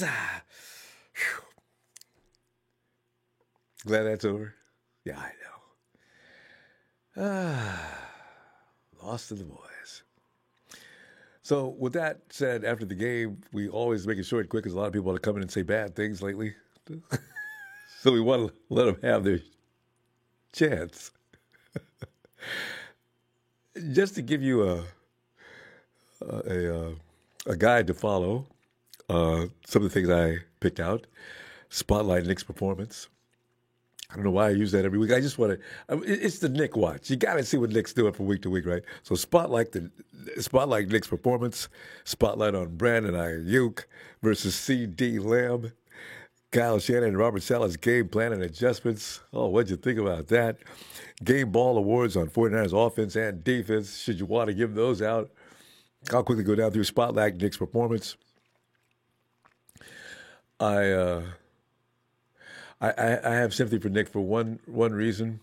Ah, phew. Glad that's over. Yeah, I know. Lost to the boys. So, with that said, after the game, we always make it short and quick because a lot of people want to come in and say bad things lately. So, we want to let them have their chance. Just to give you a, a guide to follow, some of the things I picked out spotlight Nick's performance. I don't know why I use that every week. I just want to. It's the Nick watch. You got to see what Nick's doing from week to week, right? So spotlight Nick's performance. Spotlight on Brandon Ayuk versus C.D. Lamb. Kyle Shannon and Robert Sala's game plan and adjustments. Oh, what'd you think about that? Game ball awards on 49ers offense and defense. Should you want to give those out? I'll quickly go down through spotlight Nick's performance. I uh, I have sympathy for Nick for one reason.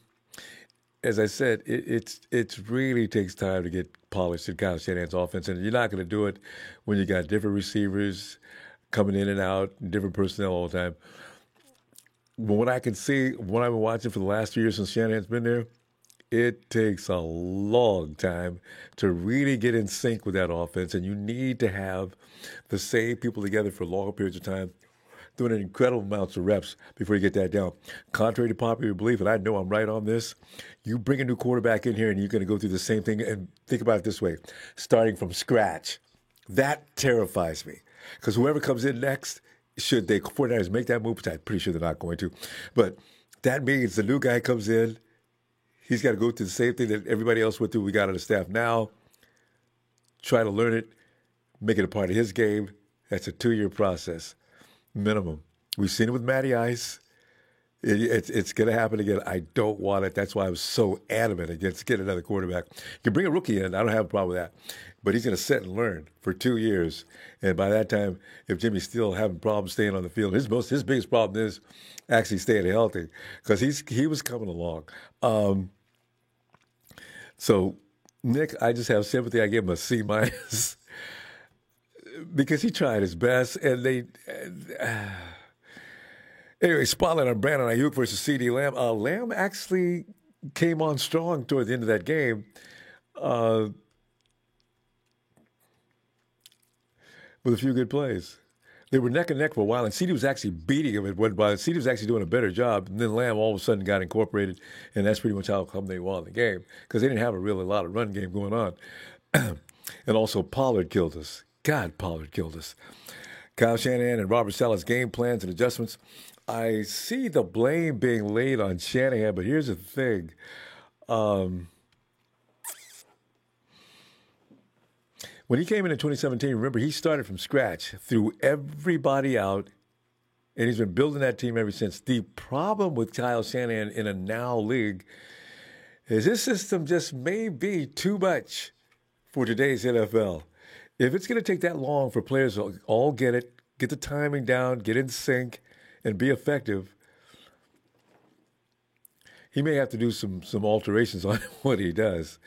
As I said, it's really takes time to get polished in Kyle Shanahan's offense, and you're not going to do it when you got different receivers coming in and out, different personnel all the time. But what I can see, what I've been watching for the last 2 years since Shanahan's been there, it takes a long time to really get in sync with that offense, and you need to have the same people together for long periods of time, doing incredible amounts of reps before you get that down. Contrary to popular belief, and I know I'm right on this, you bring a new quarterback in here and you're going to go through the same thing. And think about it this way, starting from scratch. That terrifies me because whoever comes in next, should they 49ers make that move, which I'm pretty sure they're not going to, but that means the new guy comes in, he's got to go through the same thing that everybody else went through. We got on the staff now, try to learn it, make it a part of his game. That's a 2-year process. Minimum. We've seen it with Matty Ice. It's going to happen again. I don't want it. That's why I was so adamant against getting another quarterback. You can bring a rookie in. I don't have a problem with that. But he's going to sit and learn for 2 years. And by that time, if Jimmy's still having problems staying on the field, his biggest problem is actually staying healthy because he was coming along. So, Nick, I just have sympathy. I give him a C minus because he tried his best, and they. Anyway, spotlight on Brandon Ayuk versus C.D. Lamb. Lamb actually came on strong toward the end of that game uh, with a few good plays. They were neck and neck for a while, and C.D. was actually beating him at one point. C.D. was actually doing a better job, and then Lamb all of a sudden got incorporated, and that's pretty much how come they won the game because they didn't have a really lot of run game going on. And also Pollard killed us. God, Pollard killed us. Kyle Shanahan and Robert Sala's game plans and adjustments. I see the blame being laid on Shanahan, but here's the thing. Um, when he came in 2017, remember, he started from scratch, threw everybody out, and he's been building that team ever since. The problem with Kyle Shanahan in a now league is his system just may be too much for today's NFL. If it's going to take that long for players to all get it, get the timing down, get in sync, and be effective, he may have to do some alterations on what he does.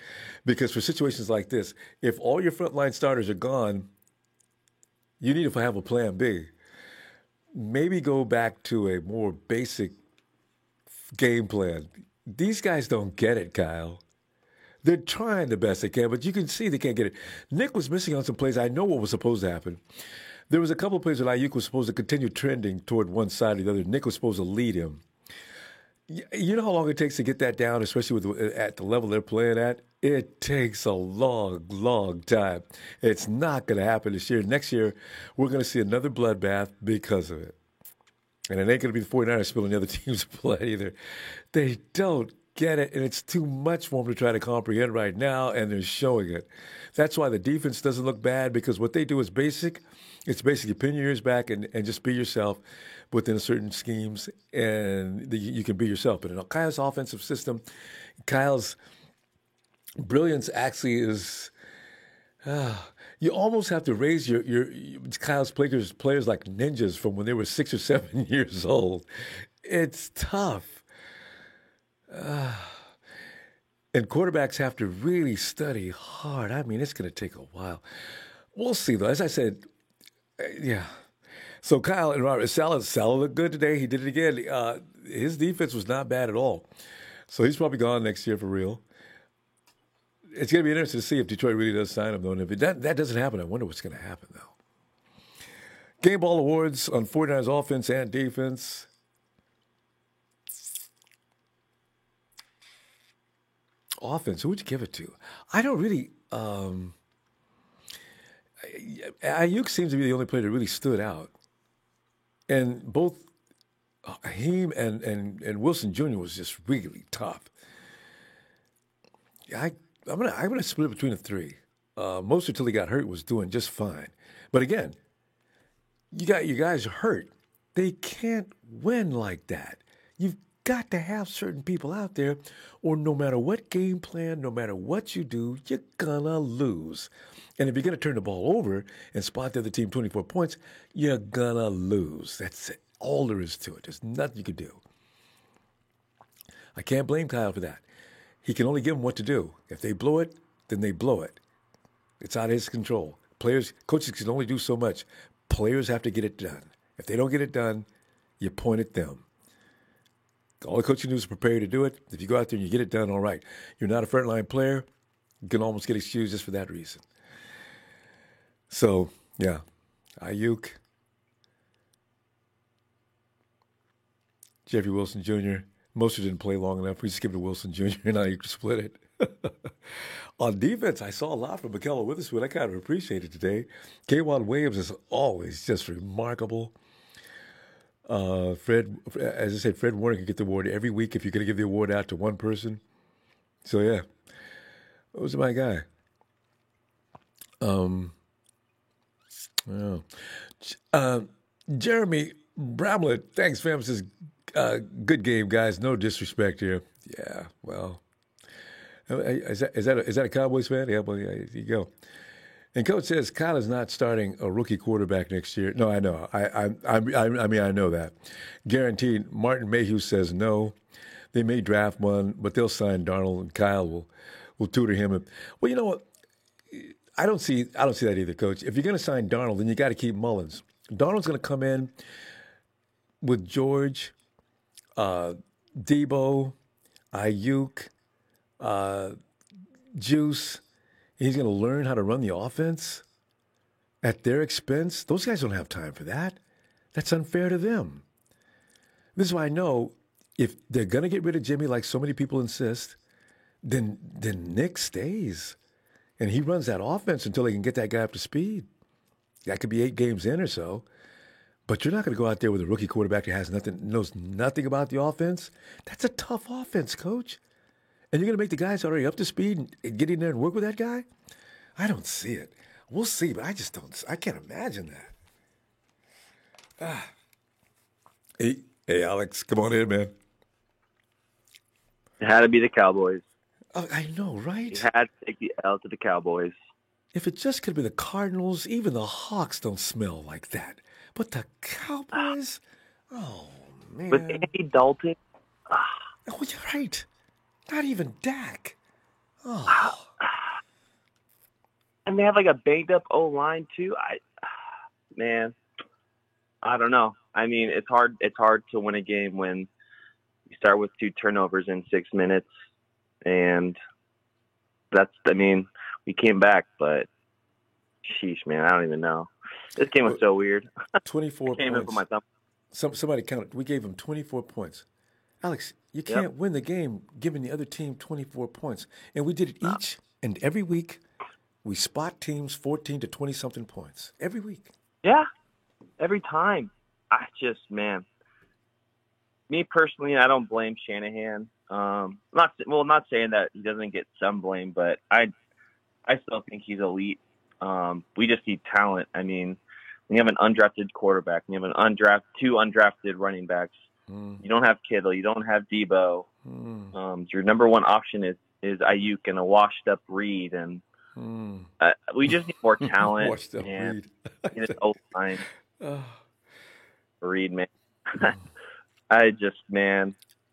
Because for situations like this, if all your frontline starters are gone, you need to have a plan B. Maybe go back to a more basic game plan. These guys don't get it, Kyle. They're trying the best they can, but you can see they can't get it. Nick was missing on some plays. I know what was supposed to happen. There was a couple of plays where Ayuk was supposed to continue trending toward one side or the other. Nick was supposed to lead him. You know how long it takes to get that down, especially at the level they're playing at? It takes a long, long time. It's not going to happen this year. Next year, we're going to see another bloodbath because of it. And it ain't going to be the 49ers spilling the other team's blood either. They don't get it, and it's too much for them to try to comprehend right now, and they're showing it. That's why the defense doesn't look bad, because what they do is basic. It's basically pin your ears back and just be yourself within certain schemes, and you can be yourself. But in Kyle's offensive system, Kyle's brilliance actually is you almost have to raise your Kyle's players like ninjas from when they were 6 or 7 years old. It's tough. And quarterbacks have to really study hard. I mean, it's going to take a while. We'll see, though. As I said, yeah, So Kyle and Robert, Salah looked good today. He did it again. His defense was not bad at all. So he's probably gone next year for real. It's going to be interesting to see if Detroit really does sign him, though. And if that doesn't happen, I wonder what's going to happen, though. Game Ball Awards on 49ers offense and defense. Offense, who would you give it to? I don't really. Ayuk seems to be the only player that really stood out. And both Hakeem and Wilson Jr. was just really tough. I'm gonna split it between the three. Most until he got hurt was doing just fine. But again, you got your guys hurt. They can't win like that. You've got to have certain people out there, or no matter what game plan, no matter what you do, you're gonna lose. And if you're gonna turn the ball over and spot the other team 24 points, you're gonna lose. That's it. All there is to it. There's nothing you can do. I can't blame Kyle for that. He can only give them what to do. If they blow it, then they blow it. It's out of his control. Coaches can only do so much. Players have to get it done. If they don't get it done, you point at them. All the coach can do is prepare you to do it. If you go out there and you get it done, all right. You're not a frontline player, you can almost get excused just for that reason. So, yeah, Ayuk, Jeffrey Wilson Jr. Mostert didn't play long enough. We just give it to Wilson Jr. and Ayuk to split it. On defense, I saw a lot from Mikaela Witherspoon. I kind of appreciate it today. K'Waun Williams is always just remarkable. Fred, as I said, Fred Warner can get the award every week if you're going to give the award out to one person. So, yeah, those are my guy. Jeremy Bramlett, thanks, fam. Says, good game, guys. No disrespect here. Yeah, well, is that a Cowboys fan? Yeah, well, yeah, there you go. And coach says Kyle is not starting a rookie quarterback next year. No, I know. I mean, I know that. Guaranteed. Martin Mayhew says no. They may draft one, but they'll sign Darnold, and Kyle will tutor him. Well, you know what? I don't see that either, Coach. If you're going to sign Darnold, then you got to keep Mullins. Darnold's going to come in with George, Debo, Ayuk, Juice. He's going to learn how to run the offense at their expense. Those guys don't have time for that. That's unfair to them. This is why I know if they're going to get rid of Jimmy like so many people insist, then Nick stays. And he runs that offense until they can get that guy up to speed. That could be 8 games in or so. But you're not going to go out there with a rookie quarterback who knows nothing about the offense. That's a tough offense, Coach. And you're going to make the guys already up to speed and get in there and work with that guy? I don't see it. We'll see, but I can't imagine that. Hey, Alex, come on in, man. It had to be the Cowboys. Oh, I know, right? You had to take the L to the Cowboys. If it just could be the Cardinals, even the Hawks don't smell like that. But the Cowboys? Oh, man. With Andy Dalton? Oh, you're right. Not even Dak. Oh. And they have like a banged up O-line too. Man, I don't know. I mean, it's hard to win a game when you start with 2 turnovers in 6 minutes. And we came back, but sheesh, man, I don't even know. This game was so weird. 24 Came points. in for my thumb. Somebody counted. We gave them 24 points. Alex, you can't win the game giving the other team 24 points. And we did it each and every week. We spot teams 14 to 20-something points. Every week. Yeah, every time. Me personally, I don't blame Shanahan. Not saying that he doesn't get some blame, but I still think he's elite. We just need talent. I mean, when you have an undrafted quarterback, and you have 2 undrafted running backs. You don't have Kittle. You don't have Debo. Your number one option is Ayuk and a washed-up Reed, and we just need more talent. Washed-up and Reed. O-line. Reed, man.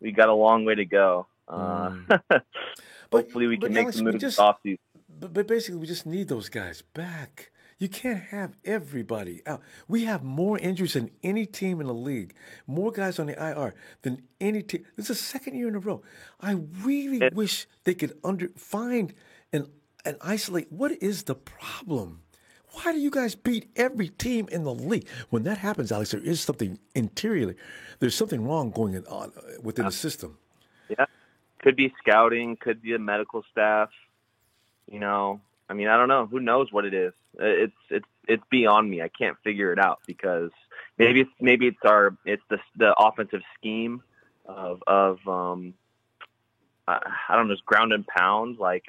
We got a long way to go. Hopefully we can make Alex, the move off season. But basically, we just need those guys back. You can't have everybody out. We have more injuries than any team in the league, more guys on the IR than any team. This is the second year in a row. I really It, wish they could find and isolate what is the problem. Why do you guys beat every team in the league? When that happens, Alex, there is something interiorly. There's something wrong going on within the system. yeah, could be scouting, could be the medical staff. You know, I mean, I don't know. Who knows what it is? It's beyond me. I can't figure it out because maybe it's the offensive scheme of I don't know, just ground and pound. Like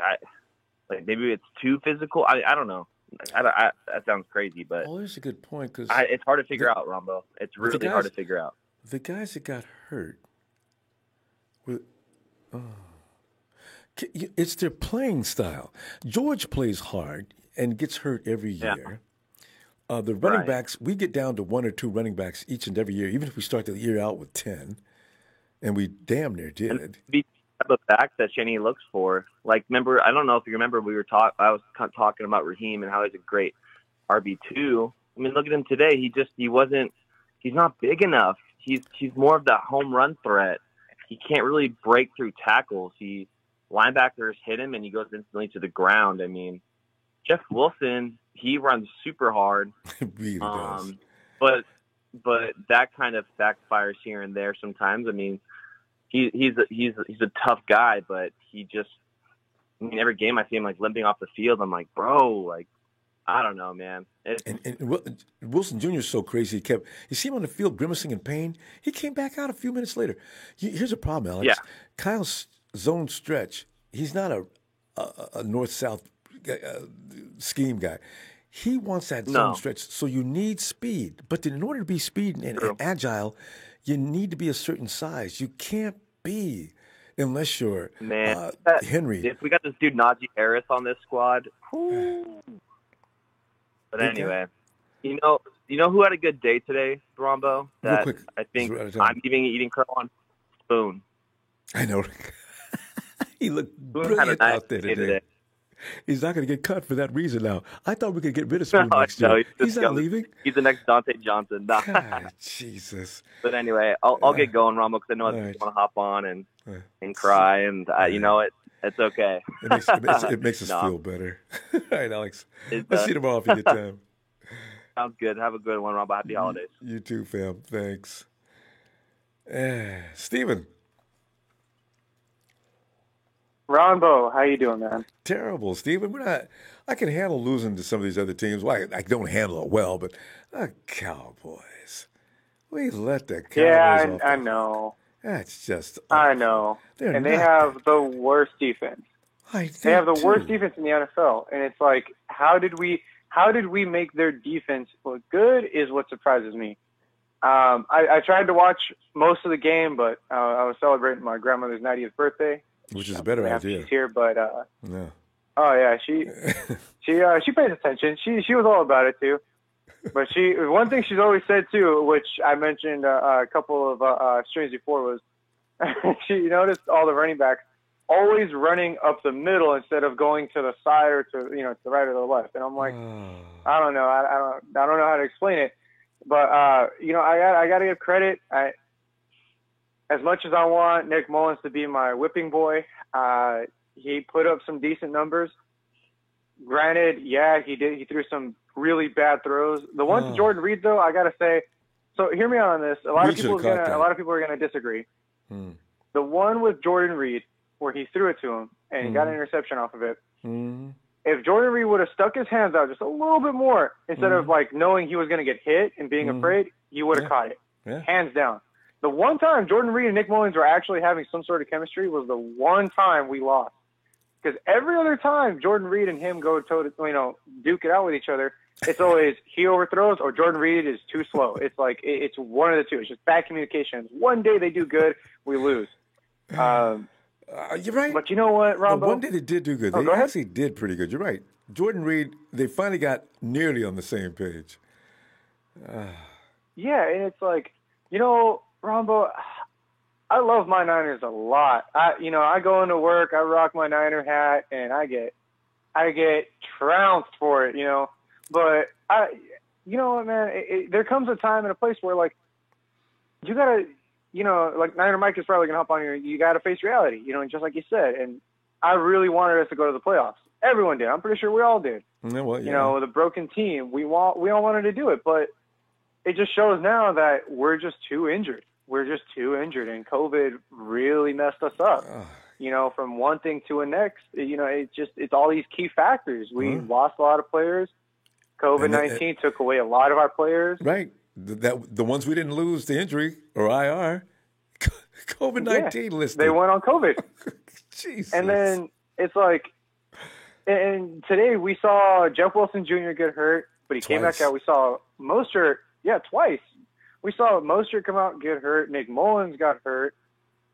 maybe it's too physical. I don't know. That sounds crazy, but Oh, that's a good point because it's hard to figure out, Rombo. It's really hard to figure out. the guys that got hurt, were, it's their playing style. George plays hard and gets hurt every Yeah, year. The running right. backs, we get down to one or two running backs each and every year, even if we start the year out with 10, and we damn near And did. the type of back that Shanny looks for. Like, remember, I don't know if you remember, I was talking about Raheem and how he's a great RB2. I mean, look at him today. He's not big enough. He's more of that home run threat. He can't really break through tackles. Linebackers hit him and he goes instantly to the ground. I mean, Jeff Wilson, he runs super hard. It really does. But that kind of backfires here and there sometimes. I mean, he's a tough guy, but every game I see him like limping off the field. I'm like, bro, like, I don't know, man. And Wilson Jr. is so crazy. You see him on the field grimacing in pain. He came back out a few minutes later. Here's a problem, Alex. Yeah. Kyle's zone stretch. He's not a north-south scheme guy. He wants that zone No, stretch. So you need speed. But in order to be speed and true. agile, you need to be a certain size. You can't be unless you're Man, Henry. if we got this dude Najee Harris on this squad, whew. But Big guy. anyway, you know who had a good day today, Rombo? Real That quick. I think We're out of time. I'm giving eating crow on Spoon. I know. He looked Spoon had a brilliant nice out there day today. today. He's not going to get cut for that reason now. I thought we could get rid of Spoon No, next year. he's He's not disgusting. leaving? He's the next Dante Johnson. Nah. God, Jesus. But anyway, I'll get going, Rombo, because I know All I right. want to hop on and Uh, cry, and you know it. It's okay. it makes us No, feel better. All right, Alex. it Let's see does. you tomorrow if you get time. Sounds good. Have a good one, Rombo. Happy holidays. You too, fam. Thanks. Steven, Ronbo, how you doing, man? terrible. Steven, I can handle losing to some of these other teams. Well, I don't handle it well, but the Cowboys. We let the Cowboys Yeah, off I the know. That's just I know. They're And they not have the worst defense. They They have the worst do. defense in the NFL. And it's like, how did we make their defense look good is what surprises me. I tried to watch most of the game, but I was celebrating my grandmother's 90th birthday. Which is a better idea. She's here, but No. oh yeah, she pays attention. She was all about it too. But one thing she's always said too, which I mentioned a couple of streams before, was she noticed all the running backs always running up the middle instead of going to the side or to to the right or the left. And I'm like, I don't know, I don't know how to explain it. But I got to give credit. As much as I want Nick Mullins to be my whipping boy, he put up some decent numbers. Granted, yeah, he did. He threw some really bad throws. The one to Jordan Reed, though, I gotta say. So hear me out on this. A lot of Reed people should have caught that. are gonna disagree. Hmm. The one with Jordan Reed, where he threw it to him and he got an interception off of it. Mhm. If Jordan Reed would have stuck his hands out just a little bit more, instead of like knowing he was gonna get hit and being afraid, he would have Yeah. caught it, Yeah. hands down. The one time Jordan Reed and Nick Mullins were actually having some sort of chemistry was the one time we lost. Because every other time Jordan Reed and him go duke it out with each other, it's always he overthrows or Jordan Reed is too slow. It's like it's one of the two. It's just bad communication. One day they do good, we lose. You're right. But you know what, No, Rombo? one day they did do good. Oh, They go ahead. actually did pretty good. You're right. Jordan Reed, they finally got nearly on the same page. Yeah, and it's like, Rombo, I love my Niners a lot. I go into work, I rock my Niner hat, and I get trounced for it. But you know what, man? There comes a time and a place where like you gotta, like Niner Mike is probably gonna hop on here. You gotta face reality, just like you said. And I really wanted us to go to the playoffs. Everyone did. I'm pretty sure we all did. Yeah, well, With a broken team, we all wanted to do it, but it just shows now that we're just too injured. We're just too injured, and COVID really messed us up. From one thing to the next. It's all these key factors. We lost a lot of players. COVID-19 took away a lot of our players. Right. The ones we didn't lose to injury or IR, COVID-19 listed. They went on COVID. Jesus. And then it's like, and today we saw Jeff Wilson Jr. get hurt, but he came back out. We saw Mostert, twice. We saw Mostert come out and get hurt. Nick Mullins got hurt.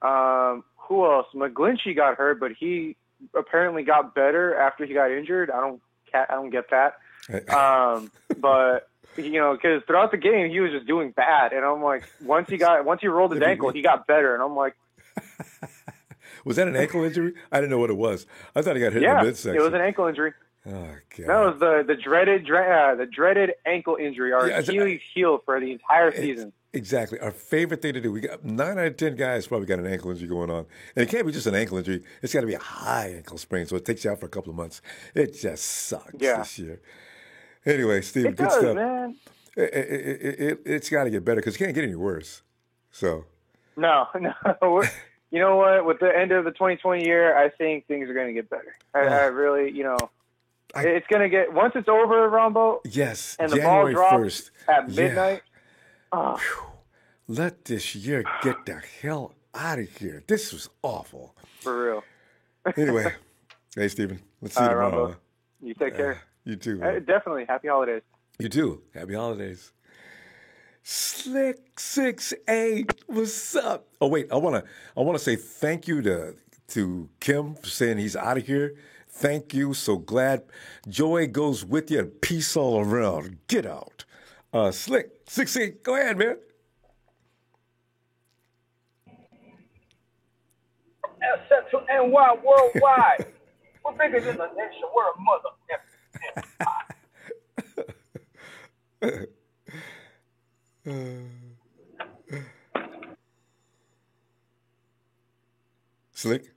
Who else? McGlinchey got hurt, but he apparently got better after he got injured. I don't get that. But because throughout the game he was just doing bad, and I'm like, once he rolled his ankle, he got better, and I'm like, was that an ankle injury? I didn't know what it was. I thought he got hit in the midsection. It was an ankle injury. Oh God! That was the dreaded ankle injury. Our Achilles heel for the entire season. Exactly. Our favorite thing to do. We got 9 out of 10 guys probably got an ankle injury going on. And it can't be just an ankle injury. It's got to be a high ankle sprain, so it takes you out for a couple of months. It just sucks this year. Anyway, Steve, good stuff. Man. It's got to get better because it can't get any worse. So. No. You know what? With the end of the 2020 year, I think things are going to get better. I really, it's going to get, once it's over, Rombo. Yes. And the January ball drops 1st. at midnight. Yeah. Let this year get the hell out of here. This was awful. For real. Anyway, hey, Steven. Let's see you tomorrow. Rombo. You take care. You too. Definitely. Happy holidays. You too. Happy holidays. Slick 68. What's up? Oh wait, I wanna say thank you to Kim for saying he's out of here. Thank you. So glad. Joy goes with you and peace all around. Get out. Slick 68. Go ahead, man. Central NY worldwide. We're bigger than the nation. We're a mother. Slick.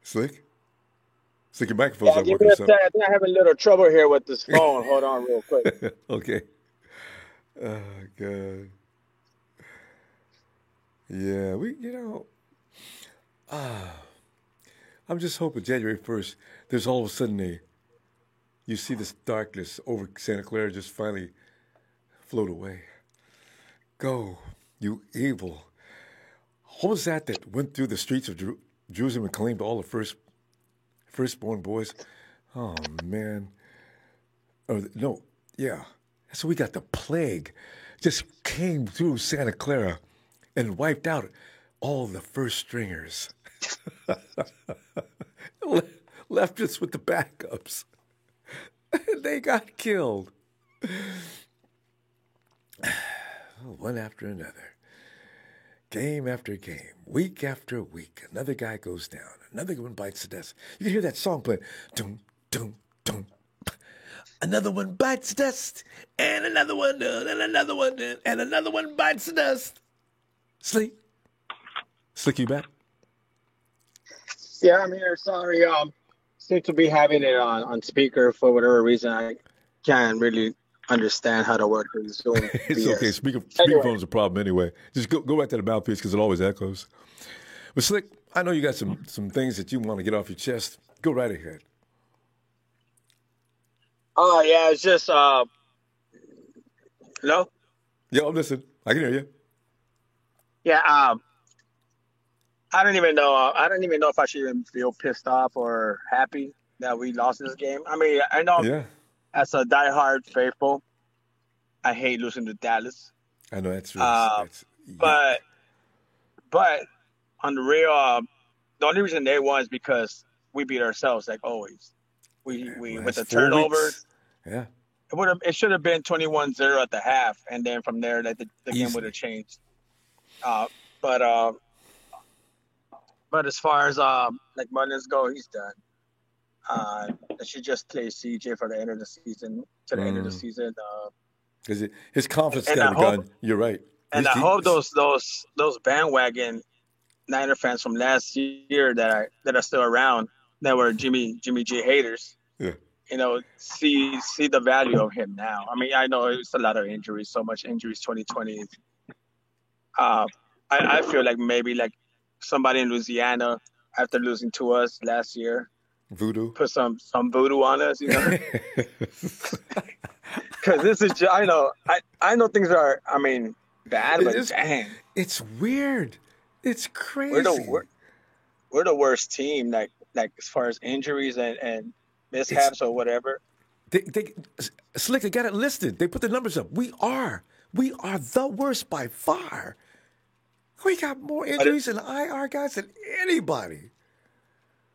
Slick? Slick, your microphone's not give working. me a second. I think I'm having a little trouble here with this phone. Hold on real quick. Okay. Oh, God. Yeah, I'm just hoping January 1st, there's all of a sudden you see this darkness over Santa Clara just finally float away. Go, you evil. What was that went through the streets of Jerusalem and claimed all the firstborn boys? Oh, man. So we got the plague. Just came through Santa Clara and wiped out all the first stringers. Left us with the backups. They got killed. One after another. Game after game. Week after week. Another guy goes down. Another one bites the dust. You can hear that song playing. Dum, dum, dum. Another one bites the dust. And another one, and another one, and another one bites the dust. Slick, you back? Yeah, I'm here. Sorry. Seem to be having it on speaker for whatever reason. I can't really understand how to work this Zoom. It's okay. Speakerphone's a problem anyway. Just go right to the mouthpiece because it always echoes. But Slick, I know you got some things that you want to get off your chest. Go right ahead. Oh, yeah. It's just, hello? Yeah, I'm listening. I can hear you. Yeah. I don't even know if I should even feel pissed off or happy that we lost this game. I mean, I know as a diehard faithful, I hate losing to Dallas. I know that's really but on the real, the only reason they won is because we beat ourselves like always. We with the turnovers. Yeah. It should have been 21-0 at the half, and then from there, the game would have changed. But But as far as like Mullins go, he's done. They should just play CJ for the end of the season to the end of the season. Because his confidence and got I to be hope gone. You're right. and I hope those bandwagon Niner fans from last year that are still around, that were Jimmy G haters, Yeah. See the value of him now. I mean, I know it's a lot of injuries, so much injuries. 2020. I feel like maybe like somebody in Louisiana, after losing to us last year, Voodoo. put some voodoo on us, because this is I know things are, I mean, bad, but dang, it's weird. It's crazy. We're the worst team, like as far as injuries and mishaps or whatever. Slick, they got it listed. They put the numbers up. We are the worst by far. We got more injuries and IR guys than anybody.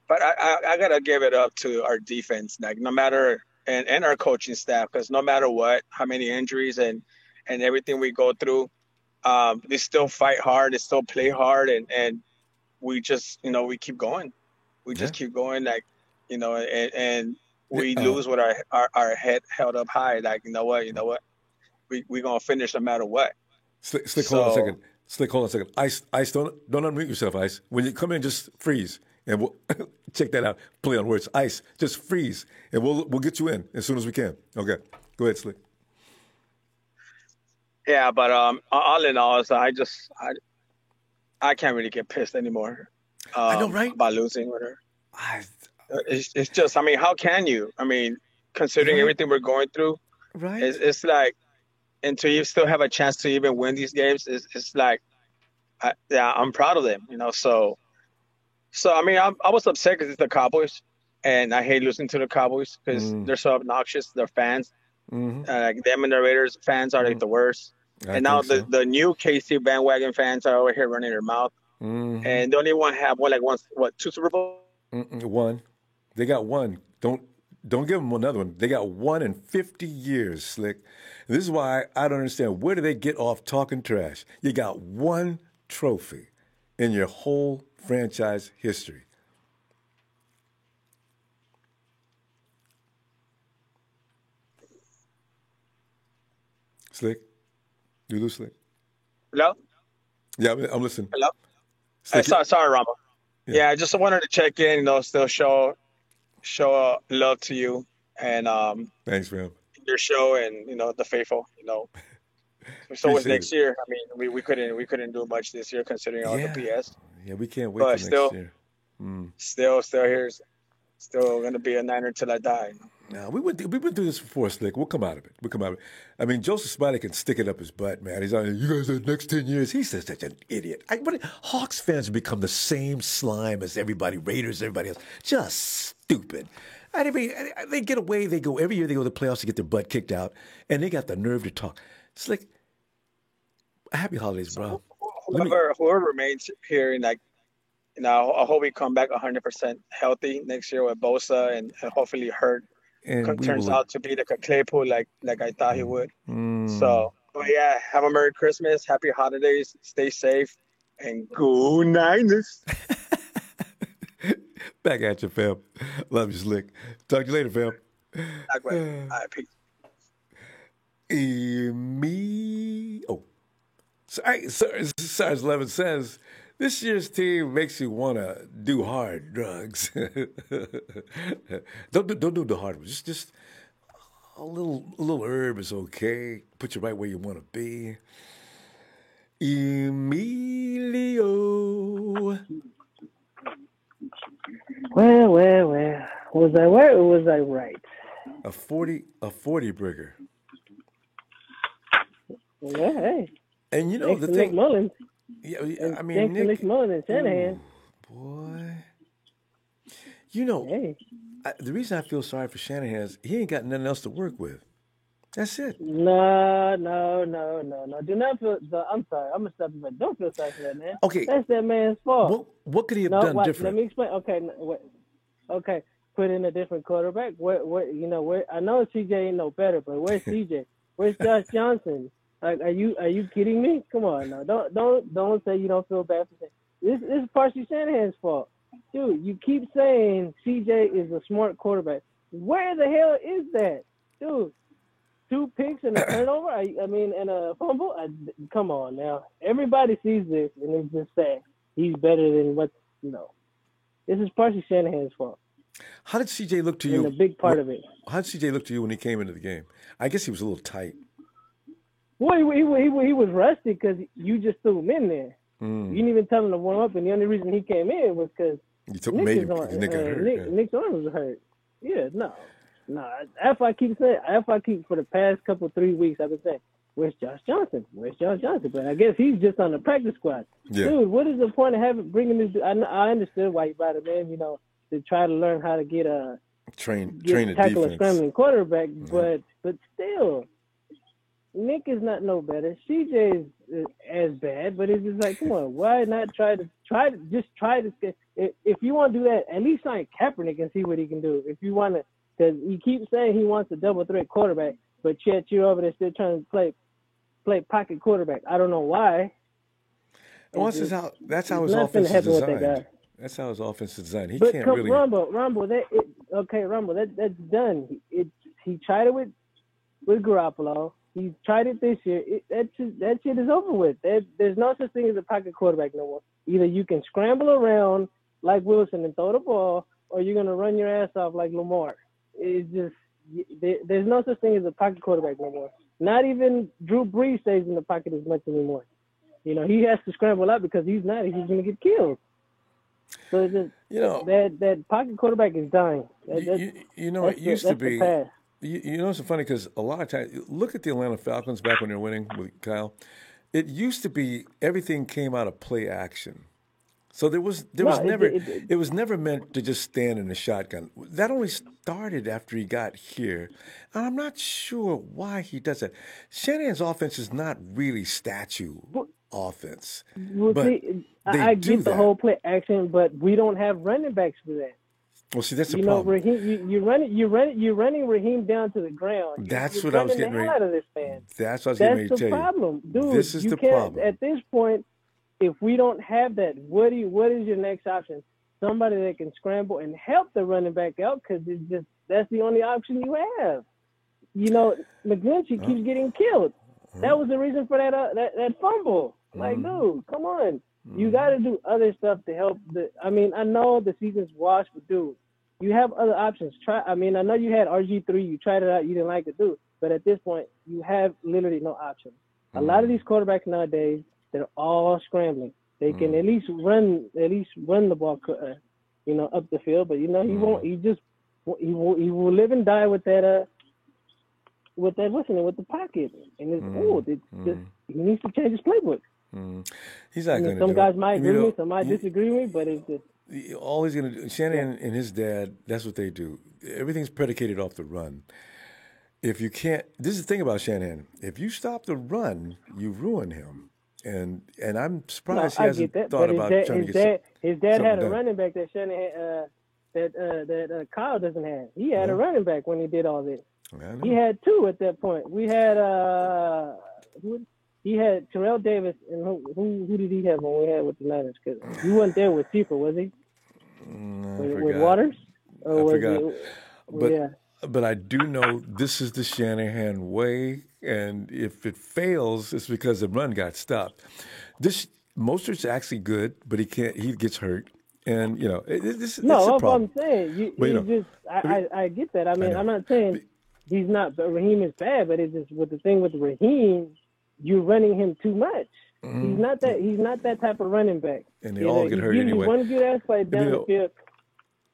But I gotta give it up to our defense, like no matter, and our coaching staff, because no matter what, how many injuries and everything we go through, they still fight hard, they still play hard, and we just we keep going. We just keep going, like and we lose with our head held up high. Like you know what, we gonna finish no matter what. Slick, hold on a second. Slick, hold on a second. Ice, don't unmute yourself, Ice. When you come in, just freeze, and we'll check that out. Play on words. Ice, just freeze, and we'll get you in as soon as we can. Okay, go ahead, Slick. Yeah, but all in all, so I can't really get pissed anymore. I know, right? About losing with her. It's just, I mean, how can you? I mean, considering everything we're going through, right? It's like, until you still have a chance to even win these games, it's like, I'm proud of them, So I mean, I was upset because it's the Cowboys, and I hate losing to the Cowboys because they're so obnoxious. Their fans, like them and the Raiders fans are like the worst. And now the new KC bandwagon fans are over here running their mouth, and they only have two Super Bowls? One. They got one. Don't give them another one. They got one in 50 years, Slick. This is why I don't understand. Where do they get off talking trash? You got one trophy in your whole franchise history. Slick? You Slick? Hello? Yeah, I'm listening. Hello? Sorry, Rama. Yeah, I just wanted to check in, still show love to you and thanks, man. Your show and the faithful. So with next year, I mean, we couldn't do much this year considering all the BS. Yeah, we can't wait till next year. Still here, still gonna be a Niner till I die. No, we went through this before, Slick. We'll come out of it. I mean, Joseph Smiley can stick it up his butt, man. He's on. You guys, the next 10 years. He's such an idiot. Hawks fans become the same slime as everybody, Raiders, everybody else. Just stupid. I mean, they get away. They go every year. They go to the playoffs to get their butt kicked out, and they got the nerve to talk. Slick. Happy holidays, bro. Whoever remains here, and I hope we come back 100% healthy next year with Bosa and hopefully Hurt. And turns out to be like a Claypool, like I thought he would. So, but yeah, have a Merry Christmas, Happy Holidays, stay safe, and go Niners. Back at you, fam. Love you, Slick. Talk to you later, fam. All right, peace. Sarge Levin says, this year's team makes you want to do hard drugs. Don't do the hard ones. Just a little herb is okay. Put you right where you want to be. Emilio. Well. Was I right or was I right? A 40 brigger. Yeah, hey. And the thing. Nick Mullins. Yeah, I mean, Nick Mullins and Shanahan. Boy. Hey. The reason I feel sorry for Shanahan is he ain't got nothing else to work with. That's it. No. Do not feel. I'm sorry. I'm gonna stop you, but don't feel sorry for that man. Okay. That's that man's fault. What could he have done different? Let me explain. Okay. Put in a different quarterback. Where I know CJ ain't no better, but where's CJ? Where's Josh Johnson? Like, are you kidding me? Come on now. Don't say you don't feel bad for saying. this is partially Shanahan's fault. Dude, you keep saying CJ is a smart quarterback. Where the hell is that? Dude, 2 picks and a turnover? And a fumble? Come on now. Everybody sees this, and it's just sad. He's better than what, This is partially Shanahan's fault. How did CJ look to you? And a big part of it. How did CJ look to you when he came into the game? I guess he was a little tight. Well, he was rusty because you just threw him in there. You didn't even tell him to warm up, and the only reason he came in was because Nick's arm was hurt. Yeah, no. After I keep for the past 3 weeks, I've been saying, where's Josh Johnson? But I guess he's just on the practice squad. Yeah. Dude, what is the point of bringing this? I understood why you brought him in, to try to learn how to get a tackle a scrambling quarterback, but still, Nick is not no better. CJ is as bad, but it's just like, come on, why not try to if you want to do that, at least sign Kaepernick and see what he can do. If you want to, because he keeps saying he wants a double threat quarterback, but yet you're over there still trying to play pocket quarterback. I don't know why. That's how his offense is designed. That's how his offense is designed. He can't really. Rumble, that's done. He tried it with Garoppolo. He tried it this year. That shit is over with. There's no such thing as a pocket quarterback no more. Either you can scramble around like Wilson and throw the ball, or you're gonna run your ass off like Lamar. It's just there's no such thing as a pocket quarterback no more. Not even Drew Brees stays in the pocket as much anymore. He has to scramble out because he's gonna get killed. So it's just, that pocket quarterback is dying. It used to be. It's funny because a lot of times, look at the Atlanta Falcons back when they were winning with Kyle. It used to be everything came out of play action. So it was never meant to just stand in the shotgun. That only started after he got here. And I'm not sure why he does that. Shanahan's offense is not really statue offense. Well, I get the whole play action, but we don't have running backs for that. Well, see, that's the problem. Raheem, you're running Raheem down to the ground. That's what I was getting ready. Out of this man. That's what I was getting ready to tell you. That's the problem, dude. This is the problem. At this point, if we don't have that, what is your next option? Somebody that can scramble and help the running back out, because that's the only option you have. McGlinchey keeps getting killed. That was the reason for that fumble. Like, dude, come on. You got to do other stuff to help. I know the season's washed, but dude, you have other options. I know you had RG3. You tried it out. You didn't like it, dude. But at this point, you have literally no options. A lot of these quarterbacks nowadays, they're all scrambling. They can at least run the ball, up the field. But he won't. He will live and die with that. With the pocket, and he needs to change his playbook. He's not going to. Some guys might agree with me, some might disagree with me, but it's just all he's going to do. Shanahan and his dad, that's what they do. Everything's predicated off the run. If you can't, this is the thing about Shanahan. If you stop the run, you ruin him. And I'm surprised he hasn't thought about trying to get his dad had a running back that Shanahan that Kyle doesn't have. He had a running back when he did all this. He had 2 at that point. We had he had Terrell Davis, and who did he have when we had with the Niners? Because he wasn't there with Siefer, was he? With Waters? Or I forgot. But I do know this is the Shanahan way, and if it fails, it's because the run got stopped. Mostert's actually good, but he gets hurt. And this is a problem. I'm saying I get that. I'm not saying he's not. But Raheem is bad, but it's just with the thing with Raheem, you're running him too much. He's not that type of running back. And they all get hurt anyway. One good ass play down the field.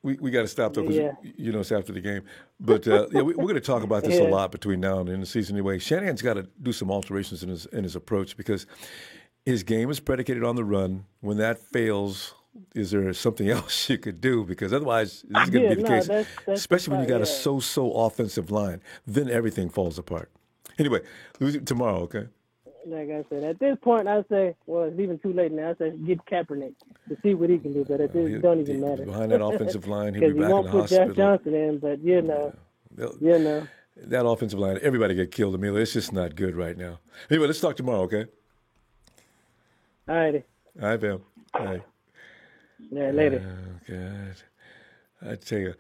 We got to stop though, because it's after the game. But we're going to talk about this a lot between now and the end of the season anyway. Shanahan's got to do some alterations in his approach, because his game is predicated on the run. When that fails, is there something else you could do? Because otherwise, this is going to be the case, that's especially when you got a so-so offensive line. Then everything falls apart. Anyway, tomorrow, okay? Like I said, at this point, I say, well, it's even too late now. I say, get Kaepernick to see what he can do, but it don't even matter. Behind that offensive line, he'll be back in the hospital. Because he won't put Josh Johnson in, but that offensive line, everybody get killed, Amelia. It's just not good right now. Anyway, let's talk tomorrow, okay? All righty. All right, Bill. All right. Yeah, later. Oh, God. I tell you,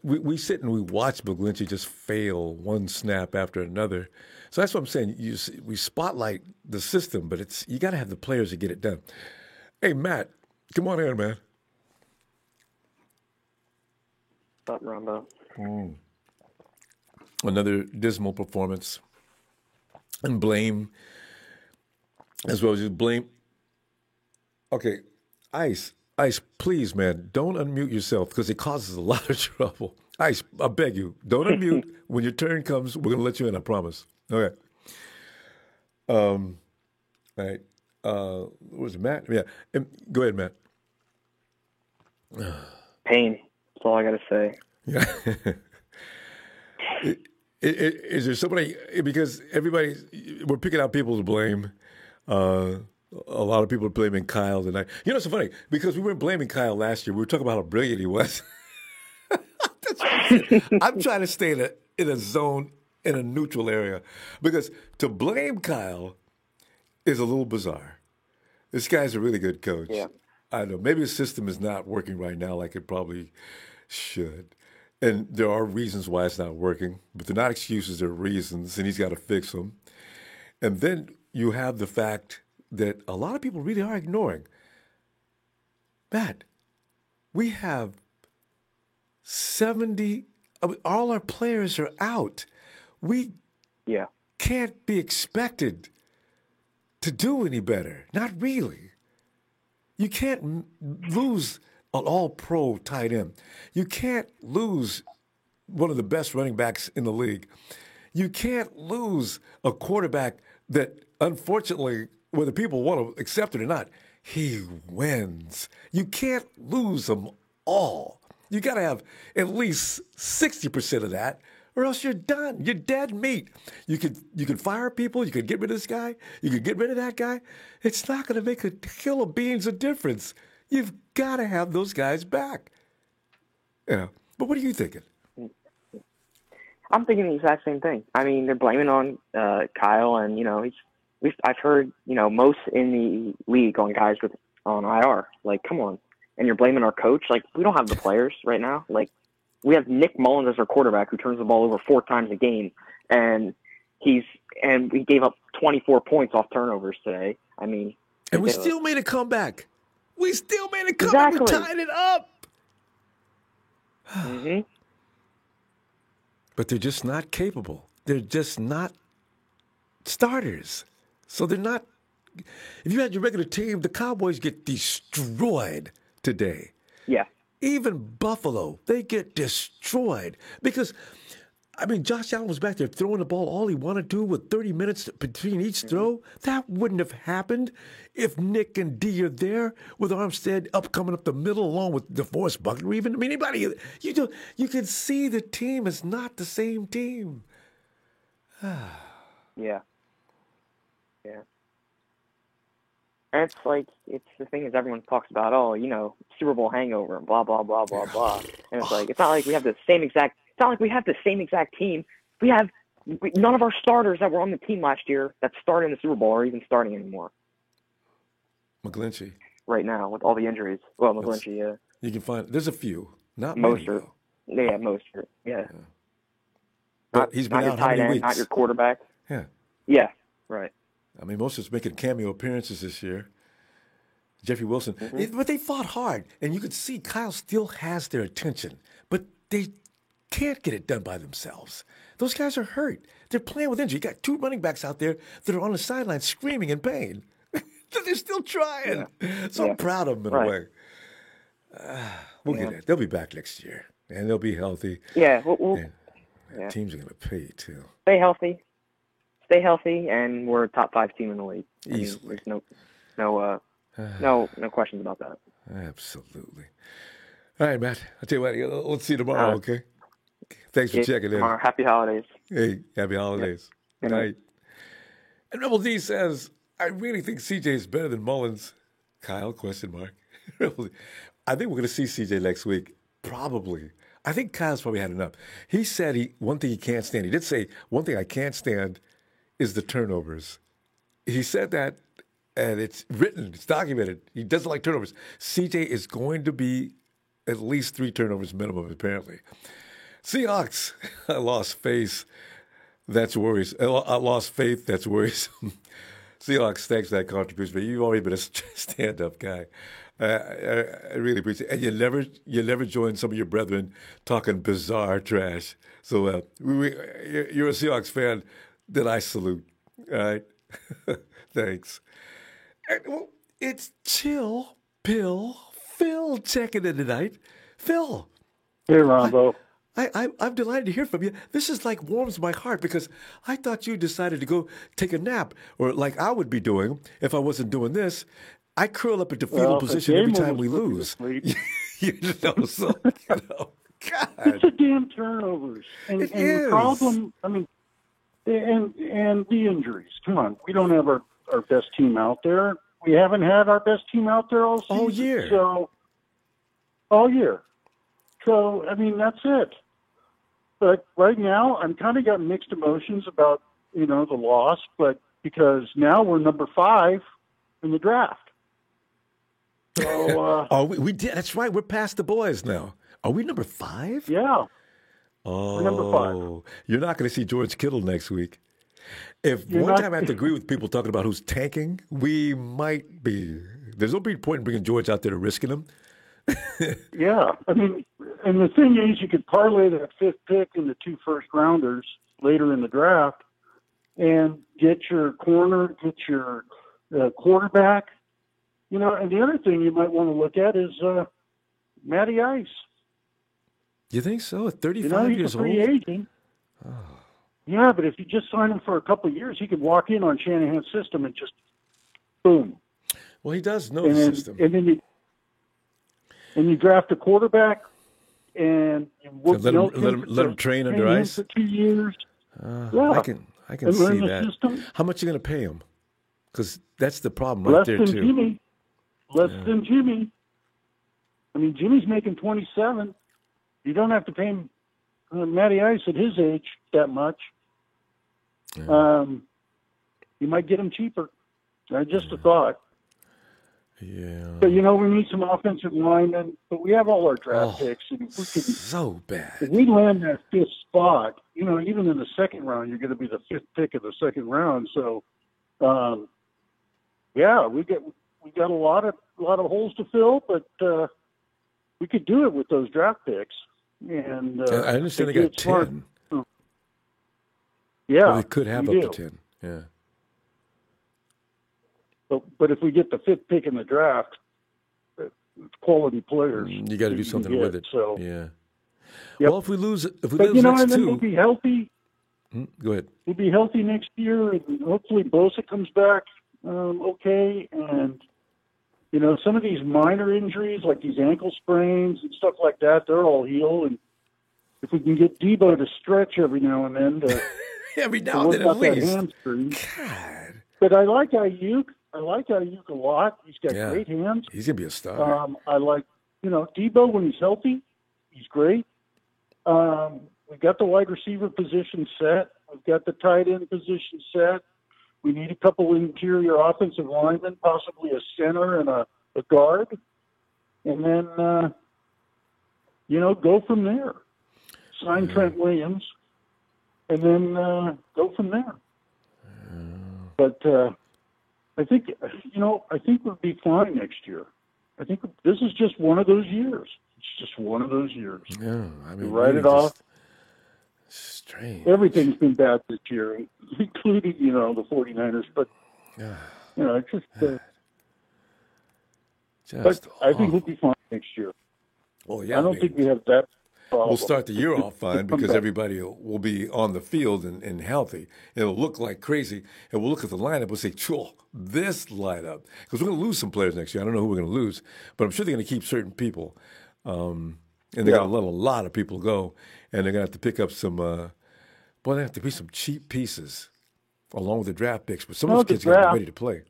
we sit and we watch McGlinchey just fail one snap after another. So that's what I'm saying. We spotlight the system, but you got to have the players to get it done. Hey, Matt, come on in, man. What's up, Rondo? Another dismal performance. And blame, as well as just blame. Okay, Ice, please, man, don't unmute yourself because it causes a lot of trouble. Ice, I beg you, don't unmute. When your turn comes, we're going to let you in, I promise. Okay. All right. Was it Matt? Yeah. Go ahead, Matt. Pain. That's all I got to say. Yeah. Is there somebody, because we're picking out people to blame. A lot of people are blaming Kyle tonight. You know, it's so funny, because we weren't blaming Kyle last year. We were talking about how brilliant he was. I'm trying to stay in a zone, in a neutral area, because to blame Kyle is a little bizarre. This guy's a really good coach. Yeah. I know. Maybe his system is not working right now like it probably should. And there are reasons why it's not working, but they're not excuses, they're reasons, and he's got to fix them. And then you have the fact that a lot of people really are ignoring. Matt, we have 70, all our players are out. We can't be expected to do any better. Not really. You can't lose an all-pro tight end. You can't lose one of the best running backs in the league. You can't lose a quarterback that, unfortunately, whether people want to accept it or not, he wins. You can't lose them all. You got to have at least 60% of that, or else you're done. You're dead meat. You could fire people. You could get rid of this guy. You could get rid of that guy. It's not going to make a kill of beans of difference. You've got to have those guys back. Yeah. But what are you thinking? I'm thinking the exact same thing. I mean, they're blaming on Kyle, and I've heard most in the league on guys on IR. Like, come on, and you're blaming our coach. Like, we don't have the players right now. Like, we have Nick Mullins as our quarterback who turns the ball over 4 times a game, and we gave up 24 points off turnovers today. I mean, and we still made a comeback. We still made a comeback. Exactly. We tied it up. Mm-hmm. But they're just not capable. They're just not starters. So they're not. If you had your regular team, the Cowboys get destroyed today. Yeah. Even Buffalo, they get destroyed because, I mean, Josh Allen was back there throwing the ball all he wanted to with 30 minutes between each throw. That wouldn't have happened if Nick and D are there with Armstead coming up the middle along with DeForest Buckner even. I mean, anybody, you can see the team is not the same team. Yeah. Yeah. And it's like, the thing is everyone talks about, Super Bowl hangover and blah, blah, blah, blah, blah. And it's like, it's not like we have the same exact team. We have none of our starters that were on the team last year that started in the Super Bowl are even starting anymore. McGlinchey. Right now with all the injuries. Well, McGlinchey, yeah. You can find, there's a few. Not most many, are. Yeah, most are. Yeah. But he's been out how many weeks? Not your quarterback. Yeah. Yeah, right. I mean, most of us making cameo appearances this year. Jeffrey Wilson. Mm-hmm. But they fought hard. And you could see Kyle still has their attention. But they can't get it done by themselves. Those guys are hurt. They're playing with injury. You got 2 running backs out there that are on the sideline screaming in pain. They're still trying. Yeah. So I'm proud of them in a way. We'll get it. They'll be back next year. And they'll be healthy. Yeah. Teams are going to pay, too. Stay healthy, and we're a top 5 team in the league. Easily. There's no questions about that. Absolutely. All right, Matt. I'll tell you what. Let's see you tomorrow, okay? Thanks for checking in. Happy holidays. Hey, happy holidays. Yep. Good night. And Rebel D says, I really think CJ is better than Mullins. Kyle, question mark. I think we're going to see CJ next week. Probably. I think Kyle's probably had enough. He said one thing he can't stand. He did say, one thing I can't stand is the turnovers. He said that and it's written, it's documented. He doesn't like turnovers. CJ is going to be at least 3 turnovers minimum, apparently. Seahawks, I lost faith. That's worrisome. I lost faith. That's worrisome. Seahawks, thanks for that contribution. But you've always been a stand-up guy. I really appreciate it. And you never join some of your brethren talking bizarre trash. So you're a Seahawks fan that I salute. All right? Thanks. Well, it's Chill Pill Phil checking in tonight. Phil. Hey, Rombo. I'm delighted to hear from you. This is like warms my heart because I thought you decided to go take a nap, or like I would be doing if I wasn't doing this. I curl up into fetal position every time we lose. God. It's the damn turnovers. And the problem, I mean, and the injuries. Come on, we don't have our best team out there. We haven't had our best team out there all season. All year. So, I mean, that's it. But right now, I'm kind of got mixed emotions about, the loss, but because now we're number 5 in the draft. So, we did. That's right. We're past the boys now. Are we number 5? Yeah. Oh, we're number 5. You're not going to see George Kittle next week. If one time I have to agree with people talking about who's tanking, we might be. There's no big point in bringing George out there to risking him. Yeah. I mean, and the thing is, you could parlay that 5th pick into 2 first-rounders later in the draft and get your corner, get your quarterback. And the other thing you might want to look at is Matty Ice. You think so? At 35 he's years a free old? agent. Oh. Yeah, but if you just sign him for a couple of years, he could walk in on Shanahan's system and just boom. Well, he does know the system. And then you draft a quarterback and you let him train under ice for 2 years. I can see that. System. How much are you going to pay him? Because that's the problem right there, too. Less than Jimmy. I mean, Jimmy's making 27. You don't have to pay him Matty Ice at his age that much. Yeah. You might get him cheaper. Just a thought. Yeah. But, we need some offensive linemen. But we have all our draft picks. And if we so bad. If we land that 5th spot, even in the 2nd round, you're going to be the 5th pick of the 2nd round. So, we got a lot of holes to fill, but we could do it with those draft picks. And I understand they got 10. Yeah, well, they could have up to 10. Yeah. But if we get the 5th pick in the draft, quality players, you got to do something with it. So yeah. Yep. Well, if we lose next and then we'll be healthy. Go ahead. We'll be healthy next year, and hopefully Bosa comes back okay. And some of these minor injuries, like these ankle sprains and stuff like that, they're all healed. And if we can get Debo to stretch every now and then, every now and then at least. Hamstring. God. But I like Ayuk. I like Ayuk a lot. He's got great hands. He's gonna be a star. I like Debo when he's healthy. He's great. We've got the wide receiver position set. We've got the tight end position set. We need a couple interior offensive linemen, possibly a center and a guard. And then, go from there. Sign Trent Williams, and then go from there. But I think we'll be fine next year. I think this is just one of those years. It's just one of those years. Yeah, I mean, write it off. Strange. Everything's been bad this year, including, the 49ers. But, it's just I think we'll be fine next year. Well, yeah. I don't think we have that problem. We'll start the year off fine because everybody will be on the field and healthy. It'll look like crazy. And we'll look at the lineup and say, this lineup. Because we're going to lose some players next year. I don't know who we're going to lose. But I'm sure they're going to keep certain people. And they're going to let a lot of people go. And they're going to have to pick up some, they have to be some cheap pieces along with the draft picks. But some of those kids got to be ready to play.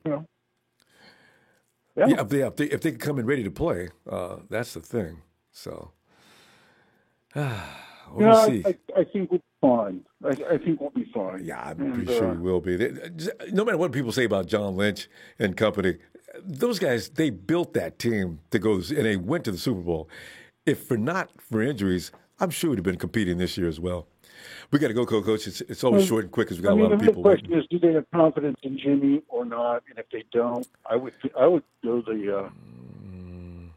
Yeah, if they can come in ready to play, that's the thing. So, We'll see. I think we'll be fine. I think we'll be fine. Yeah, I'm pretty sure we will be. No matter what people say about John Lynch and company, those guys, they built that team to go, and they went to the Super Bowl. If not for injuries, I'm sure we'd have been competing this year as well. We got to go, Coach. It's always short and quick because we got a lot of people. The question is, do they have confidence in Jimmy or not? And if they don't, I would go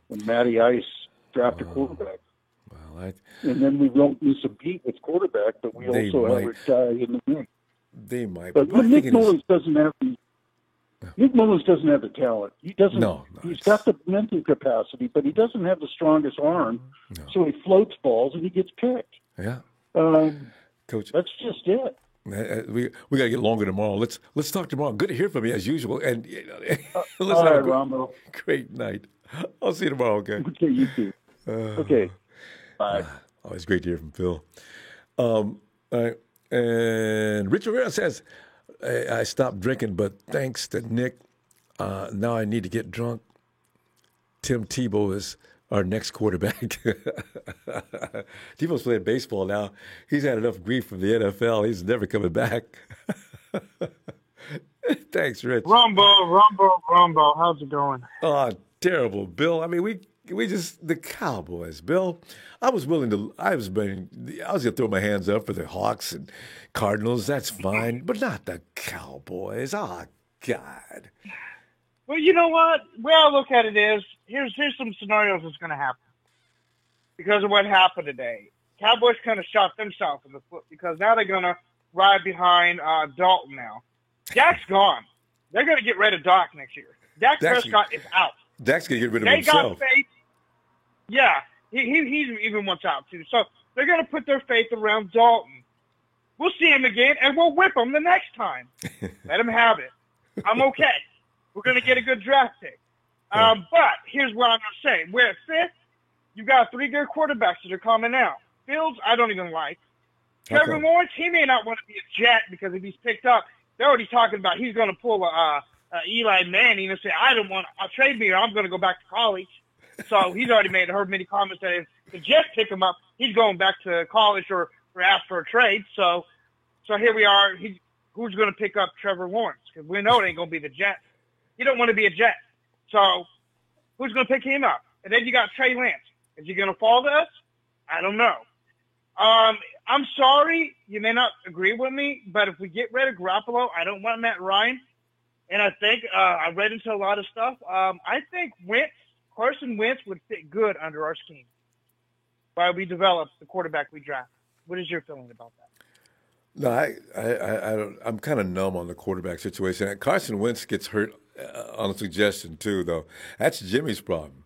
when Matty Ice draft a quarterback. Well, and then we won't miss a beat with quarterback, but we also have a guy in the mix. They might. But Nick Mullins doesn't have the talent. He doesn't. He's got the mental capacity, but he doesn't have the strongest arm. No. So he floats balls and he gets picked. Yeah. Coach, that's just it. We got to get longer tomorrow. Let's talk tomorrow. Good to hear from you as usual. And let's have a Rambo. Great night. I'll see you tomorrow. Okay. Okay. You too. Okay. Bye. Always great to hear from Phil. All right. And Richard Rivera says, I stopped drinking, but thanks to Nick, now I need to get drunk. Tim Tebow is our next quarterback. Tebow's playing baseball now. He's had enough grief from the NFL. He's never coming back. Thanks, Rich. Rumbo. How's it going? Oh, terrible, Bill. I mean, we just, the Cowboys, Bill. I was going to throw my hands up for the Hawks and Cardinals. That's fine, but not the Cowboys. Oh, God. Well, you know what? The way I look at it is, here's some scenarios that's going to happen because of what happened today. Cowboys kind of shot themselves in the foot because now they're going to ride behind Dalton now. Dak's gone. They're going to get rid of Dak next year. Dak Prescott is out. Dak's going to get rid of himself. Got faith. Yeah, he even wants out too. So they're going to put their faith around Dalton. We'll see him again, and we'll whip him the next time. Let him have it. I'm okay. We're going to get a good draft pick. But here's what I'm going to say. We're at 5th. You've got 3 good quarterbacks that are coming out. Fields, I don't even like. Trevor Lawrence, he may not want to be a Jet because if he's picked up, they're already talking about he's going to pull Eli Manning and say, I'll trade me or I'm going to go back to college. So he's already heard many comments that if the Jets pick him up, he's going back to college or ask for a trade. So here we are. Who's going to pick up Trevor Lawrence? Because we know it ain't going to be the Jets. You don't want to be a Jet. So who's going to pick him up? And then you got Trey Lance. Is he going to fall to us? I don't know. I'm sorry. You may not agree with me, but if we get rid of Garoppolo, I don't want Matt Ryan. And I think I read into a lot of stuff. I think Carson Wentz would fit good under our scheme while we develop the quarterback we draft. What is your feeling about that? No, I don't. I'm kind of numb on the quarterback situation. Carson Wentz gets hurt on a suggestion too, though. That's Jimmy's problem.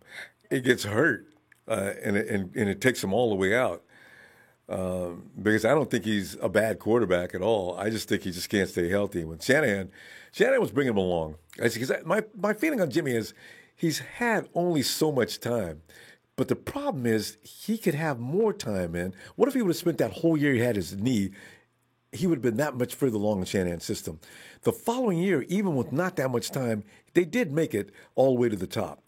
He gets hurt, and it takes him all the way out. Because I don't think he's a bad quarterback at all. I just think he just can't stay healthy. When Shanahan was bringing him along. Because my feeling on Jimmy is he's had only so much time. But the problem is he could have more time in. What if he would have spent that whole year he had his knee? He would have been that much further along in Shanahan's system. The following year, even with not that much time, they did make it all the way to the top.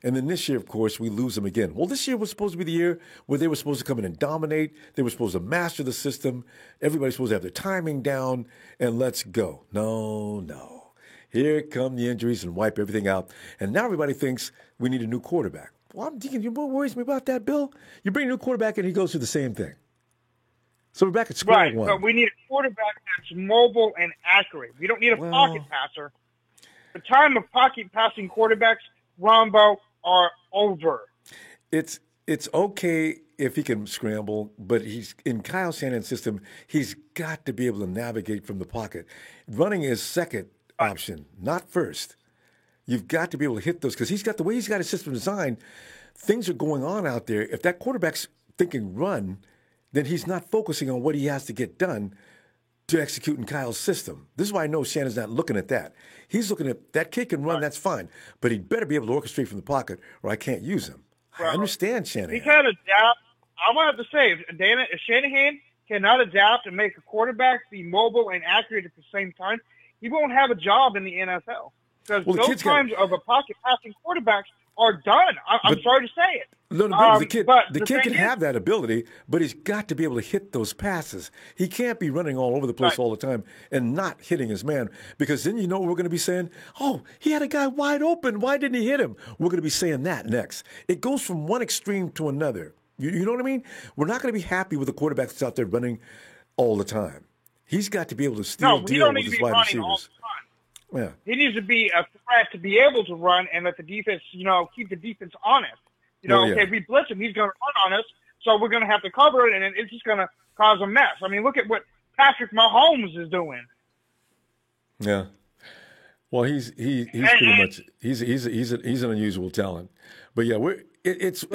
And then this year, of course, we lose them again. Well, this year was supposed to be the year where they were supposed to come in and dominate. They were supposed to master the system. Everybody's supposed to have their timing down, and let's go. No. Here come the injuries and wipe everything out. And now everybody thinks we need a new quarterback. Well, I'm thinking, what worries me about that, Bill? You bring a new quarterback, and he goes through the same thing. So we're back at square one. Right, but we need a quarterback that's mobile and accurate. We don't need a pocket passer. The time of pocket passing quarterbacks, Rombo, are over. It's okay if he can scramble, but he's in Kyle Shanahan's system. He's got to be able to navigate from the pocket. Running is second option, not first. You've got to be able to hit those because he's got the way he's got his system designed. Things are going on out there. If that quarterback's thinking run, then he's not focusing on what he has to get done to execute in Kyle's system. This is why I know Shannon's not looking at that. He's looking at that kid can run, that's fine, but he better be able to orchestrate from the pocket or I can't use him. I understand Shanahan. He can't adapt. I'm going to have to say, if Shanahan cannot adapt and make a quarterback be mobile and accurate at the same time, he won't have a job in the NFL. Because those times of a pocket passing quarterbacks are done. I'm sorry to say it. No, the kid can have that ability, but he's got to be able to hit those passes. He can't be running all over the place all the time and not hitting his man, because then you know what we're going to be saying? Oh, he had a guy wide open. Why didn't he hit him? We're going to be saying that next. It goes from one extreme to another. You know what I mean? We're not going to be happy with a quarterback that's out there running all the time. He's got to be able to still deal with his wide receivers. Yeah. He needs to be a threat to be able to run and let the defense, keep the defense honest. If we blitz him, he's going to run on us, so we're going to have to cover it, and it's just going to cause a mess. I mean, look at what Patrick Mahomes is doing. Yeah. Well, he's pretty much he's an unusual talent, but yeah, it's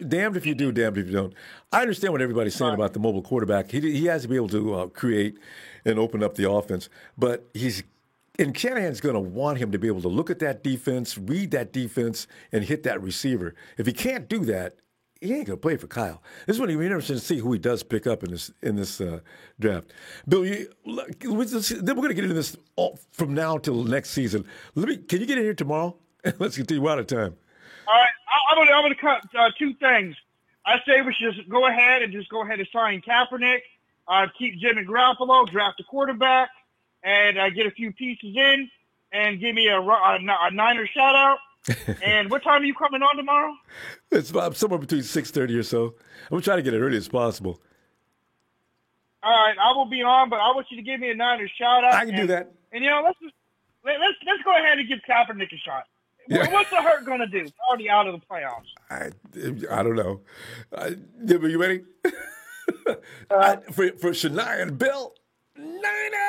damned if you do, damned if you don't. I understand what everybody's saying about the mobile quarterback. He has to be able to create and open up the offense, but and Shanahan's going to want him to be able to look at that defense, read that defense, and hit that receiver. If he can't do that, he ain't going to play for Kyle. This is going to be interesting to see who he does pick up in this draft. Bill, then we're going to get into this from now till next season. Can you get in here tomorrow? Let's continue. We're out of time. All right, I'm going to cut two things. I say we should just go ahead and sign Kaepernick, keep Jimmy Garoppolo, draft a quarterback, and get a few pieces in, and give me a Niner shout-out. And what time are you coming on tomorrow? It's somewhere between 6:30 or so. I'm trying to get it early as possible. All right, I will be on, but I want you to give me a Niner shout-out. I can do that. And, let's go ahead and give Kaepernick a shot. Yeah. What's the hurt going to do? It's already out of the playoffs. I don't know. Are you ready? For Shania and Bill, Niners!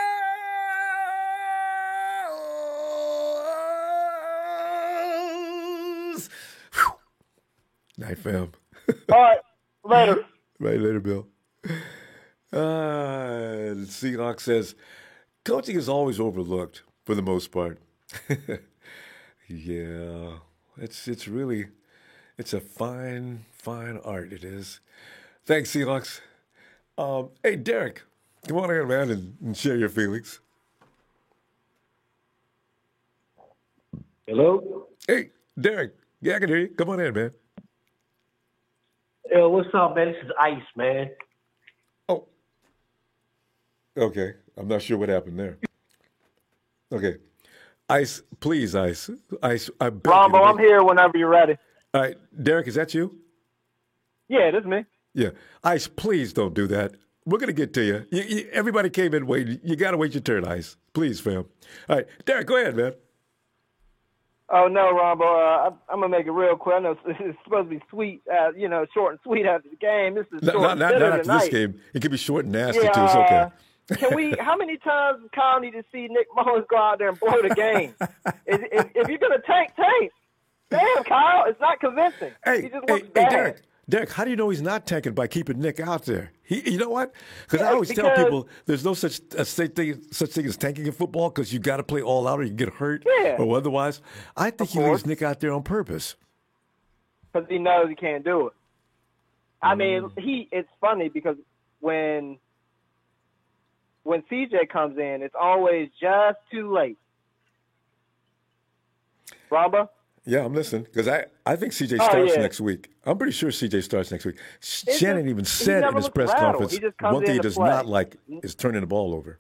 Night, fam. All right. Later. Right, later, Bill. Seahawks says, coaching is always overlooked for the most part. Yeah. It's a fine art, it is. Thanks, Seahawks. Hey, Derek, come on in, man, and share your feelings. Hello? Hey, Derek. Yeah, I can hear you. Come on in, man. Yo, what's up, man? This is Ice, man. Oh. Okay. I'm not sure what happened there. Okay. Ice, please, Ice. Ice, I beg Rombo, I'm here whenever you're ready. All right. Derek, is that you? Yeah, this is me. Yeah. Ice, please don't do that. We're going to get to you. Everybody came in waiting. You got to wait your turn, Ice. Please, fam. All right. Derek, go ahead, man. Oh, no, Rombo. I'm going to make it real quick. I know it's supposed to be sweet, short and sweet after the game. This is short not after tonight. this game. It could be short and nasty, too. It's okay. How many times does Kyle need to see Nick Mullins go out there and blow the game? If you're going to tank. Damn, Kyle, it's not convincing. He just looks bad. Derek, how do you know he's not tanking by keeping Nick out there? You know what? Because I always tell people there's no such thing as tanking in football, because you got to play all out or you get hurt or otherwise. I think he leaves Nick out there on purpose. Because he knows he can't do it. I mean, it's funny because when CJ comes in, it's always just too late. Rombo? Yeah, I'm listening, because I think CJ starts next week. I'm pretty sure CJ starts next week. Shannon even said in his press conference, one thing he does not like is turning the ball over.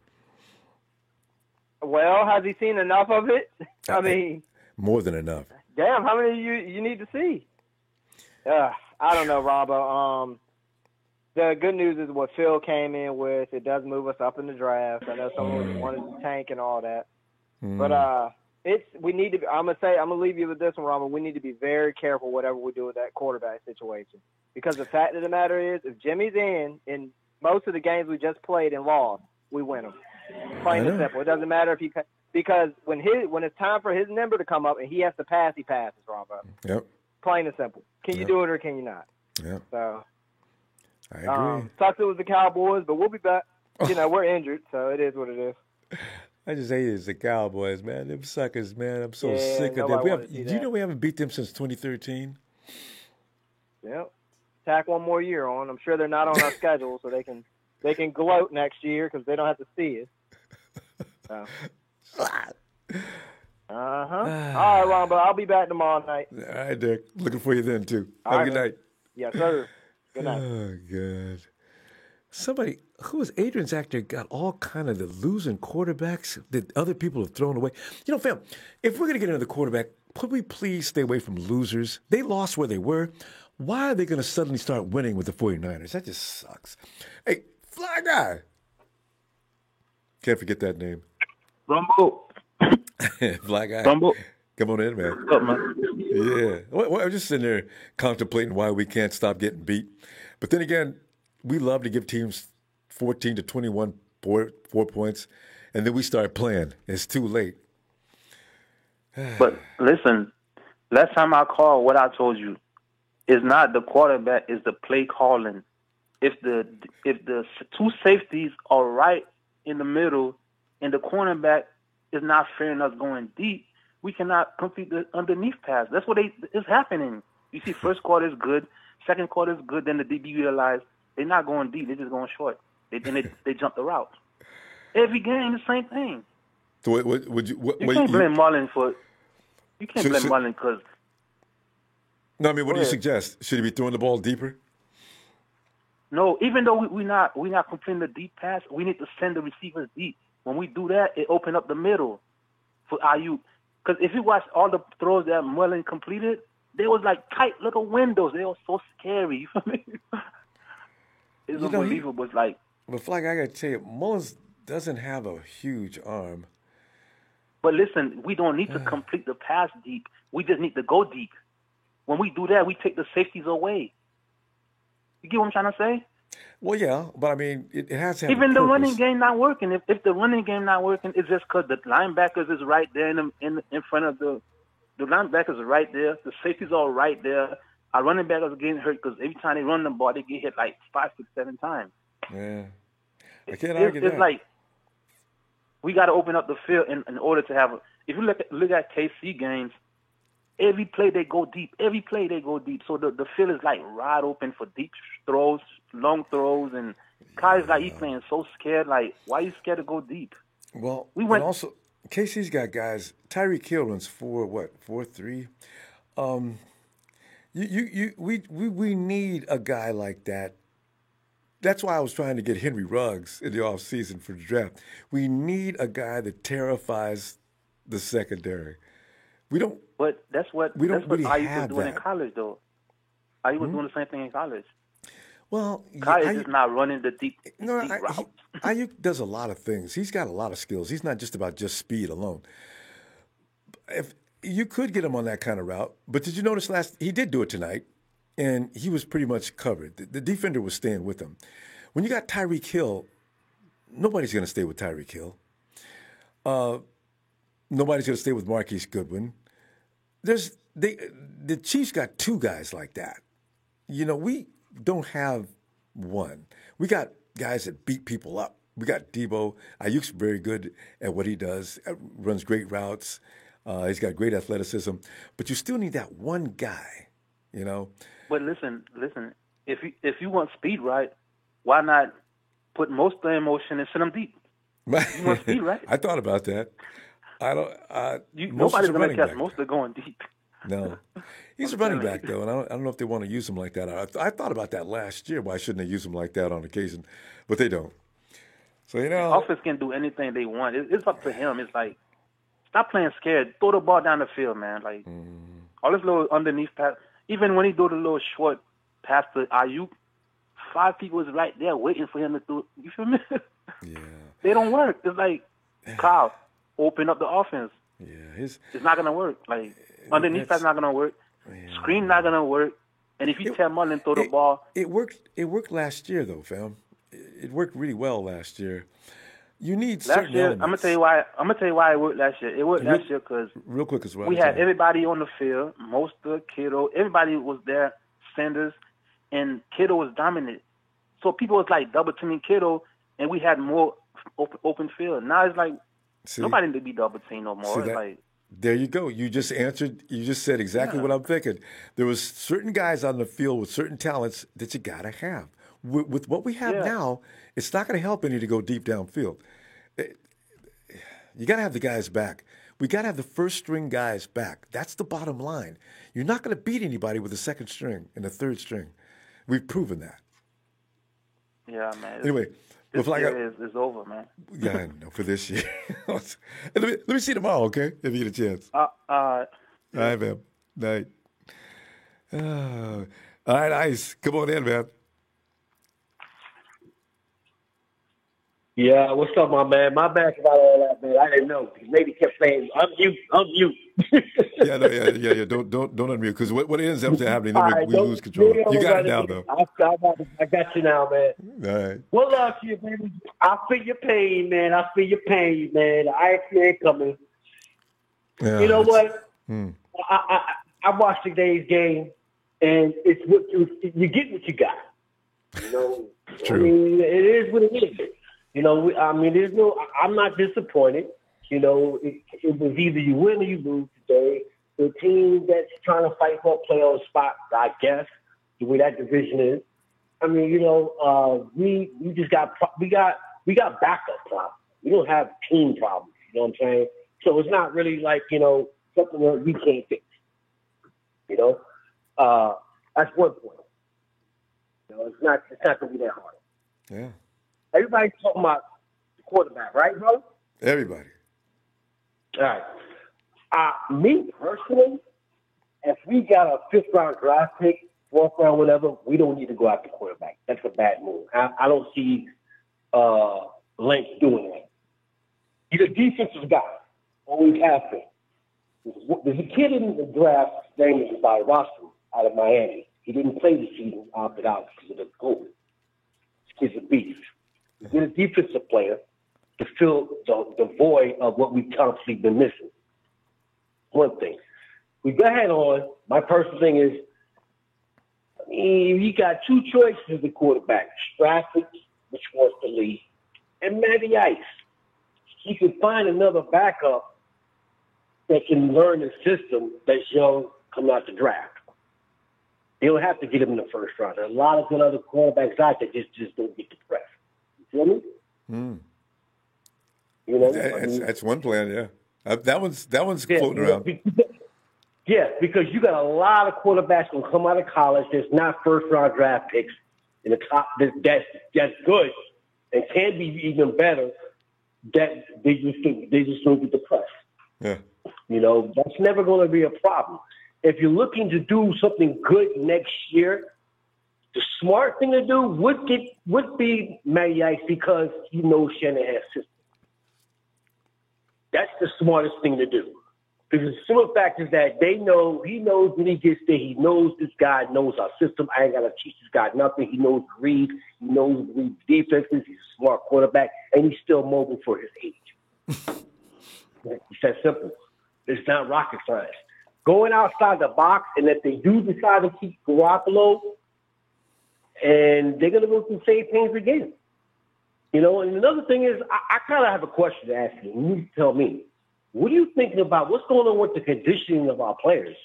Well, has he seen enough of it? I mean, more than enough. Damn, how many you need to see? I don't know, Rombo. The good news is what Phil came in with. It does move us up in the draft. I know someone wanted to tank and all that, but we need to. I'm gonna leave you with this one, Robert. We need to be very careful whatever we do with that quarterback situation, because the fact of the matter is, if Jimmy's in most of the games we just played and lost, we win them. Plain and simple. It doesn't matter if because when it's time for his number to come up and he has to pass, he passes, Robert. Yep. Plain and simple. Can you do it or can you not? Yep. So I agree. Sucks it was the Cowboys, but we'll be back. We're injured, so it is what it is. I just hate it. It's the Cowboys, man. Them suckers, man. I'm so sick of them. Do you know we haven't beat them since 2013? Yep. Tack one more year on. I'm sure they're not on our schedule, so they can gloat next year because they don't have to see it. So. All right, Ron, but I'll be back tomorrow night. All right, Dick. Looking for you then, too. All Have right, a good night. Yes, sir. Good night. Oh, God. Somebody, who was Adrian's actor, got all kind of the losing quarterbacks that other people have thrown away. You know, fam, if we're going to get into the quarterback, could we please stay away from losers? They lost where they were. Why are they going to suddenly start winning with the 49ers? That just sucks. Hey, Fly Guy. Can't forget that name. Rumble. Fly Guy. Rumble. Come on in, man. What's up, man? Yeah. Well, I'm just sitting there contemplating why we can't stop getting beat. But then again, we love to give teams 14 to 21 4 points, and then we start playing. It's too late. But listen, last time I called, what I told you is not the quarterback, is the play calling. If the two safeties are right in the middle and the cornerback is not fearing us going deep, we cannot complete the underneath pass. That's what is happening. You see, first quarter is good, second quarter is good, then the DB realize they're not going deep, they're just going short. They jump the route. Every game, the same thing. So you can't blame Marlon for. You can't blame Marlon because. No, I mean, what do you suggest? Should he be throwing the ball deeper? No, even though we're not completing the deep pass, we need to send the receivers deep. When we do that, it opens up the middle for Ayuk. Because if you watch all the throws that Marlon completed, they was like tight little windows. They were so scary. You feel me? It's unbelievable. It's like. But Flag, I got to tell you, Mullins doesn't have a huge arm. But listen, we don't need to complete the pass deep. We just need to go deep. When we do that, we take the safeties away. You get what I'm trying to say? Well, yeah, but I mean, it has to have even the running game not working. If the running game not working, it's just because the linebackers is right there in front of the linebackers are right there. The safeties are right there. Our running back is getting hurt because every time they run the ball, they get hit like 5, 6, 7 times. Yeah, I can't argue that. It's like we got to open up the field in order to have. If you look at KC games, every play they go deep. Every play they go deep. So the field is like wide open for deep throws, long throws, and Kai's like he's playing so scared. Like, why are you scared to go deep? Well, and also KC's got guys. Tyreek Hill runs 4.3. We need a guy like that. That's why I was trying to get Henry Ruggs in the offseason for the draft. We need a guy that terrifies the secondary. We don't. But that's what Ayuk was doing in college, though. Ayuk was doing the same thing in college. Well, Kai is just not running the deep routes. Ayuk does a lot of things. He's got a lot of skills. He's not just about just speed alone. If you could get him on that kind of route, but did you notice he did do it tonight, and he was pretty much covered. The defender was staying with him. When you got Tyreek Hill, nobody's going to stay with Tyreek Hill. Nobody's going to stay with Marquise Goodwin. The Chiefs got two guys like that. You know, we don't have one. We got guys that beat people up. We got Debo. Ayuk's very good at what he does. Runs great routes. He's got great athleticism. But you still need that one guy, you know. But listen. If you want speed right, why not put most of in motion and send them deep? You want speed right? I thought about that. I don't. Nobody's going to catch most of going deep. No, he's a running back though, and I don't know if they want to use him like that. I thought about that last year. Why shouldn't they use him like that on occasion? But they don't. So offense can do anything they want. It's up to him. It's like, stop playing scared. Throw the ball down the field, man. Like all this little underneath pass. Even when he do the little short pass to Ayuk, 5 people is right there waiting for him to do. You feel me? Yeah. They don't work. It's like, Kyle, open up the offense. Yeah, it's not gonna work. Like underneath pass not gonna work. Yeah. Screen not gonna work. And if you tell Marlon throw the ball, it worked. It worked last year though, fam. It worked really well last year. You need certain elements. I'm gonna tell you why it worked last year. It worked last year because real quick as well. We had everybody on the field, Mostert, Kittle, everybody was there, Sanders, and Kittle was dominant. So people was like double teaming Kittle, and we had more open field. Now it's like nobody need to be double teamed no more. It's like, there you go. You just answered. You just said exactly what I'm thinking. There was certain guys on the field with certain talents that you gotta have. With what we have now, it's not going to help any to go deep downfield. You got to have the guys back. We got to have the first string guys back. That's the bottom line. You're not going to beat anybody with a second string and a third string. We've proven that. Yeah, man. Anyway, this year is over, man. Yeah, I know, for this year. let me see you tomorrow, okay? If you get a chance. All right. All right, man. Night. All right, Ice. Come on in, man. Yeah, what's up, my man? My bad about all that, man. I didn't know. Lady kept saying, unmute. Yeah. Don't unmute, because what ends up happening, then we lose control. You got it now, though. I got you now, man. All right. Well, love to you, baby. I feel your pain, man. The Ice Man coming. Yeah, you know what? I watched today's game, and it's what you get what you got. You know, True. I mean, it is what it is. You know, I'm not disappointed. You know, it was either you win or you lose today. The team that's trying to fight for a playoff spot, I guess, the way that division is. I mean, you know, we got backup problems. We don't have team problems. You know what I'm saying? So it's not really like, you know, something that we can't fix. You know, that's one point. You know, it's not gonna be that hard. Yeah. Everybody's talking about the quarterback, right, bro? Everybody. All right. Me personally, if we got a 5th-round draft pick, 4th round, whatever, we don't need to go after quarterback. That's a bad move. I don't see Lynch doing that. He's a defensive guy. Always has been. There's a kid in the draft, his name is Roscoe, out of Miami. He didn't play the season, opted out because of the COVID. He's a beast. He's a defensive player to fill the void of what we've constantly been missing. One thing. We go ahead on. My personal thing is, I mean, you got 2 choices as the quarterback. Stratford, which wants to leave, and Matty Ice. He can find another backup that can learn the system that's young coming out the draft. They don't have to get him in the 1st round. There's a lot of good other quarterbacks out there just don't get the press. You feel me? You know, that's one plan. Yeah, that one's floating around. Yeah, because you got a lot of quarterbacks gonna come out of college that's not 1st-round draft picks in the top. That's good and can be even better. That they just don't get the press. Yeah, you know, that's never going to be a problem. If you're looking to do something good next year, the smart thing to do would be Matty Ice, because he knows Shanahan's system. That's the smartest thing to do. Because the simple fact is that he knows when he gets there, he knows this guy knows our system. I ain't got to teach this guy nothing. He knows to read. He knows to read defenses. He's a smart quarterback, and he's still mobile for his age. It's that simple. It's not rocket science. Going outside the box, and if they do decide to keep Garoppolo, and they're going to go through the same things again. You know, and another thing is, I kind of have a question to ask you. You need to tell me. What are you thinking about? What's going on with the conditioning of our players?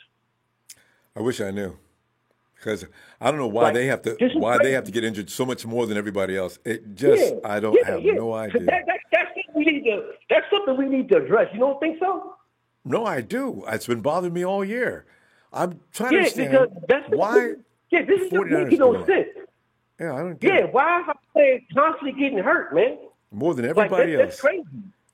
I wish I knew, because I don't know why they have to get injured so much more than everybody else. I have no idea. That's something we need to address. You don't think so? No, I do. It's been bothering me all year. I'm trying to understand why. This is making no sense. Yeah, I don't get it. Why is our players constantly getting hurt, man? More than everybody else. That's crazy.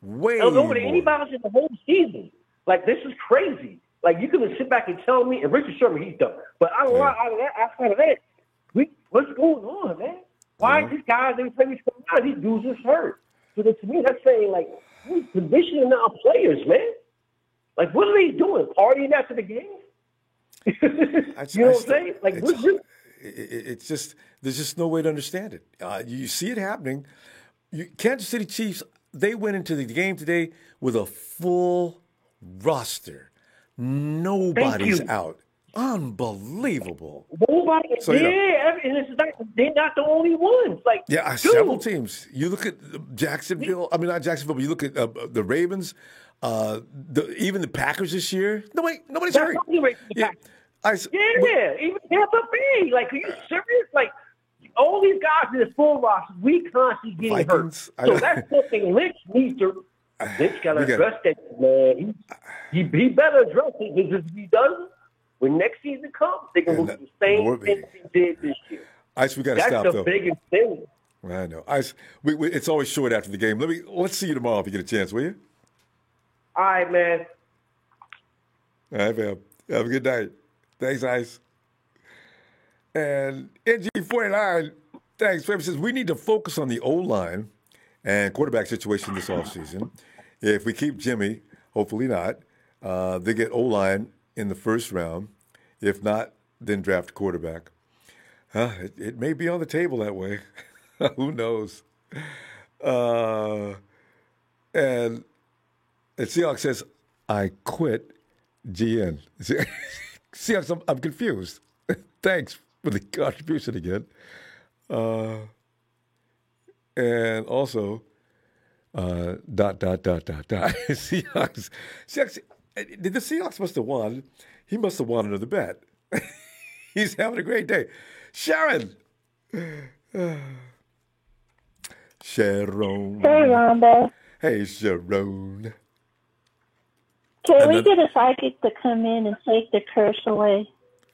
Way more than anybody else in the whole season. Like, this is crazy. Like, you can sit back and tell me, and Richard Sherman, he's done. But outside of that, what's going on, man? Why these guys every time we come out, these dudes is hurt? So to me, that's saying, like, we're conditioning our players, man. Like, what are they doing? Partying after the game? You know what I'm saying? Like, it's just, there's just no way to understand it. You see it happening. Kansas City Chiefs, they went into the game today with a full roster. Nobody's out. Unbelievable. Nobody. So, and they're not the only ones. Like, several teams. You look at Jacksonville. I mean, not Jacksonville, but you look at the Ravens. Even the Packers this year. Nobody's hurt. Even Tampa Bay. Like, are you serious? Like, all these guys in this full roster, we constantly getting hurt. So that's something Lynch needs to. Nick's got to address that, man. He better address it, because if he doesn't, when next season comes, they're going to lose the same thing they did this year. Ice, we got to stop, though. That's the biggest thing. I know. Ice, it's always short after the game. Let's see you tomorrow if you get a chance, will you? All right, man. All right, fam. Have a good night. Thanks, Ice. And NG49, thanks, fam. Says we need to focus on the O-line and quarterback situation this offseason. If we keep Jimmy, hopefully not, they get O-line in the first round. If not, then draft a quarterback. It may be on the table that way. Who knows? And Seahawks says, I quit GN. Seahawks, I'm confused. Thanks for the contribution again. And also, ... Seahawks. The Seahawks must have won. He must have won another bet. He's having a great day. Sharon. Sharon. Hey, Rhonda. Hey, Sharon. Can we get a psychic to come in and take the curse away?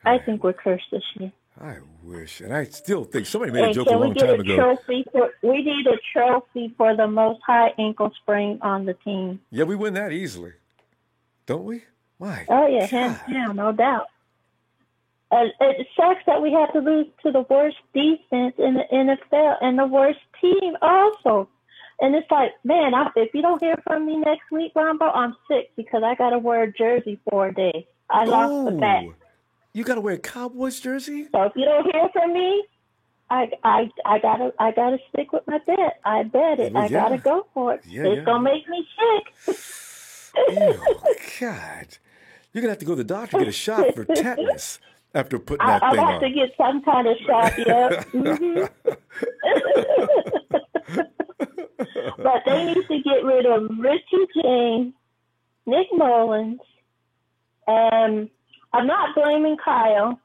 I think we're cursed this year. I wish. And I still think somebody made a joke a long time ago. We need a trophy for the most high ankle sprain on the team. Yeah, we win that easily. Don't we? Why? Oh, yeah, hands down, no doubt. It sucks that we have to lose to the worst defense in the NFL and the worst team also. And it's like, man, if you don't hear from me next week, Rombo, I'm sick because I got to wear a jersey for a day. I lost the bet. You got to wear a Cowboys jersey? So if you don't hear from me, I gotta stick with my bet. I bet it. I gotta go for it. It's gonna make me sick. Oh God! You're gonna have to go to the doctor and get a shot for tetanus after putting that thing on. I'll have to get some kind of shot. Yeah. But they need to get rid of Richie James, Nick Mullins. I'm not blaming Kyle.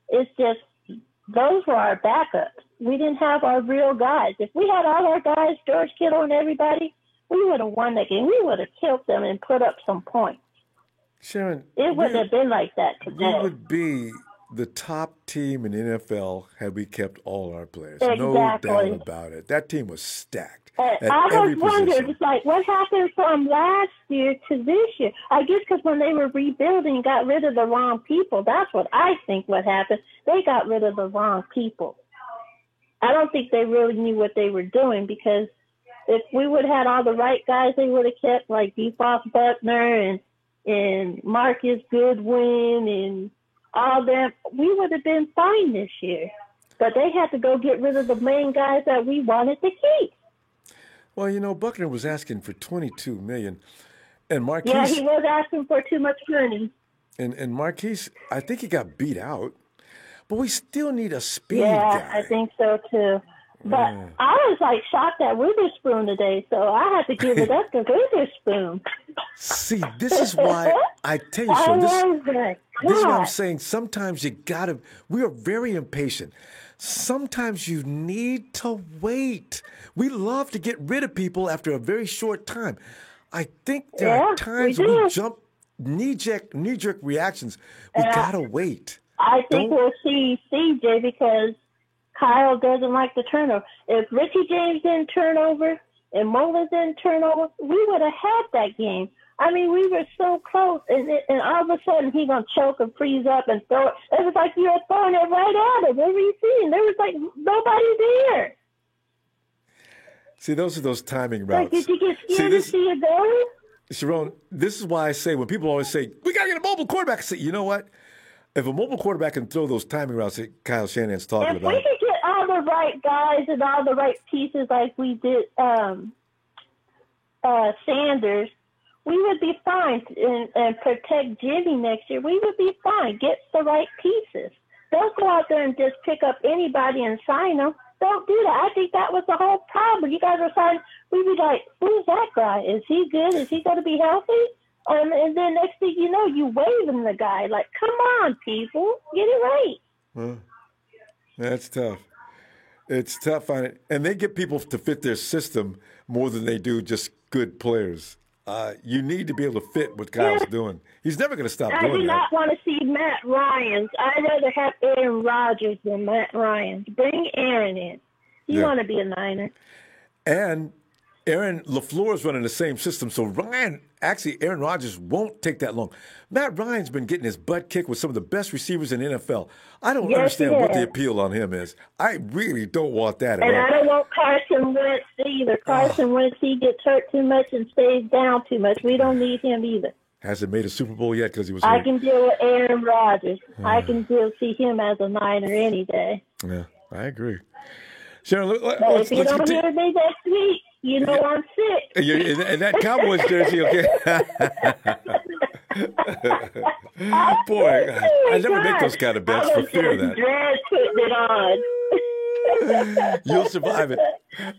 It's just those were our backups. We didn't have our real guys. If we had all our guys, George Kittle and everybody, we would have won the game. We would have killed them and put up some points. Sharon, it wouldn't have been like that today. We would be the top team in the NFL had we kept all our players. Exactly. No doubt about it. That team was stacked. I was wondering, it's like, what happened from last year to this year? I guess because when they were rebuilding, got rid of the wrong people. That's what I think what happened. They got rid of the wrong people. I don't think they really knew what they were doing, because if we would have had all the right guys, they would have kept like DeFoss Buckner and Marcus Goodwin and all them. We would have been fine this year. But they had to go get rid of the main guys that we wanted to keep. Well, you know, Buckner was asking for $22 million, and Marquise. Yeah, he was asking for too much money. And Marquise, I think he got beat out, but we still need a speed guy. Yeah, I think so too. But I was like shocked at Witherspoon today, so I had to give it up to Witherspoon. See, this is why I tell you, so this is what I'm saying. Sometimes you gotta. We are very impatient. Sometimes you need to wait. We love to get rid of people after a very short time. I think there are times we jump knee-jerk reactions. We gotta wait. I think we'll see CJ because Kyle doesn't like the turnover. If Richie James didn't turn over and Mullins didn't turn over, we would have had that game. I mean, we were so close, and all of a sudden he's going to choke and freeze up and throw it. It was like you were throwing it right at him. What were you seeing? There was like nobody there. See, those are those timing routes. Like, did you get scared to see it go? Sharon, this is why I say, when people always say, we got to get a mobile quarterback, I say, you know what? If a mobile quarterback can throw those timing routes that Kyle Shanahan's talking about. If we could get all the right guys and all the right pieces like we did Sanders, we would be fine and protect Jimmy next year. We would be fine. Get the right pieces. Don't go out there and just pick up anybody and sign them. Don't do that. I think that was the whole problem. You guys were signing. We'd be like, who's that guy? Is he good? Is he going to be healthy? And then next thing you know, you waving the guy. Like, come on, people. Get it right. Well, that's tough. It's tough on it. And they get people to fit their system more than they do just good players. You need to be able to fit what Kyle's doing. He's never going to stop doing that. I do not want to see Matt Ryan. I'd rather have Aaron Rodgers than Matt Ryan. Bring Aaron in. You want to be a Niner. And Aaron LaFleur is running the same system, so Aaron Rodgers won't take that long. Matt Ryan's been getting his butt kicked with some of the best receivers in the NFL. I don't understand what the appeal on him is. I really don't want that at all. And I don't want Carson Wentz either. Carson Wentz, he gets hurt too much and stays down too much. We don't need him either. Hasn't made a Super Bowl yet because he was hurt. I can deal with Aaron Rodgers. I can see him as a Niner any day. Yeah, I agree. Sharon, if you don't hear me next week, you know I'm sick. And that Cowboys jersey, okay? Boy, I never make those kind of bets for fear of that. Dread putting it on. You'll survive it.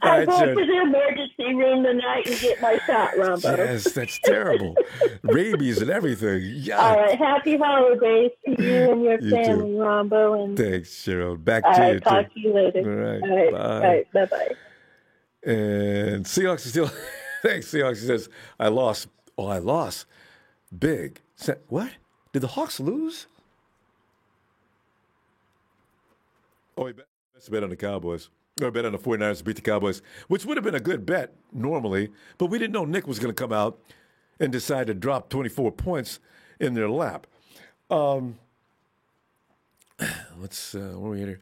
I'll go to the emergency room tonight and get my shot, Rombo. Yes, that's terrible. Rabies and everything. Yuck. All right, happy holidays to you and your family, Rombo. And thanks, Cheryl. Back to you. Talk to you later. All right, bye. All right, bye-bye. And Seahawks is still. Thanks, Seahawks. He says, I lost. Oh, I lost. Big. What? Did the Hawks lose? Oh, he bet on the Cowboys. Or bet on the 49ers to beat the Cowboys, which would have been a good bet normally, but we didn't know Nick was going to come out and decide to drop 24 points in their lap. Let's, where are we here?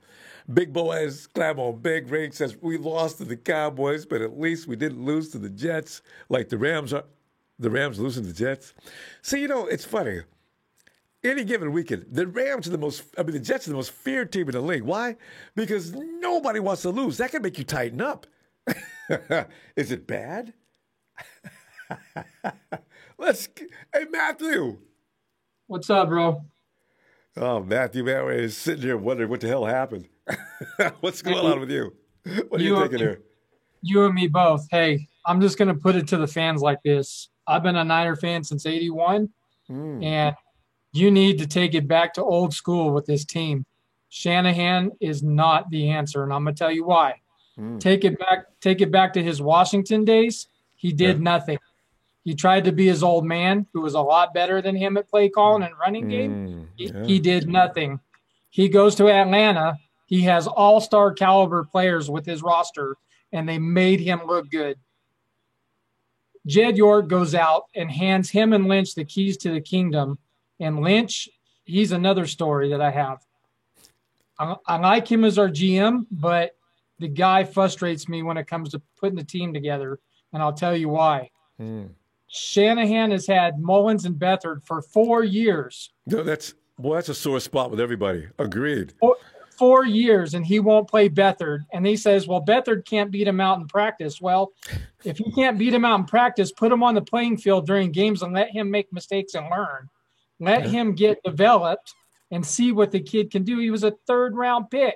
Big Boaz, clam on Big Ring says, we lost to the Cowboys, but at least we didn't lose to the Jets like the Rams are. The Rams losing to the Jets. See, it's funny. Any given weekend, the Jets are the most feared team in the league. Why? Because nobody wants to lose. That can make you tighten up. Is it bad? Hey, Matthew. What's up, bro? Oh, Matthew Manway is sitting here wondering what the hell happened. What's going on with you? What are you thinking here? You and me both. Hey, I'm just going to put it to the fans like this. I've been a Niner fan since '81, and you need to take it back to old school with this team. Shanahan is not the answer, and I'm going to tell you why. Take it back to his Washington days. He did nothing. He tried to be his old man, who was a lot better than him at play calling and running game. He did nothing. He goes to Atlanta. He has all-star caliber players with his roster, and they made him look good. Jed York goes out and hands him and Lynch the keys to the kingdom. And Lynch, he's another story that I have. I like him as our GM, but the guy frustrates me when it comes to putting the team together, and I'll tell you why. Shanahan has had Mullins and Beathard for 4 years. No, that's a sore spot with everybody. Agreed. 4 years, and he won't play Beathard. And he says, well, Beathard can't beat him out in practice. Well, if you can't beat him out in practice, put him on the playing field during games and let him make mistakes and learn. Let him get developed and see what the kid can do. He was a third-round pick.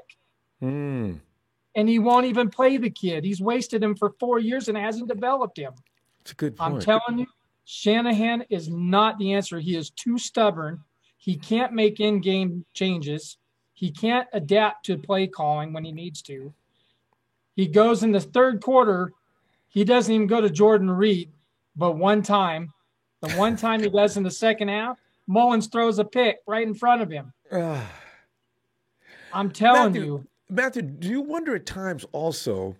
And he won't even play the kid. He's wasted him for 4 years and hasn't developed him. That's a good point. I'm telling you, Shanahan is not the answer. He is too stubborn. He can't make in-game changes. He can't adapt to play calling when he needs to. He goes in the third quarter. He doesn't even go to Jordan Reed, but one time, the one time he does in the second half, Mullins throws a pick right in front of him. I'm telling you. Matthew, do you wonder at times also,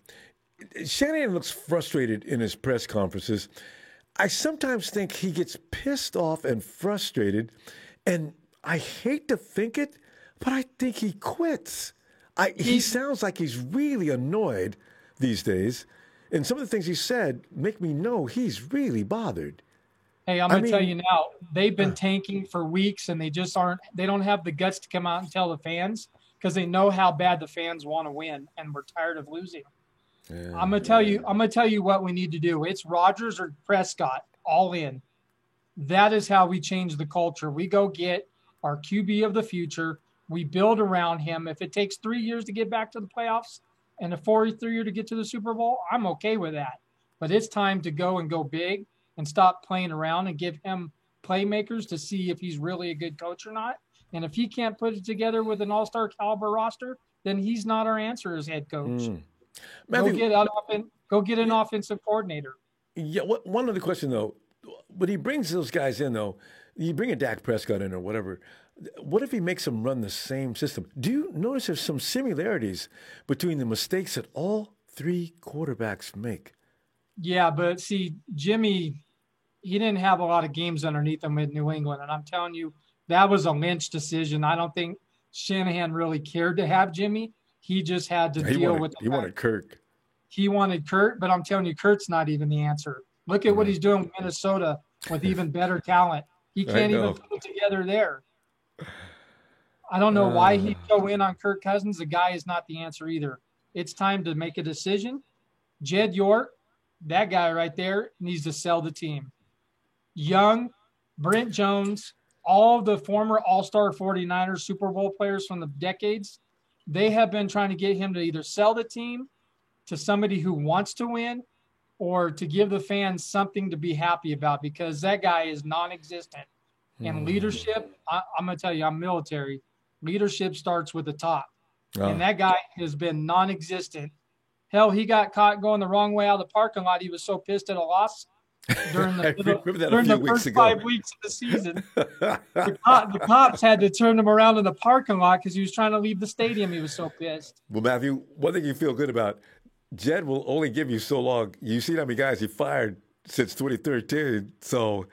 Shanahan looks frustrated in his press conferences. I sometimes think he gets pissed off and frustrated, and I hate to think it, but I think he quits. He sounds like he's really annoyed these days, and some of the things he said make me know he's really bothered. Hey, I'm going to tell you now, they've been tanking for weeks, and they don't have the guts to come out and tell the fans because they know how bad the fans want to win, and we're tired of losing. Yeah, I'm going to tell you what we need to do. It's Rodgers or Prescott, all in. That is how we change the culture. We go get our QB of the future. We build around him. If it takes 3 years to get back to the playoffs and a 4th year to get to the Super Bowl, I'm okay with that. But it's time to go big and stop playing around and give him playmakers to see if he's really a good coach or not. And if he can't put it together with an all-star caliber roster, then he's not our answer as head coach. Matthew, go get an offensive coordinator. Yeah. One other question, though. when he brings those guys in, though, you bring a Dak Prescott in or whatever, what if he makes them run the same system? Do you notice there's some similarities between the mistakes that all three quarterbacks make? Yeah, but see, Jimmy, he didn't have a lot of games underneath him in New England. And I'm telling you, that was a Lynch decision. I don't think Shanahan really cared to have Jimmy. He just had to deal with He wanted Kirk. He wanted Kurt, but I'm telling you, Kurt's not even the answer. Look at what he's doing with Minnesota with even better talent. He can't even put it together there. I don't know why he'd go in on Kirk Cousins. The guy is not the answer either. It's time to make a decision. Jed York, that guy right there, needs to sell the team. Young, Brent Jones, all the former All-Star 49ers Super Bowl players from the decades, they have been trying to get him to either sell the team to somebody who wants to win or to give the fans something to be happy about, because that guy is non-existent. And leadership, I'm going to tell you, I'm military. Leadership starts with the top. And that guy has been non-existent. Hell, he got caught going the wrong way out of the parking lot. He was so pissed at a loss during the first 5 weeks of the season. The cops had to turn him around in the parking lot because he was trying to leave the stadium. He was so pissed. Well, Matthew, one thing you feel good about, Jed will only give you so long. You see how many guys he fired since 2013. So,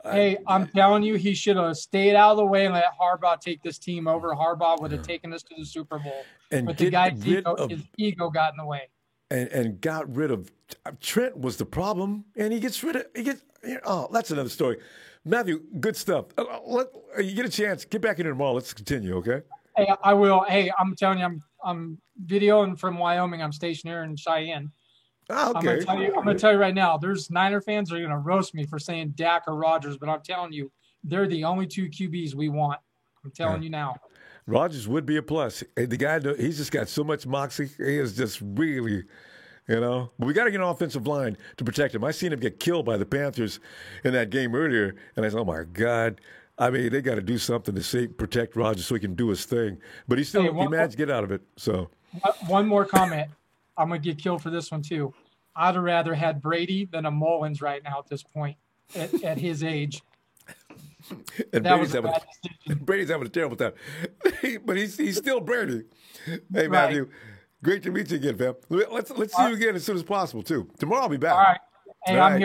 hey, I'm telling you, he should have stayed out of the way and let Harbaugh take this team over. Harbaugh would have taken us to the Super Bowl. But the guy's his ego got in the way. And got rid of Trent was the problem, and he gets rid of that's another story. Matthew, good stuff. You get a chance, get back in here tomorrow. Let's continue, okay? Hey, I will. Hey, I'm telling you, I'm videoing from Wyoming. I'm stationed here in Cheyenne. Oh, okay. I'm gonna tell you right now. There's Niner fans that are gonna roast me for saying Dak or Rodgers, but I'm telling you, they're the only two QBs we want. I'm telling you now. Rodgers would be a plus. The guy, he's just got so much moxie. He is just really, But we got to get an offensive line to protect him. I seen him get killed by the Panthers in that game earlier, and I said, oh, my God. I mean, they got to do something to protect Rodgers so he can do his thing. But he managed to get out of it. So one more comment. I'm going to get killed for this one, too. I'd have rather had Brady than a Mullins right now at this point, at his age. And Brady's having a terrible time. But he's still Brady. Hey, Matthew, great to meet you again, fam. Let's see you again as soon as possible, too. Tomorrow I'll be back. All right. Hey, I'm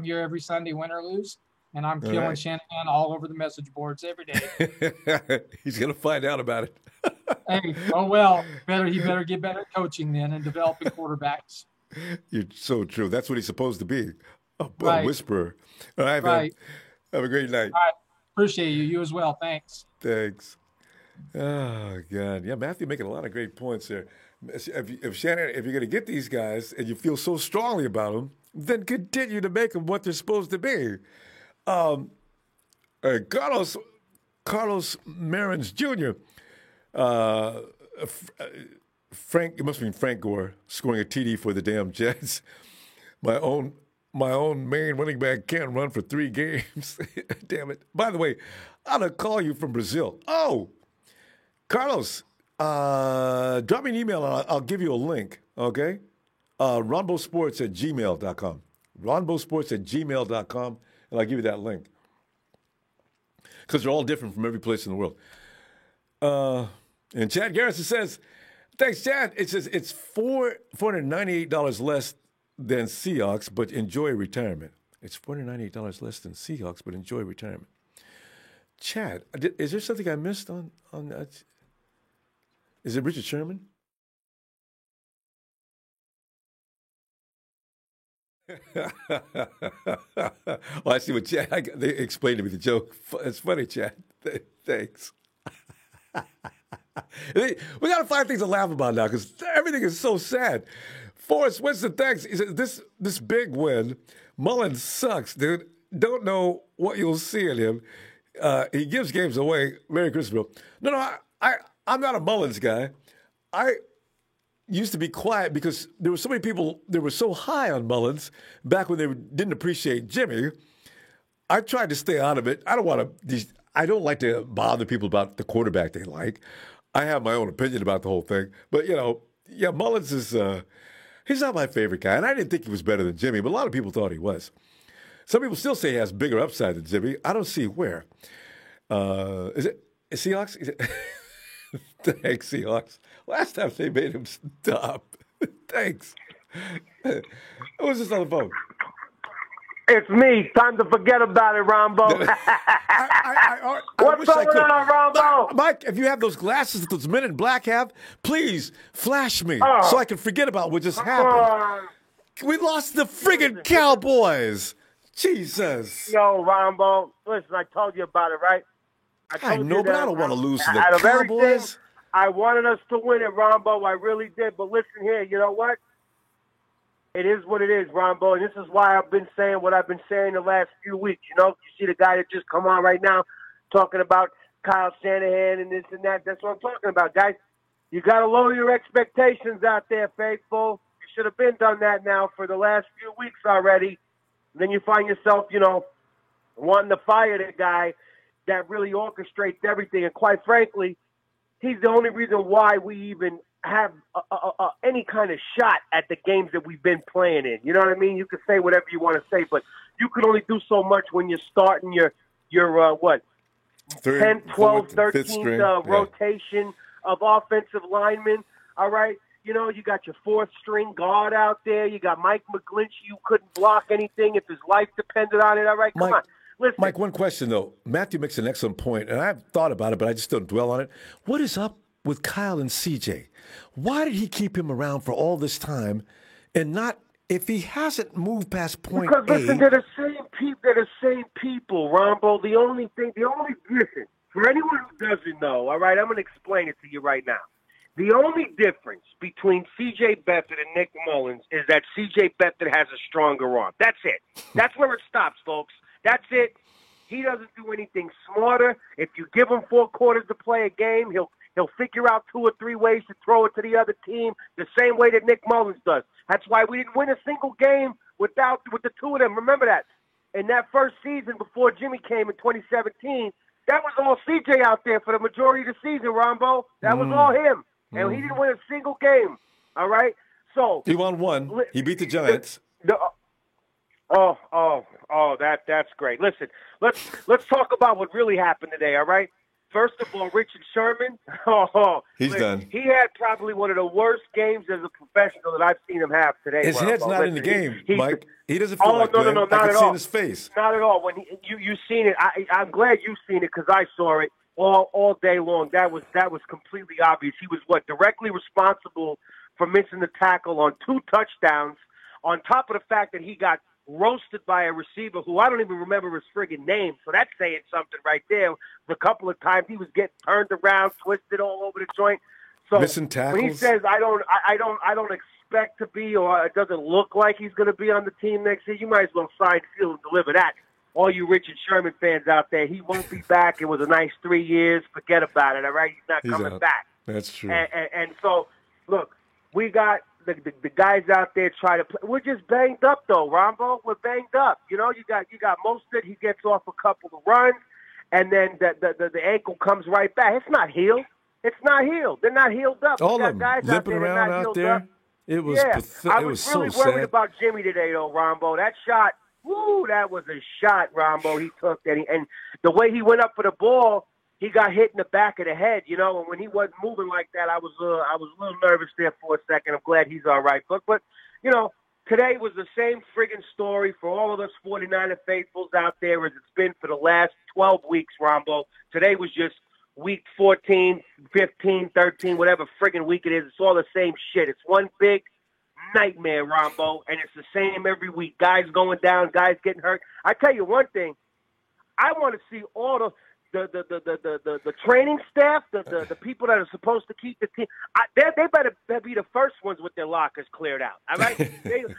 here every Sunday, win or lose, and I'm killing Shanahan all over the message boards every day. He's going to find out about it. Hey, well, he better get better at coaching then and developing quarterbacks. You're so true. That's what he's supposed to be, a whisperer. All right, man. Have a great night. All right. Appreciate you. You as well. Thanks. Thanks. Oh, God. Yeah, Matthew making a lot of great points there. If Shannon, if you're going to get these guys and you feel so strongly about them, then continue to make them what they're supposed to be. Carlos Marins Jr., it must be Frank Gore scoring a TD for the damn Jets. My own main running back can't run for 3 games. Damn it. By the way, I'm going to call you from Brazil. Oh, Carlos, drop me an email and I'll give you a link, okay? ronbosports@gmail.com. ronbosports@gmail.com, and I'll give you that link. Because they're all different from every place in the world. And Chad Garrison says, thanks, Chad. It says it's $498 less than Seahawks, but enjoy retirement. It's $498 less than Seahawks, but enjoy retirement. Chad, is there something I missed on that? Is it Richard Sherman? Oh, I see what Chad, they explained to me the joke. It's funny, Chad. Thanks. We got to find things to laugh about now because everything is so sad. Forrest Winston, thanks. He said, this big win, Mullins sucks, dude. Don't know what you'll see in him. He gives games away. Merry Christmas, bro. No, I'm not a Mullins guy. I used to be quiet because there were so many people that were so high on Mullins back when they didn't appreciate Jimmy. I tried to stay out of it. I don't like to bother people about the quarterback they like. I have my own opinion about the whole thing. But, Mullins is he's not my favorite guy. And I didn't think he was better than Jimmy, but a lot of people thought he was. Some people still say he has bigger upside than Jimmy. I don't see where. Is it Seahawks? Thanks, Seahawks. Last time they made him stop. Thanks. Who was this on the phone? It's me. Time to forget about it, Rombo. What's going on, Rombo? Mike, if you have those glasses that those men in black have, please flash me so I can forget about what just happened. We lost the friggin' Cowboys. Jesus. Yo, Rombo, listen, I told you about it, right? I know, but I don't want to lose to the Cowboys. Everything, I wanted us to win it, Rombo. I really did. But listen here, you know what? It is what it is, Rombo, and this is why I've been saying what I've been saying the last few weeks. You know, you see the guy that just come on right now talking about Kyle Shanahan and this and that. That's what I'm talking about, guys. You got to lower your expectations out there, faithful. You should have been done that now for the last few weeks already. And then you find yourself, you know, wanting to fire the guy that really orchestrates everything. And quite frankly, he's the only reason why we even have any kind of shot at the games that we've been playing in. You know what I mean? You can say whatever you want to say, but you can only do so much when you're starting your 10, 12, 13th rotation of offensive linemen, all right? You know, you got your fourth-string guard out there. You got Mike McGlinchey, who couldn't block anything if his life depended on it. All right, come on. Listen. Mike, one question, though. Matthew makes an excellent point, and I've thought about it, but I just don't dwell on it. What is up with Kyle and CJ? Why did he keep him around for all this time and not, if he hasn't moved past point because, A? Listen, they're the same people, Rombo. Listen, for anyone who doesn't know, all right, I'm going to explain it to you right now. The only difference between C.J. Beathard and Nick Mullins is that C.J. Beathard has a stronger arm. That's it. That's where it stops, folks. That's it. He doesn't do anything smarter. If you give him 4 quarters to play a game, he'll figure out 2 or 3 ways to throw it to the other team the same way that Nick Mullins does. That's why we didn't win a single game with the 2 of them. Remember that. In that first season before Jimmy came in 2017, that was all C.J. out there for the majority of the season, Rombo. That was all him. And he didn't win a single game. All right? So he won 1. He beat the Giants. That's great. Listen, let's talk about what really happened today, all right? First of all, Richard Sherman, he's done. He had probably one of the worst games as a professional that I've seen him have today. His head's not in the game, Mike. He doesn't feel like no, not I at can all. see in his face. Not at all. When you've seen it, I'm glad you've seen it because I saw it all day long. That was completely obvious. He was directly responsible for missing the tackle on 2 touchdowns. On top of the fact that he got roasted by a receiver who I don't even remember his friggin' name, so that's saying something right there. A couple of times he was getting turned around, twisted all over the joint. So missing tackles. When he says I don't expect to be, or it doesn't look like he's going to be on the team next year, you might as well sign, seal, and deliver that. All you Richard Sherman fans out there, he won't be back. It was a nice 3 years. Forget about it. All right, he's not coming back. That's true. And so, look, we got. The guys out there try to play. We're just banged up, though, Rombo. We're banged up. You know, you got Mostert. He gets off a couple of runs, and then the ankle comes right back. It's not healed. They're not healed up. All of them guys limping around out there. Up. It was I was really worried about Jimmy today, though, Rombo. That shot, that was a shot, Rombo. He took that, and the way he went up for the ball, he got hit in the back of the head, you know, and when he wasn't moving like that, I was a little nervous there for a second. I'm glad he's all right. But you know, today was the same friggin' story for all of us 49er faithfuls out there as it's been for the last 12 weeks, Rombo. Today was just week 14, 15, 13, whatever friggin' week it is. It's all the same shit. It's one big nightmare, Rombo, and it's the same every week. Guys going down, guys getting hurt. I tell you one thing, I want to see all the training staff, the people that are supposed to keep the team, they better be the first ones with their lockers cleared out. All right,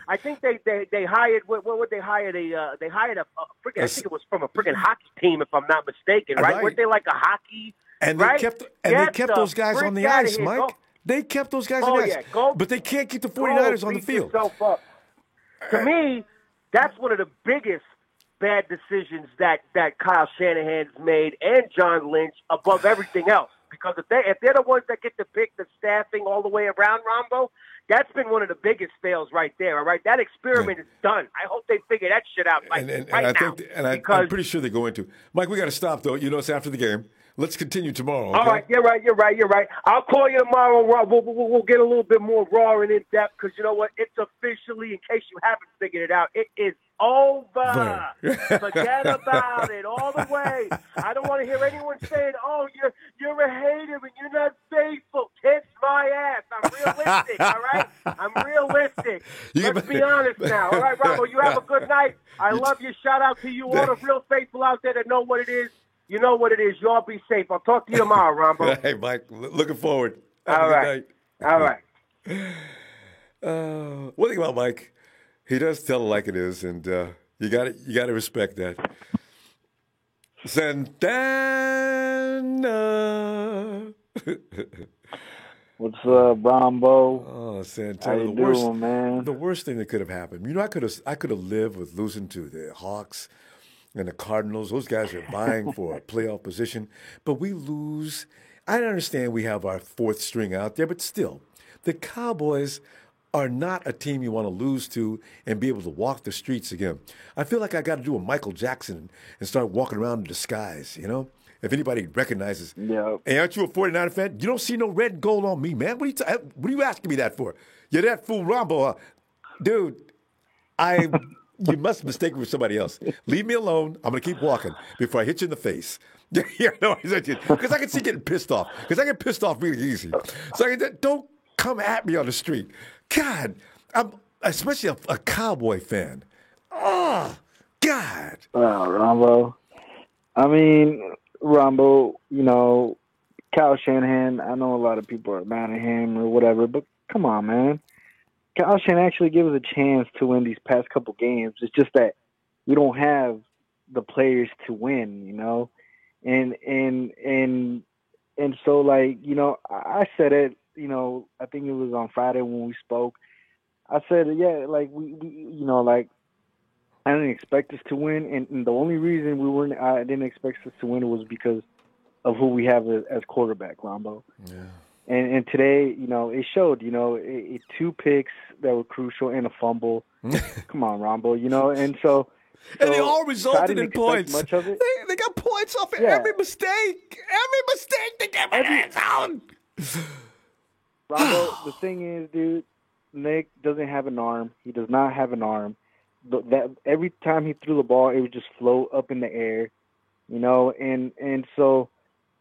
I think they hired what would they hire? They hired I think it was from a freaking hockey team, if I'm not mistaken. Right? Weren't they like a hockey? And right? they kept those guys on the ice, Mike. They kept those guys on the ice, but they can't keep the 49ers on the field. To me, that's one of the biggest bad decisions that Kyle Shanahan's made, and John Lynch, above everything else. because if they're the ones that get to pick the staffing all the way around, Rombo, that's been one of the biggest fails right there. All right, that experiment is done. I hope they figure that shit out right now. I'm pretty sure they go into Mike. We got to stop though. You know, it's after the game. Let's continue tomorrow. Okay? All right, you're right. I'll call you tomorrow, Rob. We'll get a little bit more raw and in depth because you know what? It's officially, in case you haven't figured it out, it is over. Forget about it all the way. I don't want to hear anyone saying, "Oh, you're a hater and you're not faithful." Kiss my ass. I'm realistic. All right, I'm realistic. Let's be honest now. All right, Robo, you have a good night. I love you. Shout out to you, all the real faithful out there that know what it is. You know what it is. Y'all be safe. I'll talk to you tomorrow, Rombo. Hey, Mike. Looking forward. All right. All right. One thing about Mike, he does tell it like it is, and you got to respect that. Santana. What's up, Rombo? Oh, Santana. How you doing, man? The worst thing that could have happened. You know, I could have lived with losing to the Hawks and the Cardinals. Those guys are vying for a playoff position, but we lose. I understand we have our fourth string out there, but still, the Cowboys are not a team you want to lose to and be able to walk the streets again. I feel like I got to do a Michael Jackson and start walking around in disguise, you know? If anybody recognizes, hey, aren't you a 49er fan? You don't see no red and gold on me, man. What are you asking me that for? You're that fool Rombo, huh? Dude, you must mistake me with somebody else. Leave me alone. I'm going to keep walking before I hit you in the face. Because I can see getting pissed off. Because I get pissed off really easy. So don't come at me on the street. God, I'm especially a Cowboy fan. Oh, God. Rombo. I mean, Rombo, you know, Kyle Shanahan, I know a lot of people are mad at him or whatever, but come on, man. Kyle Shanahan actually gave us a chance to win these past couple games. It's just that we don't have the players to win, you know? And so, like, you know, I said it, you know, I think it was on Friday when we spoke. I said, yeah, like, we you know, like, I didn't expect us to win. And the only reason I didn't expect us to win was because of who we have as quarterback, Rombo. Yeah. And today, you know, it showed, you know, two picks that were crucial and a fumble. Come on, Rombo, you know, and so and they all resulted in points. Much of it. They got points off of every mistake. Every mistake they get hands on. Rombo, the thing is, dude, Nick doesn't have an arm. He does not have an arm. That every time he threw the ball, it would just float up in the air, you know, and so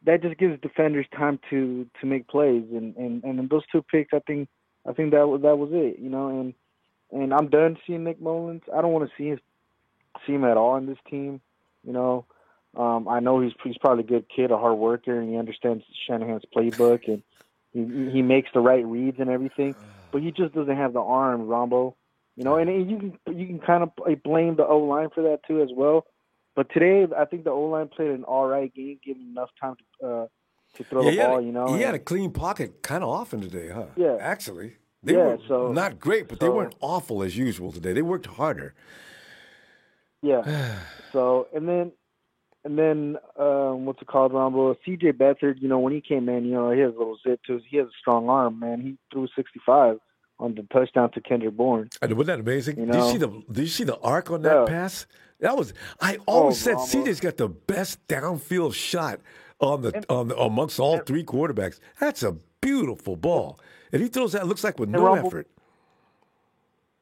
that just gives defenders time to make plays, and in those two picks, I think that was it, you know, and I'm done seeing Nick Mullins. I don't want to see him at all in this team, you know. I know he's probably a good kid, a hard worker, and he understands Shanahan's playbook, and he makes the right reads and everything, but he just doesn't have the arm, Rombo, you know. And you can kind of blame the O-line for that too as well. But today, I think the O-line played an all right game, given enough time to throw the ball, you know. He had a clean pocket kind of often today, huh? Yeah. Actually. They were not great, but they weren't awful as usual today. They worked harder. Yeah. So, and then what's it called, Rombo? C.J. Beathard, you know, when he came in, you know, he has a little zip to his. He has a strong arm, man. He threw 65 on the touchdown to Kendrick Bourne. Wasn't that amazing? You know? Did you see the arc on that pass? I always said CJ's got the best downfield shot amongst all three quarterbacks. That's a beautiful ball. And he throws that, it looks like with no effort.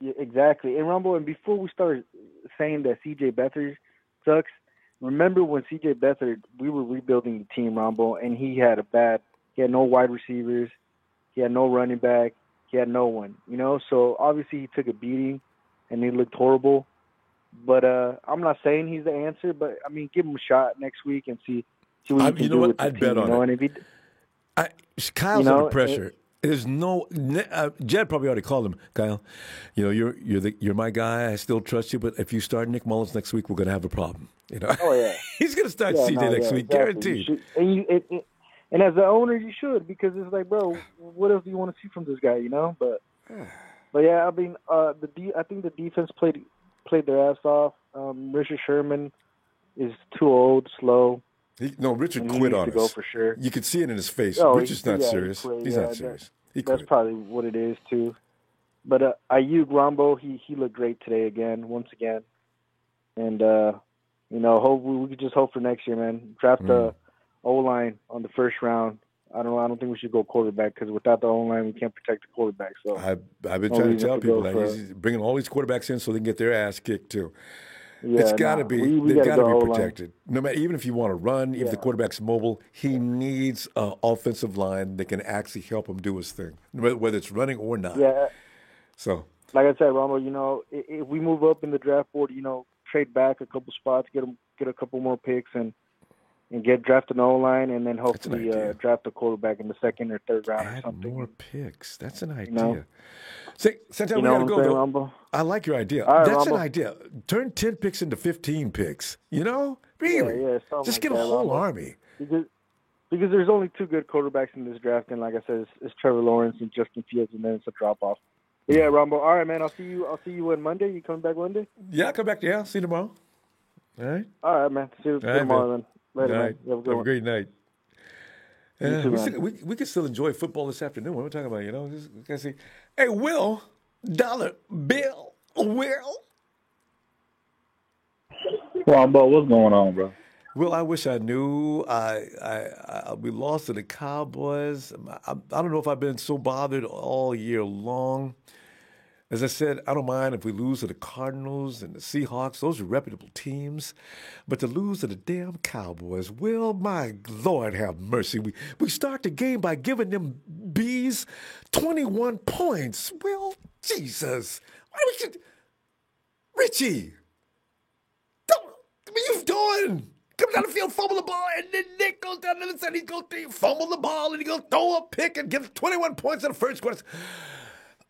Yeah, exactly. And Rumble, and before we start saying that C.J. Beathard sucks, remember when C.J. Beathard, we were rebuilding the team, Rumble, and he had no wide receivers, he had no running back, he had no one, you know? So obviously he took a beating and he looked horrible. But I'm not saying he's the answer, but I mean, give him a shot next week and see what he can do with the I'd team, bet on it. And if Kyle's under pressure. There's no Jed probably already called him. Kyle, you know you're my guy. I still trust you, but if you start Nick Mullins next week, we're going to have a problem. You know. Oh yeah. He's going to start CJ next week, exactly. guaranteed. And as the owner, you should, because it's like, bro, what else do you want to see from this guy? You know, but yeah, I mean, I think the defense played their ass off. Richard Sherman is too old, slow. Richard quit on us. Go for sure. You could see it in his face. Oh, Richard's not serious. He's not serious. That's probably what it is too. But Ayuk Rombo, he looked great today once again, and hope we could just hope for next year, man. Draft the O-line on the first round. I don't think we should go quarterback because without the O-line, we can't protect the quarterback. So I've been trying to tell people he's bringing all these quarterbacks in so they can get their ass kicked too. Yeah, it's got to be. They've got to be protected. No matter, even if you want to run, if the quarterback's mobile, he needs an offensive line that can actually help him do his thing, whether it's running or not. Yeah. So, like I said, Romo, if we move up in the draft board, trade back a couple spots, get a couple more picks, and draft an O-line, and then hopefully draft a quarterback in the second or third round or something. More picks. That's an idea. Santana, we got to go, though. Rumble? I like your idea. Right, that's Rumble. An idea. Turn 10 picks into 15 picks. Really? Yeah, just get a whole army. Because there's only two good quarterbacks in this draft, and like I said, it's Trevor Lawrence and Justin Fields, and then it's a drop-off. Yeah, Rumble. All right, man. I'll see you on Monday. You coming back Monday? Yeah, I'll come back. Yeah, see you tomorrow. All right. All right, man. See you tomorrow, man. Later, man. Have a great night. We can still enjoy football this afternoon. What are we talking about? We can see. Hey, Will, dollar bill, Will. Rumble, what's going on, bro? Well, I wish I knew. We lost to the Cowboys. I don't know if I've been so bothered all year long. As I said, I don't mind if we lose to the Cardinals and the Seahawks. Those are reputable teams. But to lose to the damn Cowboys, well, my Lord have mercy. We start the game by giving them bees 21 points. Well, Jesus. Richie, what are you doing? Come down the field, fumble the ball, and then Nick goes down the other side. He goes, fumble the ball, and he goes throw a pick and give 21 points in the first quarter.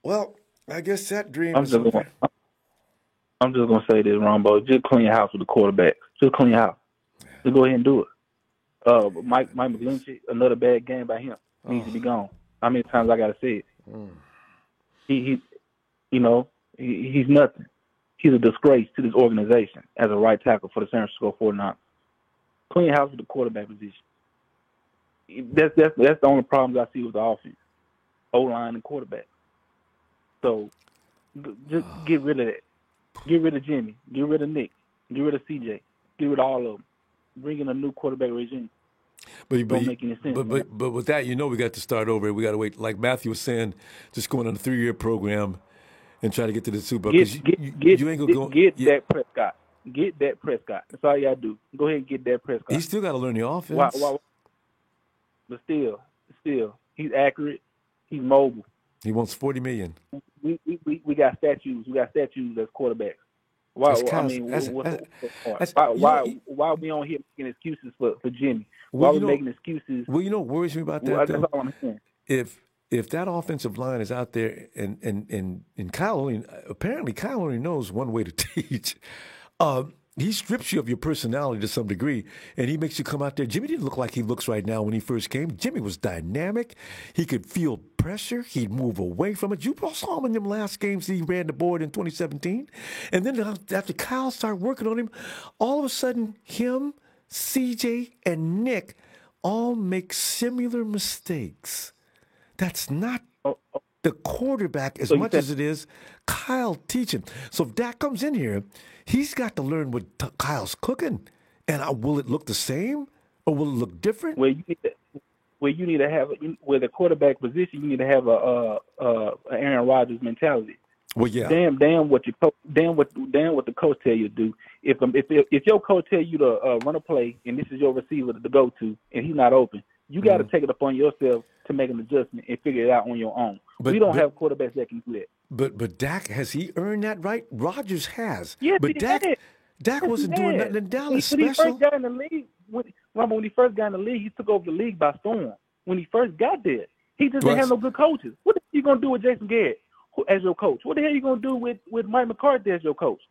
Well, I guess that dream is over. I'm just going to say this, Rombo. Just clean your house with the quarterback. Just clean your house. Just go ahead and do it. Mike McGlinchey, another bad game by him. Needs to be gone. How many times I got to say it? He's nothing. He's a disgrace to this organization as a right tackle for the San Francisco 49ers. Clean your house with the quarterback position. That's the only problems I see with the offense. O-line and quarterback. So just get rid of that. Get rid of Jimmy. Get rid of Nick. Get rid of CJ. Get rid of all of them. Bring in a new quarterback regime. Don't make any sense. But with that, we got to start over. We got to wait. Like Matthew was saying, just going on a 3-year program and try to get to the Super Bowl. You ain't gonna go. Get that Prescott. Get that Prescott. That's all you gotta do. Go ahead and get that Prescott. He still got to learn the offense. But still, he's accurate. He's mobile. He wants $40 million. We got statues. We got statues as quarterbacks. Why are we on here making excuses for Jimmy? Why are we making excuses? Well, what worries me about that? That's all I'm saying. If that offensive line is out there and Kyle only knows one way to teach. He strips you of your personality to some degree, and he makes you come out there. Jimmy didn't look like he looks right now when he first came. Jimmy was dynamic. He could feel pressure. He'd move away from it. You saw him in them last games he ran the board in 2017. And then after Kyle started working on him, all of a sudden him, CJ, and Nick all make similar mistakes. That's not the quarterback as much as it is Kyle teaching. So if Dak comes in here, he's got to learn what Kyle's cooking. And will it look the same or will it look different? Well, you need to have with a quarterback position. You need to have a Aaron Rodgers mentality. Well, yeah. Damn what the coach tell you to do. If your coach tell you to run a play and this is your receiver to go to and he's not open, you got to take it upon yourself to make an adjustment and figure it out on your own. We don't have quarterbacks that can do that. But Dak, has he earned that right? Rodgers has. Yeah, but Dak wasn't doing nothing in Dallas special. When he first got in the league, he took over the league by storm. When he first got there, he just didn't have no good coaches. What are you going to do with Jason Garrett as your coach? What the hell are you going to do with Mike McCarthy as your coach?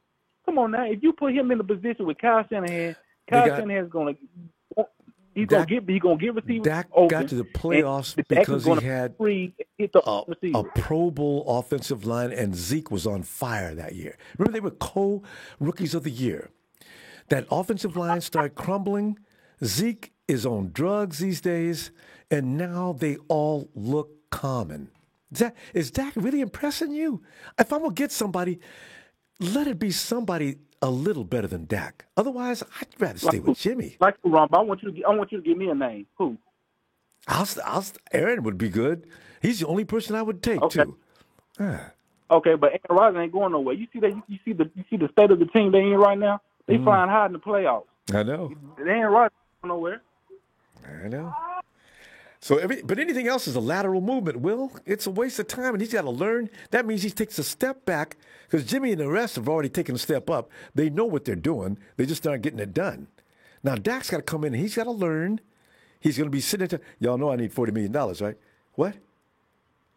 Come on now. If you put him in a position with Kyle Shanahan, Shanahan's going to – He's gonna get receivers. Dak open, got to the playoffs because he had a Pro Bowl offensive line, and Zeke was on fire that year. Remember, they were co-rookies of the year. That offensive line started crumbling. Zeke is on drugs these days, and now they all look common. Is Dak really impressing you? If I'm going to get somebody, let it be somebody a little better than Dak. Otherwise, I'd rather stay with Jimmy. Like Ron, I want you to give me a name. Who? Aaron would be good. He's the only person I would take too. Okay, but Aaron Rodgers ain't going nowhere. You see that? You see the state of the team they in right now. They flying high in the playoffs. I know. Aaron Rodgers ain't going nowhere. I know. So, but anything else is a lateral movement, Will. It's a waste of time, and he's got to learn. That means he takes a step back because Jimmy and the rest have already taken a step up. They know what they're doing. They just aren't getting it done. Now, Dak's got to come in, and he's got to learn. He's going to be sitting there. Y'all know I need $40 million, right? What?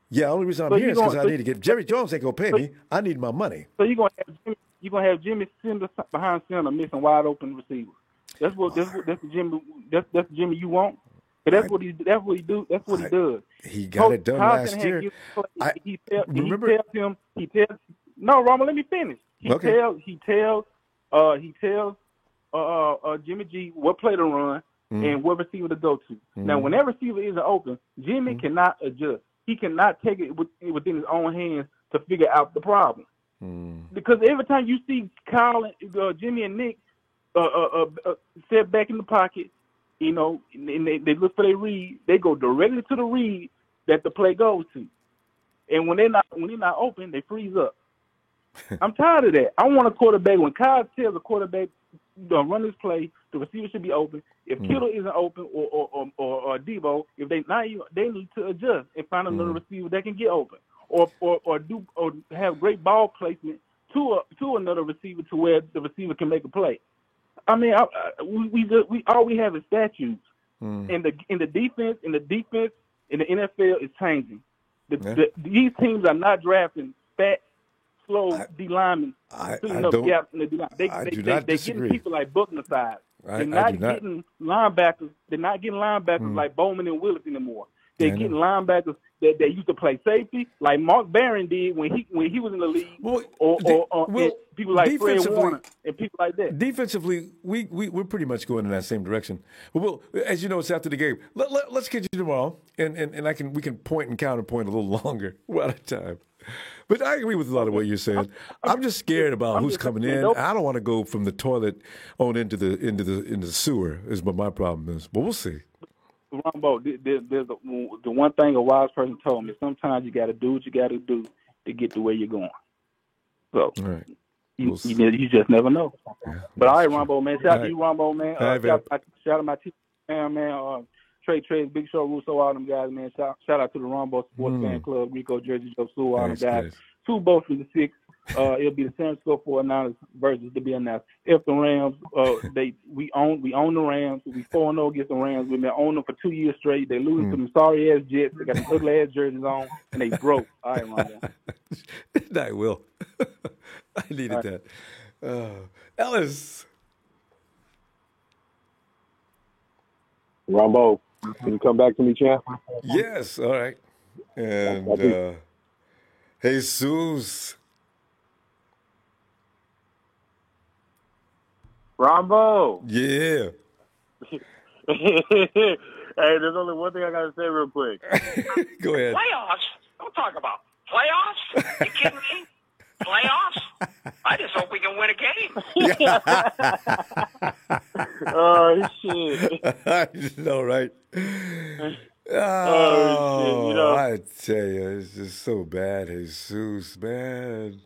Yeah, the only reason I'm here is because I need to get Jerry Jones ain't going to pay me. I need my money. So you're going to have Jimmy behind center missing wide open receivers. That's the Jimmy you want. But that's what he does. He got it done last year. He tells no, Rama, let me finish. He tells Jimmy G what play to run and what receiver to go to. Now, when that receiver isn't open, Jimmy cannot adjust. He cannot take it within his own hands to figure out the problem. Because every time you see Kyle and Jimmy and Nick set back in the pocket, you know, and they look for their read, they go directly to the read that the play goes to. And when they're not open, they freeze up. I'm tired of that. I want a quarterback. When Kyle tells a quarterback to run this play, the receiver should be open. If Kittle isn't open or Debo, if they need to adjust and find another receiver that can get open, or have great ball placement to another receiver to where the receiver can make a play. I mean, we all we have is statues, and the defense in the NFL is changing. These teams are not drafting fat, slow D linemen filling up gaps in the D line. They're getting people like Buckner side. They're not getting linebackers. They're not getting linebackers like Bowman and Willis anymore. They're getting linebackers that used to play safety, like Mark Barron did when he was in the league, or people like Fred Warner and people like that. Defensively, we're pretty much going in that same direction. Well, as you know, it's after the game. Let's get you tomorrow, and we can point and counterpoint a little longer. We're out of time. But I agree with a lot of what you're saying. I'm just scared about who's coming in. I don't want to go from the toilet on into the sewer. Is what my problem is. But we'll see. Rambo, there's the one thing a wise person told me. Sometimes you got to do what you got to do to get to where you're going. So you just never know. Yeah, but all right, Rambo, man. Shout out to you, Rambo, man. Shout out to my team, man. Trey, Big Show, Russo, all them guys, man. Shout out to the Rambo Sports Fan Club, Rico, Jersey, Joe, Sue, all them guys. 2 votes from the 6. It'll be the San Francisco 49ers versus to be announced. If the Rams, we own the Rams. We 4-0 against the Rams. We've been owning them for 2 years straight. They losing to them sorry ass Jets. They got them ugly ass jerseys on, and they broke. All right, Rambo. I will. I needed that. Ellis. Rambo, can you come back to me, champ? Yes. All right. And Jesus. Rambo. Yeah. Hey, there's only one thing I gotta say real quick. Go ahead. Playoffs? Don't talk about playoffs. You kidding me? Playoffs? I just hope we can win a game. Oh shit! I know, right? Oh shit! I tell you, it's just so bad, Jesus, man.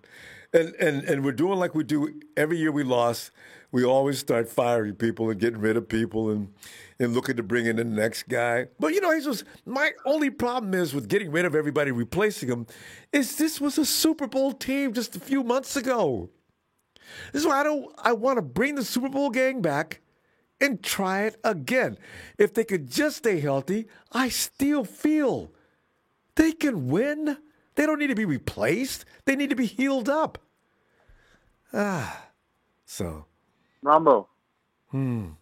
And we're doing like we do every year we lost. We always start firing people and getting rid of people and looking to bring in the next guy. But, Jesus, my only problem is with getting rid of everybody, replacing them, is this was a Super Bowl team just a few months ago. This is why I want to bring the Super Bowl gang back and try it again. If they could just stay healthy, I still feel they can win. They don't need to be replaced. They need to be healed up. So. Rambo. Real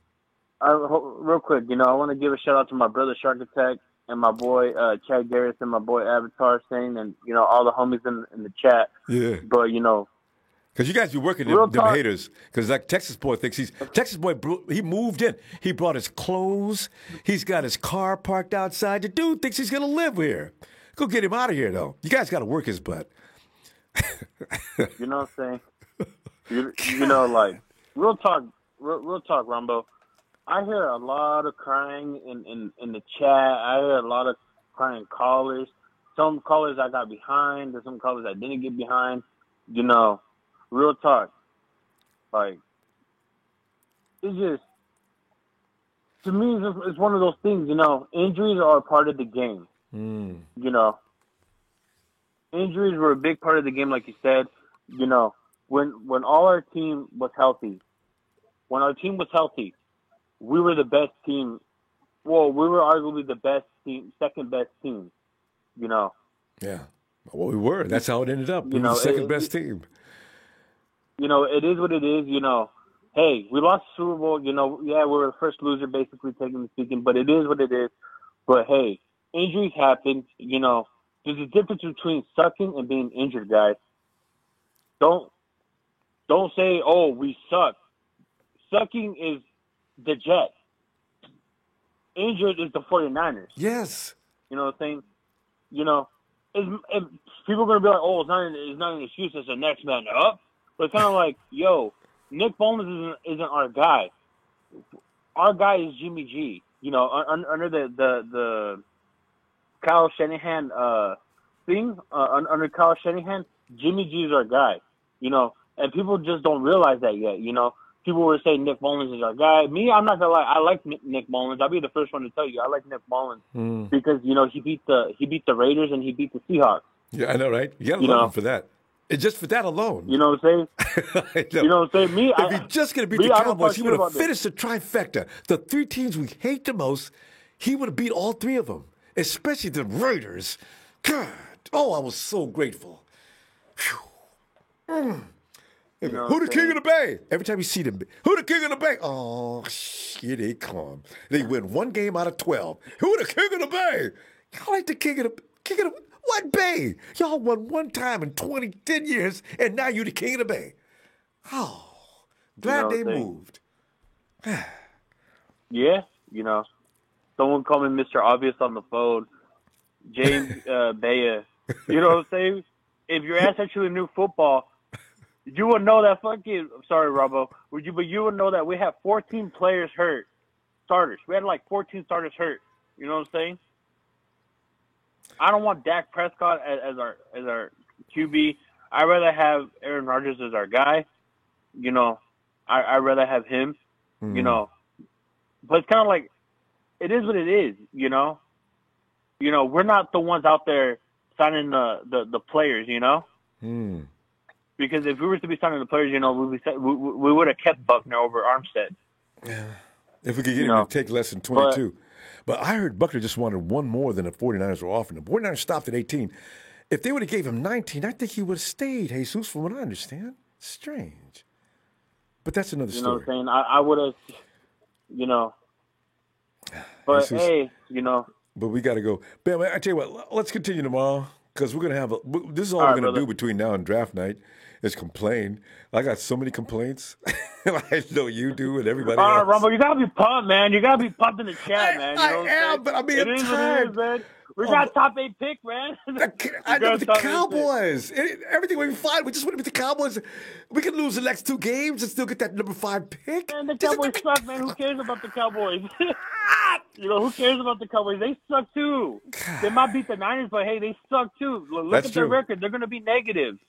quick, I want to give a shout out to my brother Shark Attack and my boy Chad Garrison, my boy Avatar Singh, and all the homies in the chat. Yeah. But Because you guys be working them haters. Because like Texas boy thinks he moved in. He brought his clothes. He's got his car parked outside. The dude thinks he's going to live here. Go get him out of here, though. You guys got to work his butt. You know what I'm saying? You know, like, real talk, Rumbo. I hear a lot of crying in the chat. I hear a lot of crying callers. Some callers I got behind, and some callers I didn't get behind. You know, real talk. Like, it's just, to me, it's one of those things, you know, injuries are a part of the game. You know, injuries were a big part of the game, like you said. You know, when all our team was healthy, we were the best team. Well, we were arguably the best team, second best team. You know. Yeah. Well, we were. That's how it ended up. We were the second best team. You know, it is what it is. You know, hey, we lost the Super Bowl. You know, yeah, we were the first loser, basically, technically speaking. But it is what it is. But hey, injuries happen. You know, there's a difference between sucking and being injured, guys. Don't say, oh, we suck. Sucking is the Jets. Injured is the 49ers. Yes. You know what I'm saying? You know, people are going to be like, oh, it's not an excuse. It's the next man up. But it's kind of like, yo, Nick Mullins isn't our guy. Our guy is Jimmy G. You know, under the Kyle Shanahan thing, under Kyle Shanahan, Jimmy G is our guy. You know, and people just don't realize that yet. You know, people were saying Nick Mullins is our guy. Me, I'm not gonna lie. I like Nick Mullins. I'll be the first one to tell you I like Nick Mullins because you know he beat the Raiders and he beat the Seahawks. Yeah, I know, right? You gotta love him for that. And just for that alone. You know what I'm saying? You know what I'm saying? Me, if he's just gonna beat the Cowboys, he would have finished the trifecta. The three teams we hate the most, he would have beat all three of them, especially the Raiders. God, oh, I was so grateful. You know who the king of the Bay? Every time you see them, who the king of the Bay? Oh, here they come. They win one game out of 12. Who the king of the Bay? Y'all like the king of the what Bay? Y'all won one time in 10 years, and now you the king of the Bay. Oh, glad they moved. Yeah, you know, someone called me Mr. Obvious on the phone. James Baya. You know what I'm saying? If your ass actually knew football, you would know that fucking. Sorry, Robbo. But you would know that we have 14 players hurt, starters. We had like 14 starters hurt. You know what I'm saying? I don't want Dak Prescott as our QB. I'd rather have Aaron Rodgers as our guy. You know, I'd rather have him. You know, but it's kind of like it is what it is. You know, we're not the ones out there signing the players. You know. Because if we were to be signing the players, you know, we would have kept Buckner over Armstead. Yeah. If we could get him to take less than 22. But I heard Buckner just wanted one more than the 49ers were offering him. The 49ers stopped at 18. If they would have gave him 19, I think he would have stayed, Jesus, from what I understand. Strange. But that's another story. You know what I'm saying? I would have, you know. But, Jesus. Hey, you know. But we got to go. Bam, I tell you what, let's continue tomorrow. Because we're going to have this is all we're going to do between now and draft night is complain. I got so many complaints. I know you do and everybody else. All right, Rumble, you got to be pumped, man. You got to be pumped in the chat, man. You know I am, but I mean, I'm tired. Man. We got top 8 pick, man. I know the Cowboys. Everything will be fine. We just want to beat the Cowboys. We can lose the next 2 games and still get that number 5 pick. Man, the Cowboys suck, man. Who cares about the Cowboys? You know, who cares about the Cowboys? They suck, too. They might beat the Niners, but, hey, they suck, too. Look at their record. They're going to be negative.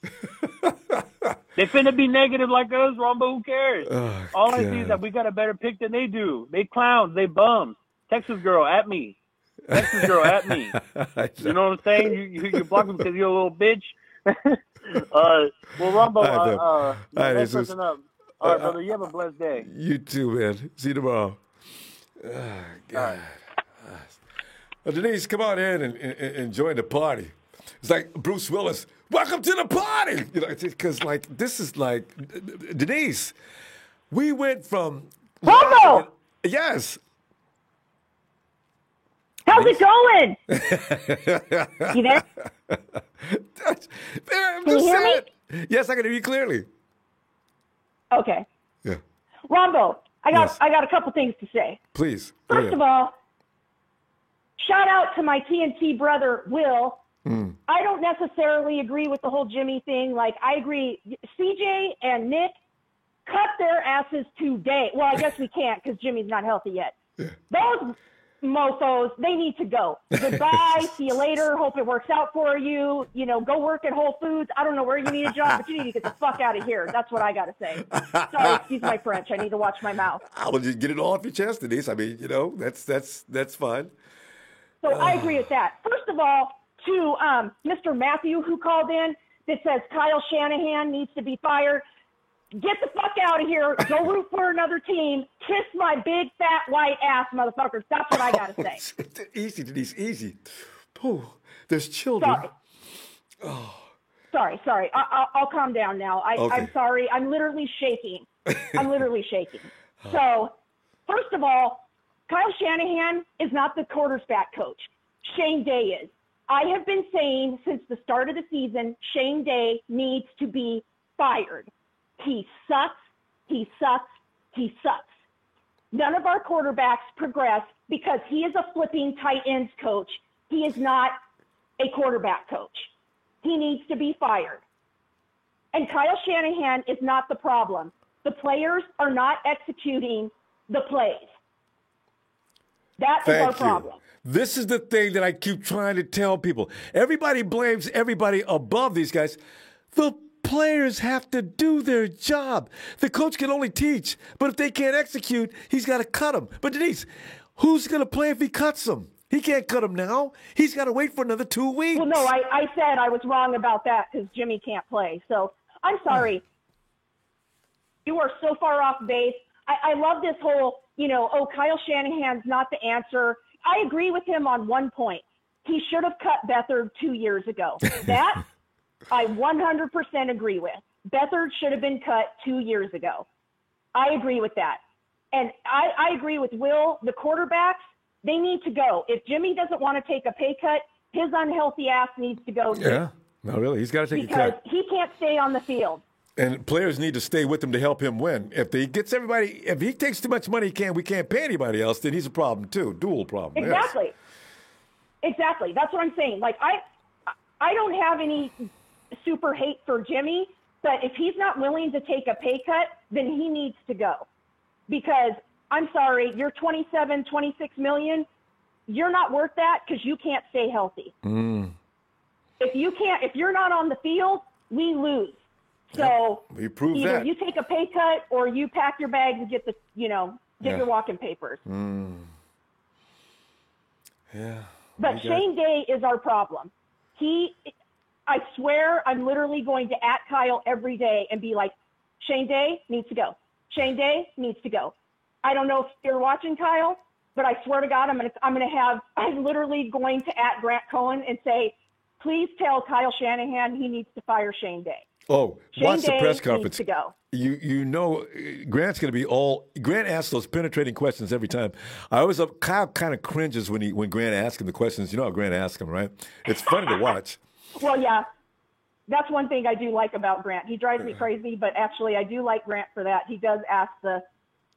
They finna be negative like us, Rombo. Who cares? Oh, all I see is that we got a better pick than they do. They clowns. They bums. Texas girl, at me. Texas girl, at me. You know what I'm saying? You block me because you're a little bitch. Well, Rombo, next person up. All right, brother, you have a blessed day. You too, man. See you tomorrow. Oh, God. Well, Denise, come on in and join the party. It's like Bruce Willis. Welcome to the party. You know, because like this is like Denise. We went from yes. How's it going? You there? Can you hear me? Yes, I can hear you clearly. Okay. Yeah. Rombo, I got a couple things to say. Please. First of all, shout out to my TNT brother, Will. I don't necessarily agree with the whole Jimmy thing. Like, I agree. CJ and Nick, cut their asses today. Well, I guess we can't because Jimmy's not healthy yet. Those mofos, they need to go. Goodbye. See you later. Hope it works out for you. You know, go work at Whole Foods. I don't know where you need a job, but you need to get the fuck out of here. That's what I got to say. Sorry, excuse my French. I need to watch my mouth. I will just get it all off your chest, Denise. I mean, you know, that's fine. So I agree with that. First of all, to Mr. Matthew, who called in, that says Kyle Shanahan needs to be fired. Get the fuck out of here. Go root for another team. Kiss my big, fat, white ass, motherfuckers. That's what I got to say. Easy, Denise, easy. Oh, there's children. Sorry. Sorry. I'll calm down now. Okay. I'm sorry. I'm literally shaking. So, first of all, Kyle Shanahan is not the quarterback coach. Shane Day is. I have been saying since the start of the season, Shane Day needs to be fired. He sucks. None of our quarterbacks progress because he is a flipping tight ends coach. He is not a quarterback coach. He needs to be fired. And Kyle Shanahan is not the problem. The players are not executing the plays. That is our problem. This is the thing that I keep trying to tell people. Everybody blames everybody above these guys. The players have to do their job. The coach can only teach, but if they can't execute, he's got to cut them. But Denise, who's going to play if he cuts them? He can't cut them now. He's got to wait for another 2 weeks. Well, no, I said I was wrong about that because Jimmy can't play. So I'm sorry. You are so far off base. I love this whole, Kyle Shanahan's not the answer. I agree with him on one point. He should have cut Beathard 2 years ago. That I 100% agree with. Beathard should have been cut 2 years ago. I agree with that. And I agree with Will. The quarterbacks, they need to go. If Jimmy doesn't want to take a pay cut, his unhealthy ass needs to go too. Yeah, no, really. He's got to take a cut. Because he can't stay on the field. And players need to stay with him to help him win. If he takes too much money, we can't pay anybody else, then he's a problem too. Dual problem. Exactly. Yes. Exactly. That's what I'm saying. Like, I don't have any super hate for Jimmy, but if he's not willing to take a pay cut, then he needs to go. Because I'm sorry, you're 27, 26 million. You're not worth that because you can't stay healthy. If you're not on the field, we lose. So we proved either that. You take a pay cut or you pack your bags and get your walking papers. Yeah. But Shane Day is our problem. I swear I'm literally going to at Kyle every day and be like, Shane Day needs to go. Shane Day needs to go. I don't know if you're watching, Kyle, but I swear to God, I'm literally going to at Grant Cohen and say, please tell Kyle Shanahan he needs to fire Shane Day. Oh, watch the press conference. Needs to go. You know, Grant's going to be Grant asks those penetrating questions every time. Kyle kind of cringes when Grant asks him the questions. You know how Grant asks them, right? It's funny to watch. Well, yeah. That's one thing I do like about Grant. He drives me crazy, but actually I do like Grant for that. He does ask the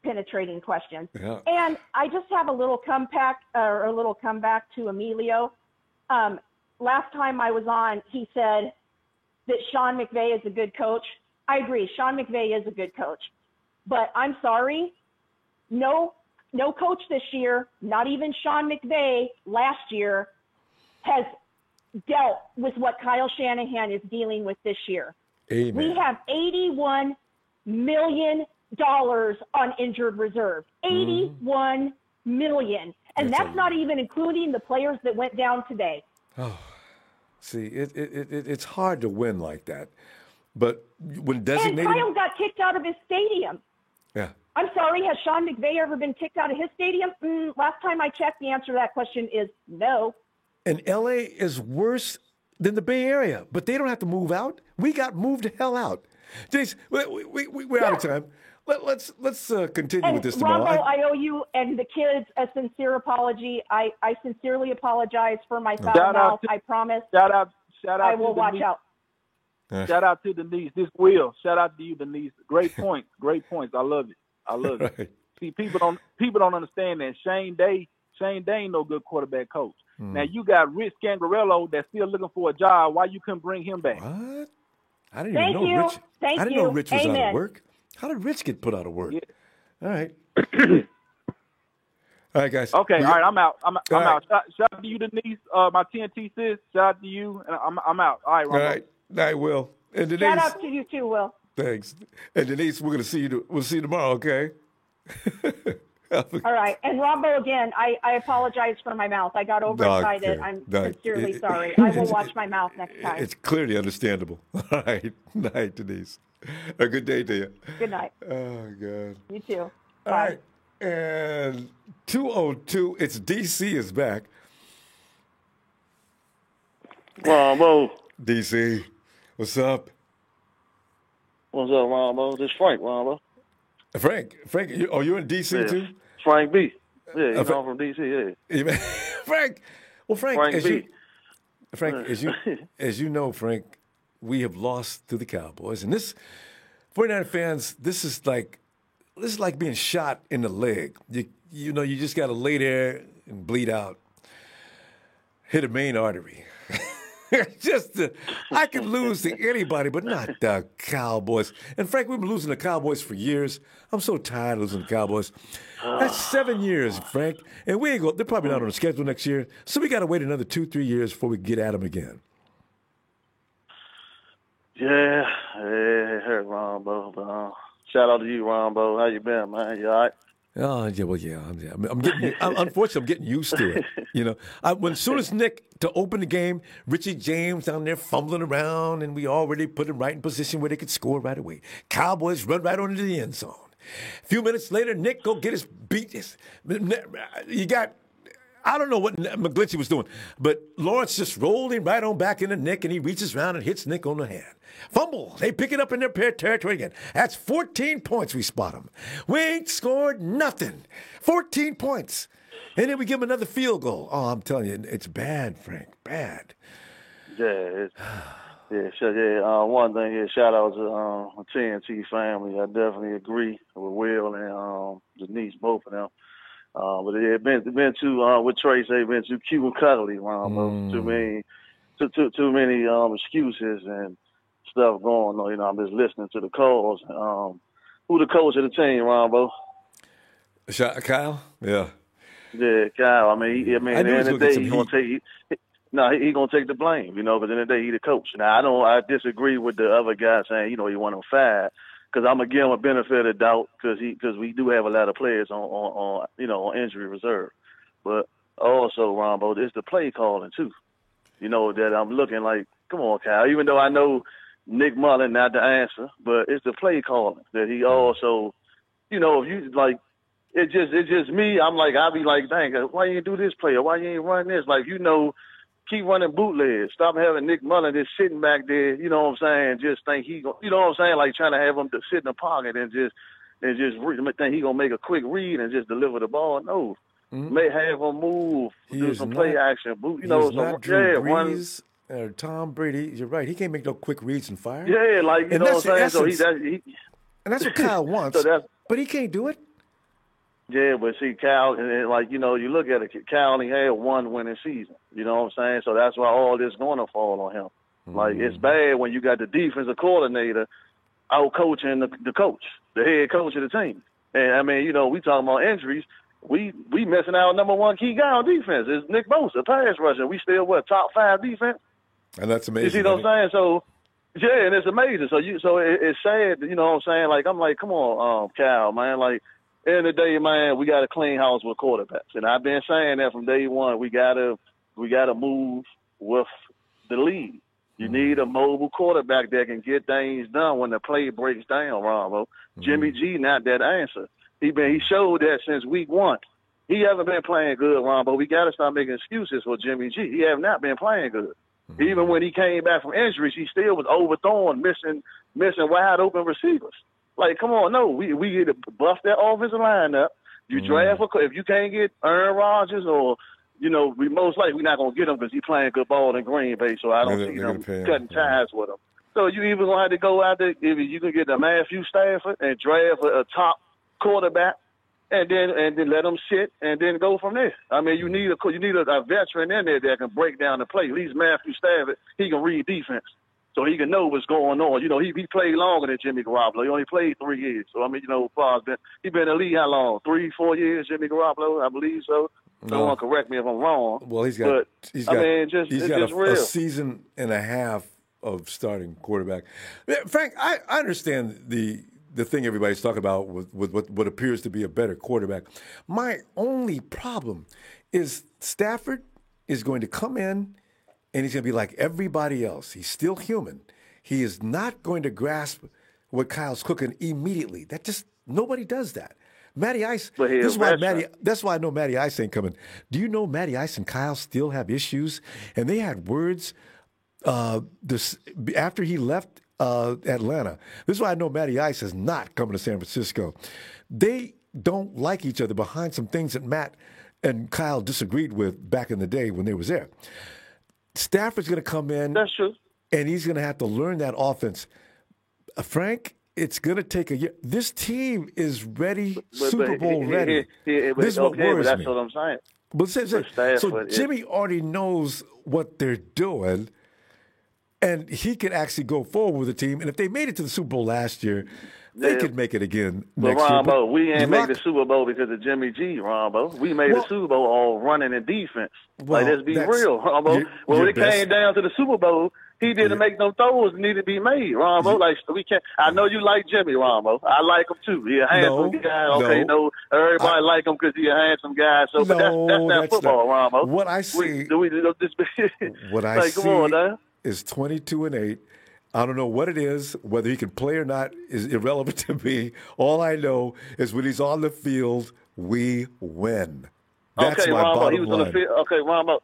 penetrating questions. Yeah. And I just have a little comeback to Emilio. Last time I was on, he said that Sean McVay is a good coach. I agree. Sean McVay is a good coach. But I'm sorry, no coach this year, not even Sean McVay last year, has dealt with what Kyle Shanahan is dealing with this year. Amen. We have $81 million on injured reserve. $81 million. And that's not even including the players that went down today. Oh, see, it's hard to win like that. But when designated... And Kyle got kicked out of his stadium. Yeah. I'm sorry, has Sean McVay ever been kicked out of his stadium? Last time I checked, the answer to that question is no. And L.A. is worse than the Bay Area, but they don't have to move out. We got moved the hell out. Denise, we're out of time. Let's continue with this tomorrow. Rombo, I owe you and the kids a sincere apology. I sincerely apologize for my foul mouth. I promise. Shout out. I will watch out. Shout out to Denise. This Will. Shout out to you, Denise. Great points. Great points. I love it. I love it. Right. See, people don't understand that Shane Day ain't no good quarterback coach. Now you got Rich Scangarello that's still looking for a job. Why you couldn't bring him back? What? I didn't even know Rich. I didn't know Rich was out of work. How did Rich get put out of work? Yeah. All right. All right, guys. Okay, all right, I'm out. I'm out. Shout out to you, Denise. My TNT sis. Shout out to you, and I'm out. All right, Ron. All right, Will. And Denise. Shout out to you too, Will. Thanks. And Denise, we're gonna see you. We'll see you tomorrow. Okay. All right. And Rombo, again, I apologize for my mouth. I got overexcited. I'm sincerely sorry. I will watch my mouth next time. It's clearly understandable. All right. Night, Denise. A good day to you. Good night. Oh, God. You too. All Bye. right. And 202, it's DC is back. Rombo. DC, what's up? What's up, Rombo? This is Frank, Rombo. Frank, you're in DC too? Frank B. Yeah, I'm from DC, yeah. Frank, as you know, Frank, we have lost to the Cowboys. And this, 49er fans, this is like being shot in the leg. You know, you just got to lay there and bleed out. Hit a main artery. I can lose to anybody, but not the Cowboys. And Frank, we've been losing the Cowboys for years. I'm so tired of losing the Cowboys. That's 7 years, Frank. And we ain't go. They're probably not on the schedule next year. So we got to wait another 2-3 years before we get at them again. Yeah, it hurt, Rombo. But, shout out to you, Rombo. How you been, man? You all right? Oh, yeah, well, yeah. Unfortunately, I'm getting used to it. You know, as soon as Nick, to open the game, Richie James down there fumbling around, and we already put him right in position where they could score right away. Cowboys run right on into the end zone. A few minutes later, Nick go get his beat. You got, I don't know what McGlinchey was doing, but Lawrence just rolled him right on back into Nick, and he reaches around and hits Nick on the hand. Fumble. They pick it up in their territory again. That's 14 points we spot them. We ain't scored nothing. 14 points. And then we give them another field goal. Oh, I'm telling you, it's bad, Frank. Bad. Yeah. One thing, shout out to the TNT family. I definitely agree with Will and Denise, both of them. But it been too with Trace, they've been too cute and cuddly, too many excuses and stuff going on. You know, I'm just listening to the calls. Who the coach of the team, Rombo? Kyle? Yeah. Yeah, Kyle. I mean, at the end of the day, he's gonna take. He's gonna take the blame. You know, because at the end of the day, he's the coach. Now, I disagree with the other guy saying, you know, he want him fired. Because I'm gonna give him a benefit of the doubt because we do have a lot of players on injury reserve, but also Rombo, it's the play calling too. You know that I'm looking like, come on, Kyle. Even though I know Nick Mullen not the answer, but it's the play calling that he also, you know, if you like, it's just me. I'm like, I'll be like, dang, why you ain't do this play or why you ain't run this? Like, you know. Keep running bootlegs. Stop having Nick Mullen just sitting back there, you know what I'm saying, just think you know what I'm saying, like trying to have him to sit in the pocket and just think he going to make a quick read and just deliver the ball. No. May have him move, do some play action. You know, not Drew Brees or Tom Brady. You're right. He can't make no quick reads and fire. Yeah, like, you know what I'm saying? So and that's what Kyle wants, but he can't do it. Yeah, but see, Cal, and like, you know, you look at it, Cal only had one winning season. You know what I'm saying? So that's why all this going to fall on him. Like, it's bad when you got the defensive coordinator out coaching the coach, the head coach of the team. And, I mean, you know, we talking about injuries. We missing our number one key guy on defense. It's Nick Bosa, pass rusher. We still, top 5 defense? And that's amazing. You see what I'm saying? So, yeah, and it's amazing. So it's sad, you know what I'm saying? Like, I'm like, come on, Cal, man, like, end of the day, man, we got to clean house with quarterbacks, and I've been saying that from day one. We gotta move with the lead. You need a mobile quarterback that can get things done when the play breaks down, Rombo. Jimmy G not that answer. He showed that since week 1. He haven't been playing good, Rombo. We got to start making excuses for Jimmy G. He have not been playing good. Even when he came back from injuries, he still was overthrown, missing wide open receivers. Like, come on, no, we get to buff that offensive line up. You draft if you can't get Aaron Rodgers or, you know, we most likely we're not gonna get him because he's playing good ball in Green Bay. So I don't see them cutting ties with him. So you even gonna have to go out there if you can get a Matthew Stafford and draft a top quarterback, and then let them sit and then go from there. I mean, you need a veteran in there that can break down the play. At least Matthew Stafford, he can read defense, so he can know what's going on. You know, he played longer than Jimmy Garoppolo. He only played 3 years. So I mean, you know, he been in the league how long? 3-4 years, Jimmy Garoppolo, I believe so. Someone correct me if I'm wrong. Well, he's got real. a season and a half of starting quarterback. Frank, I understand the thing everybody's talking about with what appears to be a better quarterback. My only problem is Stafford is going to come in and he's going to be like everybody else. He's still human. He is not going to grasp what Kyle's cooking immediately. Nobody does that. Matty Ice, that's why I know Matty Ice ain't coming. Do you know Matty Ice and Kyle still have issues? And they had words after he left Atlanta. This is why I know Matty Ice is not coming to San Francisco. They don't like each other behind some things that Matt and Kyle disagreed with back in the day when they was there. Stafford's going to come in. That's true. And he's going to have to learn that offense. Frank, it's going to take a year. This team is ready, Super Bowl ready. This is what worries that's me. what I'm saying. But so Jimmy already knows what they're doing, and he can actually go forward with the team. And if they made it to the Super Bowl last year, they could make it again next year. But we ain't made the Super Bowl because of Jimmy G, Rombo. We made the Super Bowl all running in defense. Let's be real, Rombo. When it came down to the Super Bowl, he didn't make no throws that needed to be made, Rombo. We can't. I know you like Jimmy, Rombo. I like him too. He a handsome guy. Okay, everybody like him because he a handsome guy. So, but that's not football, Rombo. What I see, is 22-8. I don't know what it is. Whether he can play or not is irrelevant to me. All I know is when he's on the field, we win. That's my Rombo, bottom he was line. on the field. Okay, Rombo,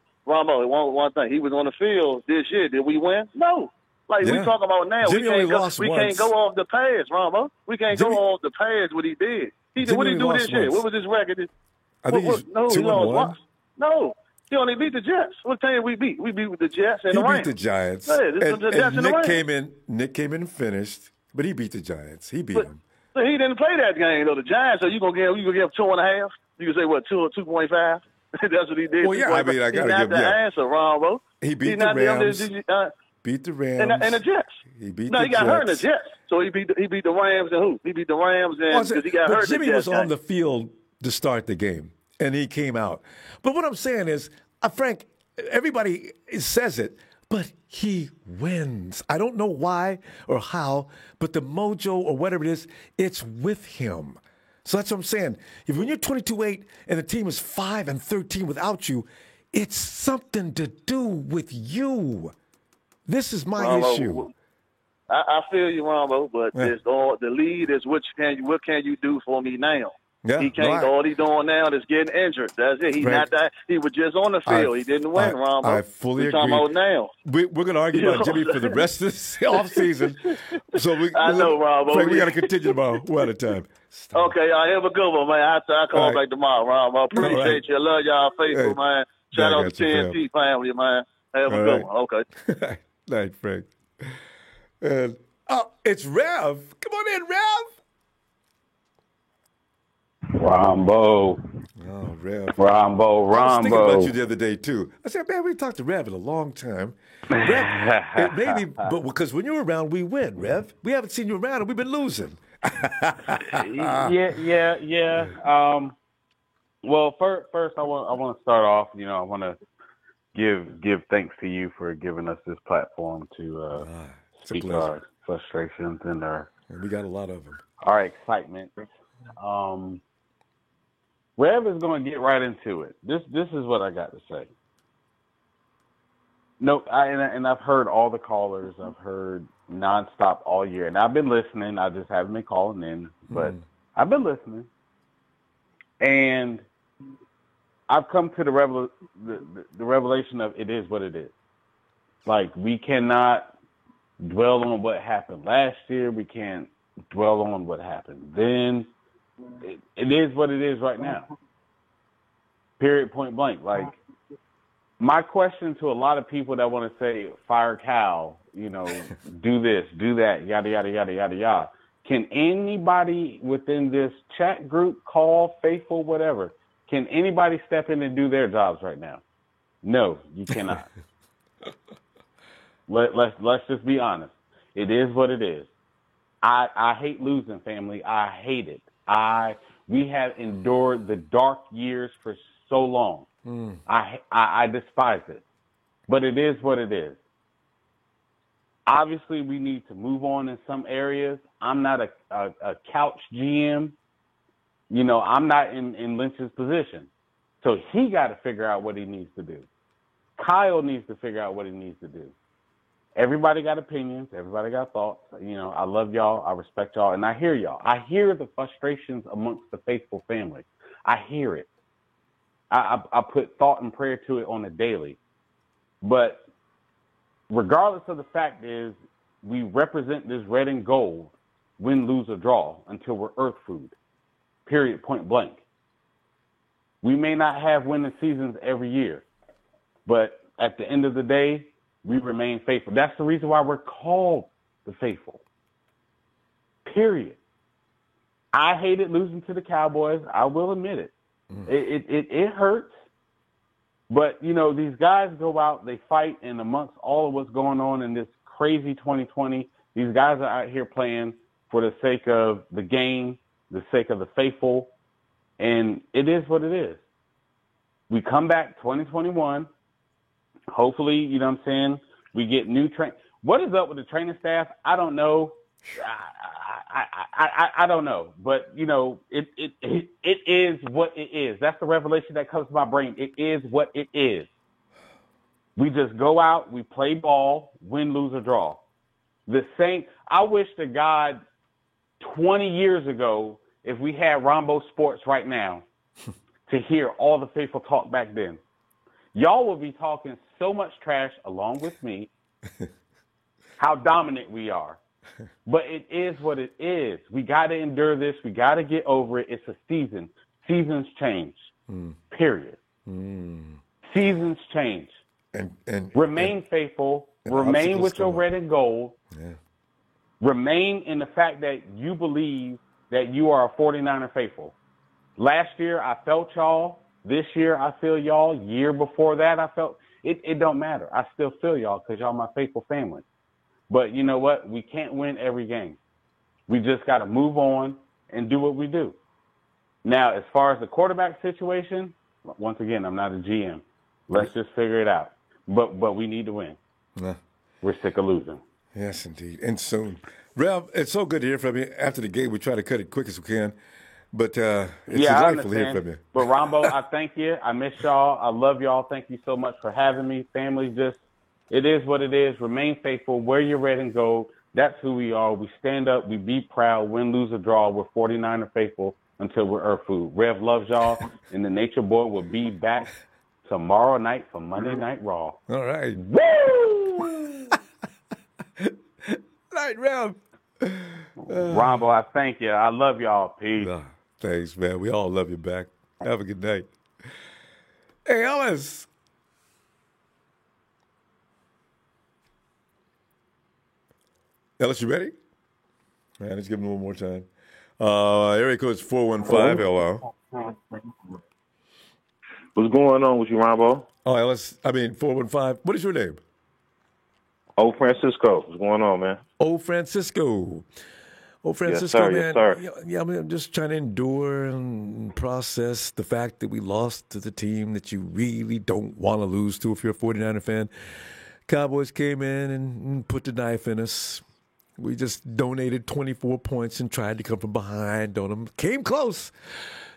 one thing. He was on the field this year. Did we win? No. We talking about now. Jimmy we can't go off the pads, Rombo. We can't go off the pads what he did. What did he do this year? What was his record? I think he's 2-1. No. He only beat the Jets. What team we beat? We beat the Jets and the Rams. He beat the Giants. And Nick came in and finished, but he beat the Giants. He beat them. So he didn't play that game though. The Giants. So you gonna give 2.5? You can say what 2 or 2.5? That's what he did. Well, yeah. I mean, I gotta give answer, Rombo. He beat the Rams. Beat the Rams and the Jets. He beat. He got hurt in the Jets. So he beat the Rams and who? He beat the Rams and because he got hurt. Jimmy was on the field to start the game, and he came out. But what I'm saying is, Frank, everybody says it, but he wins. I don't know why or how, but the mojo or whatever it is, it's with him. So that's what I'm saying. When you're 22-8 and the team is 5-13 without you, it's something to do with you. This is my issue. I feel you, Rombo, but the lead is what can you do for me now? Yeah, he can't. All he's doing now is getting injured. That's it. He's not that. He was just on the field. He didn't win, Rombo. I fully agree. Talking about now. We're going to argue about Jimmy for the rest of this offseason. So I know, Rombo. Frank, we got to continue tomorrow. We're out of time. Okay, I have a good one, man. I call back tomorrow, Rombo. Appreciate you. I love y'all faithful, man. Shout out to TNT family, man. Have a good one. Okay. Night, Frank. And it's Rev. Come on in, Rev. Rombo. Oh, Rev. Rombo. I was thinking about you the other day, too. I said, man, we talked to Rev in a long time. Rev, maybe, but because when you're around, we win, Rev. We haven't seen you around, and we've been losing. Yeah. Well, first, I want to start off. I want to give thanks to you for giving us this platform to speak our frustrations and we got a lot of them. Our excitement. Rev is going to get right into it. This is what I got to say. No, I've heard all the callers. I've heard nonstop all year, and I've been listening. I just haven't been calling in, but I've been listening, and I've come to the revelation of it is what it is. Like, we cannot dwell on what happened last year. We can't dwell on what happened then. It is what it is right now. Period, point blank. Like, my question to a lot of people that want to say, fire Cal, do this, do that, yada, yada, yada, yada, yada. Can anybody within this chat group, call, faithful, whatever, can anybody step in and do their jobs right now? No, you cannot. Let's just be honest. It is what it is. I hate losing, family. I hate it. We have endured the dark years for so long. I despise it. But it is what it is. Obviously, we need to move on in some areas. I'm not a couch GM. I'm not in Lynch's position. So he got to figure out what he needs to do. Kyle needs to figure out what he needs to do. Everybody got opinions. Everybody got thoughts. I love y'all. I respect y'all. And I hear y'all. I hear the frustrations amongst the faithful family. I hear it. I put thought and prayer to it on a daily. But regardless of the fact is, we represent this red and gold, win, lose, or draw, until we're earth food. Period, point blank. We may not have winning seasons every year, but at the end of the day, we remain faithful. That's the reason why we're called the faithful. Period. I hated losing to the Cowboys. I will admit it. It hurts. But, these guys go out, they fight, and amongst all of what's going on in this crazy 2020, these guys are out here playing for the sake of the game, the sake of the faithful, and it is what it is. We come back 2021. Hopefully, we get new train. What is up with the training staff? I don't know. I don't know, but it is what it is. That's the revelation that comes to my brain. It is what it is. We just go out, we play ball, win, lose, or draw. I wish to God 20 years ago, if we had Rombo Sports right now, to hear all the faithful talk back then. Y'all will be talking so much trash along with me, how dominant we are. But it is what it is. We got to endure this. We got to get over it. It's a season. Seasons change. Period. Seasons change. And remain faithful. Remain with your red and gold. Yeah. Remain in the fact that you believe that you are a 49er faithful. Last year, I felt y'all. This year, I feel y'all. Year before that, I felt it. It don't matter. I still feel y'all because y'all my faithful family. But you know what? We can't win every game. We just got to move on and do what we do. Now, as far as the quarterback situation, once again, I'm not a GM. Let's just figure it out. But we need to win. Yeah. We're sick of losing. Yes, indeed. And soon. Rev, it's so good to hear from you. After the game, we try to cut it quick as we can. But it's delightful to hear from you. But, Rombo, I thank you. I miss y'all. I love y'all. Thank you so much for having me. Family, it is what it is. Remain faithful. Wear your red and gold. That's who we are. We stand up. We be proud. Win, lose, or draw. We're 49er faithful until we're earth food. Rev loves y'all, and the Nature Boy will be back tomorrow night for Monday Night Raw. All right. Woo! Night, Rev. Rombo, I thank you. I love y'all. Peace. Thanks, man. We all love you back. Have a good night. Hey, Ellis. Ellis, you ready? All right, let's give him one more time. Area code is 415. Hello. What's going on with you, Rombo? 415. What is your name? Old Francisco. What's going on, man? Old Francisco. Yes, sir. Man. Yes, sir. Yeah, I'm just trying to endure and process the fact that we lost to the team that you really don't want to lose to if you're a 49er fan. Cowboys came in and put the knife in us. We just donated 24 points and tried to come from behind on them. Came close,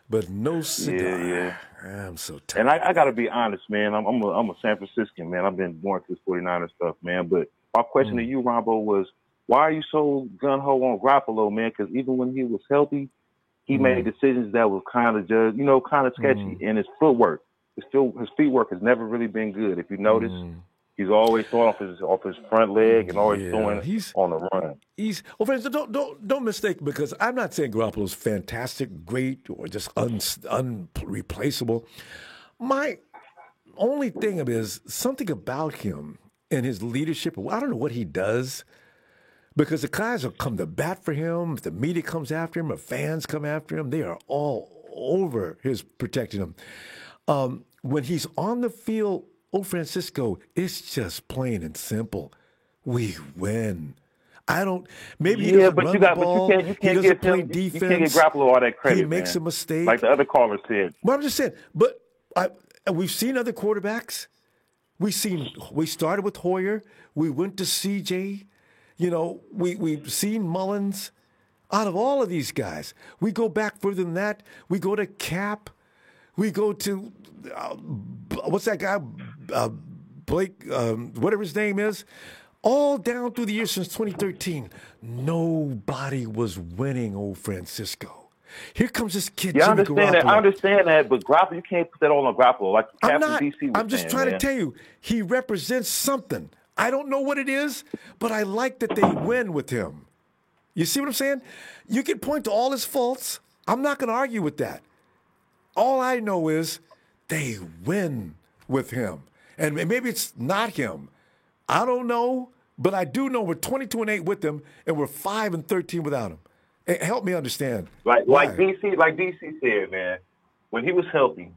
but no cigar. Yeah. I'm so tired. And I got to be honest, man. I'm a San Franciscan, man. I've been born to this 49er stuff, man. But my question to you, Rombo, was why are you so gun-ho on Garoppolo, man? Because even when he was healthy, he made decisions that was kind of just, kind of sketchy. And his footwork, his feet work has never really been good. If you notice, he's always throwing off his front leg and always throwing on the run. Friends, don't mistake, because I'm not saying Garoppolo's fantastic, great, or just unreplaceable. My only thing is something about him and his leadership. I don't know what he does, because the guys will come to bat for him. If the media comes after him, or fans come after him, they are all over his protecting him. When he's on the field, Francisco, it's just plain and simple. We win. I don't. Maybe he doesn't run the ball. You can't he doesn't give play him, defense. You can't give Garoppolo all that credit. He makes man. a mistake, like the other caller said. Well, I'm just saying. But we've seen other quarterbacks. We started with Hoyer. We went to CJ. You know, we've seen Mullins. Out of all of these guys, we go back further than that. We go to Cap. We go to what's that guy? Blake, whatever his name is. All down through the years since 2013, nobody was winning, old Francisco. Here comes this kid, Yeah, I Jimmy understand Garoppolo. that. I understand that, but Garoppolo, you can't put that all on Garoppolo. Like the I'm Captain not. DC was I'm just saying, trying man. to tell you, he represents something. I don't know what it is, but I like that they win with him. You see what I'm saying? You can point to all his faults. I'm not going to argue with that. All I know is they win with him. And maybe it's not him. I don't know, but I do know we're 22-8 with him, and we're 5-13 without him. Help me understand. Like DC said, man, when he was healthy,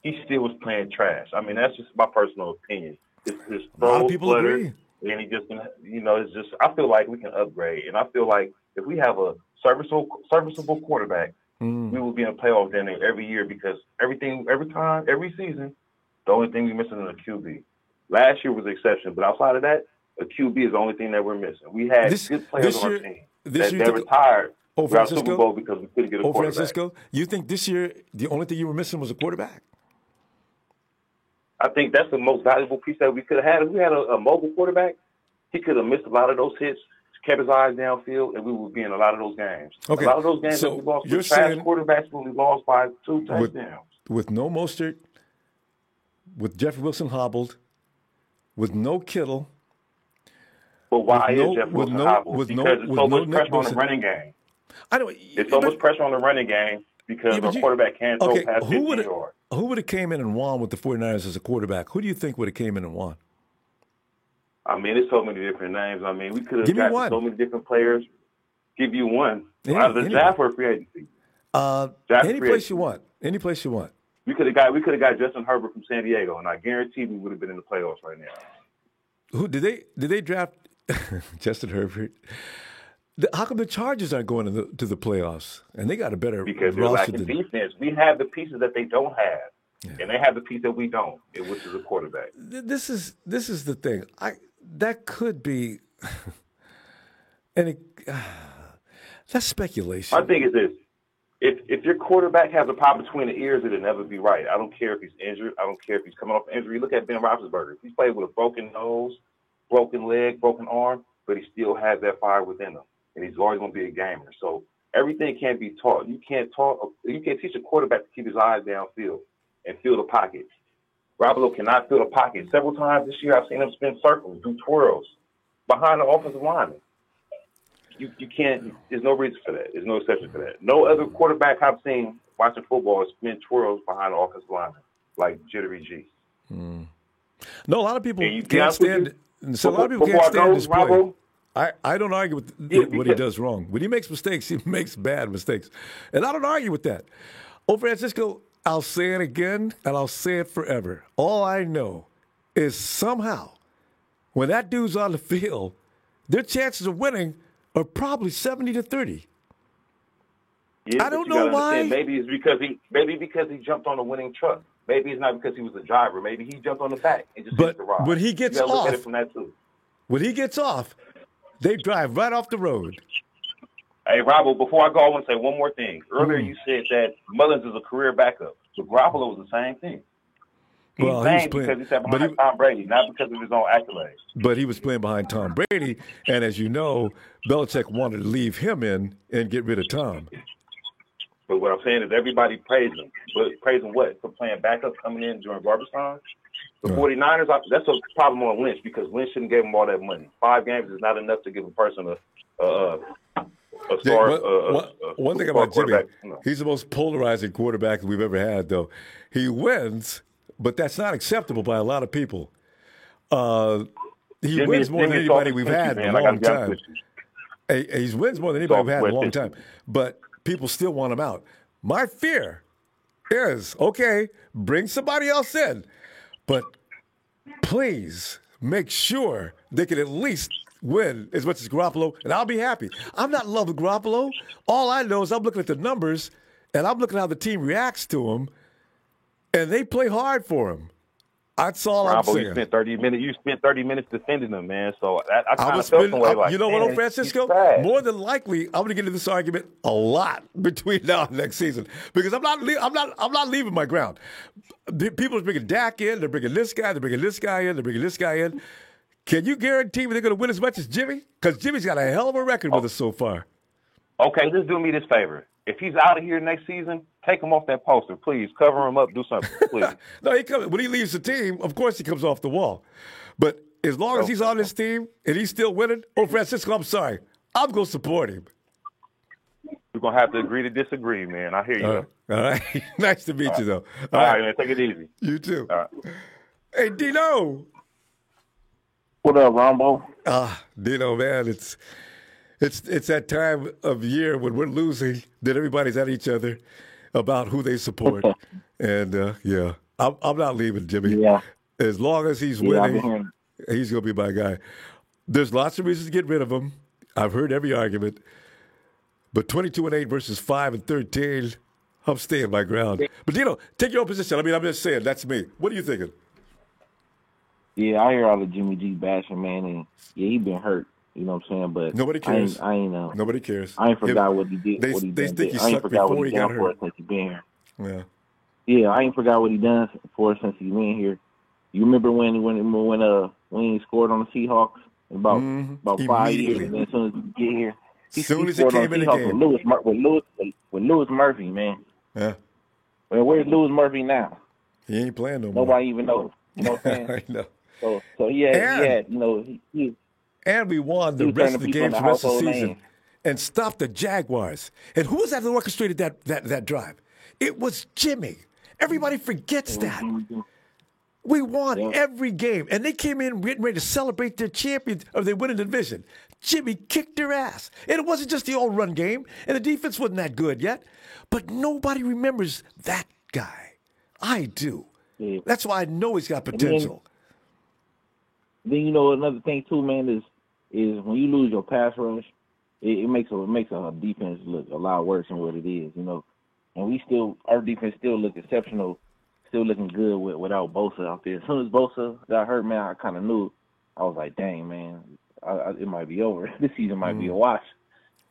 he still was playing trash. I mean, that's just my personal opinion. His A lot of throws people fluttered, agree. and he just, you know, it's just. I feel like we can upgrade, and I feel like if we have a serviceable quarterback, we will be in a playoff then every year, because every season, the only thing we're missing is a QB. Last year was the exception, but outside of that, a QB is the only thing that we're missing. We had good players on our team that retired throughout Super Bowl because we couldn't get a quarterback. Francisco, you think this year the only thing you were missing was a quarterback? I think that's the most valuable piece that we could have had. If we had a mobile quarterback, he could have missed a lot of those hits, kept his eyes downfield, and we would be in a lot of those games. Okay. A lot of those games that we lost with trash quarterbacks when we lost by 2 touchdowns. With no Mostert, with Jeffrey Wilson hobbled, with no Kittle. But why is Jeffrey Wilson hobbled? Because there's so much pressure on the running game. I know. There's so much pressure on the running game because our quarterback can't throw past 15 yards. Who would have came in and won with the 49ers as a quarterback? Who do you think would have came in and won? I mean, there's so many different names. I mean, we could have got so many different players. Give you one. Either draft or free agency. Any place you want. Any place you want. We could have got Justin Herbert from San Diego, and I guarantee we would have been in the playoffs right now. Who did they draft? Justin Herbert. How come the Chargers aren't going to the playoffs? And they got a better because they're lacking defense. We have the pieces that they don't have, and they have the piece that we don't, which is a quarterback. This is the thing. That could be, and that's speculation. My thing is this: if your quarterback has a pop between the ears, it'll never be right. I don't care if he's injured. I don't care if he's coming off injury. Look at Ben Roethlisberger. He's played with a broken nose, broken leg, broken arm, but he still has that fire within him. And he's always going to be a gamer. So everything can't be taught. You can't teach a quarterback to keep his eyes downfield and feel the pocket. Garoppolo cannot feel the pocket. Several times this year I've seen him spin circles, do twirls behind the offensive lineman. You can't. There's no reason for that. There's no exception for that. No other quarterback I've seen watching football spin twirls behind the offensive lineman like Jittery G. No, a lot of people can't stand. So a lot of people can't stand this play. I don't argue with what he does wrong. When he makes mistakes, he makes bad mistakes. And I don't argue with that. Francisco, I'll say it again, and I'll say it forever. All I know is somehow, when that dude's on the field, their chances of winning are probably 70-30. Yeah, I don't know why. Maybe it's because he jumped on a winning truck. Maybe it's not because he was a driver. Maybe he jumped on the back and just hit the ride. When he gets off, look at it from that too. When he gets off, they drive right off the road. Hey, Robbo, before I go, I want to say one more thing. Earlier you said that Mullins is a career backup. So Garoppolo was the same thing. He was playing because he sat behind Tom Brady, not because of his own accolades. But he was playing behind Tom Brady, and as you know, Belichick wanted to leave him in and get rid of Tom. But what I'm saying is everybody praised him. But praising what? For playing backup coming in during garbage time? The 49ers, that's a problem on Lynch because Lynch shouldn't give him all that money. 5 games is not enough to give a person a star. One thing about Jimmy, he's the most polarizing quarterback we've ever had, though. He wins, but that's not acceptable by a lot of people. He wins more than anybody we've had in a long time. He wins more than anybody we've had in a long time. But people still want him out. My fear is, okay, bring somebody else in. But please make sure they can at least win as much as Garoppolo, and I'll be happy. I'm not in love with Garoppolo. All I know is I'm looking at the numbers, and I'm looking at how the team reacts to him, and they play hard for him. That's all I'm saying. You spent 30 minutes defending him, man. So I kind of felt some way like, you know what, Francisco? More than likely, I'm going to get into this argument a lot between now and next season because I'm not leaving my ground. People are bringing Dak in. They're bringing this guy. They're bringing this guy in. They're bringing this guy in. Can you guarantee me they're going to win as much as Jimmy? Because Jimmy's got a hell of a record with us so far. Okay, just do me this favor. If he's out of here next season, take him off that poster, please. Cover him up. Do something, please. No, when he leaves the team, of course he comes off the wall. But as long as he's on this team and he's still winning, Francisco, I'm sorry. I'm going to support him. We're going to have to agree to disagree, man. I hear you. All right. Nice to meet you, though. All right, man. Take it easy. You too. All right. Hey, Dino. What up, Rombo? Dino, man, it's that time of year when we're losing that everybody's at each other about who they support. And, I'm not leaving Jimmy. Yeah. As long as he's winning, he's going to be my guy. There's lots of reasons to get rid of him. I've heard every argument. But 22-8 versus 5-13, I'm staying my ground. But, Dino, take your own position. I mean, I'm just saying, that's me. What are you thinking? Yeah, I hear all the Jimmy G bashing, man, and he been hurt. You know what I'm saying? But nobody cares. I ain't nobody cares. I ain't forgot what he did. They think he sucked before he got hurt. Since he been here. Yeah. Yeah, I ain't forgot what he done for us since he been here. You remember when he scored on the Seahawks about 5 years, and then as soon as he get here, he scored on the Seahawks with Lewis Murphy, man. Yeah. Well, where's Lewis Murphy now? He ain't playing no more. Nobody even knows. You know what I'm saying? I know. So he had, he and we won the rest of the games the rest of the season and stopped the Jaguars. And who was that that orchestrated that drive? It was Jimmy. Everybody forgets that. We won every game, and they came in getting ready to celebrate their champion or their winning division. Jimmy kicked their ass. And it wasn't just the old run game, and the defense wasn't that good yet. But nobody remembers that guy. I do. Yeah. That's why I know he's got potential. Then another thing too, man, is when you lose your pass rush, it makes a defense look a lot worse than what it is, And our defense still look exceptional, still looking good without Bosa out there. As soon as Bosa got hurt, man, I kind of knew. I was like, dang, man, it might be over. This season might be a wash.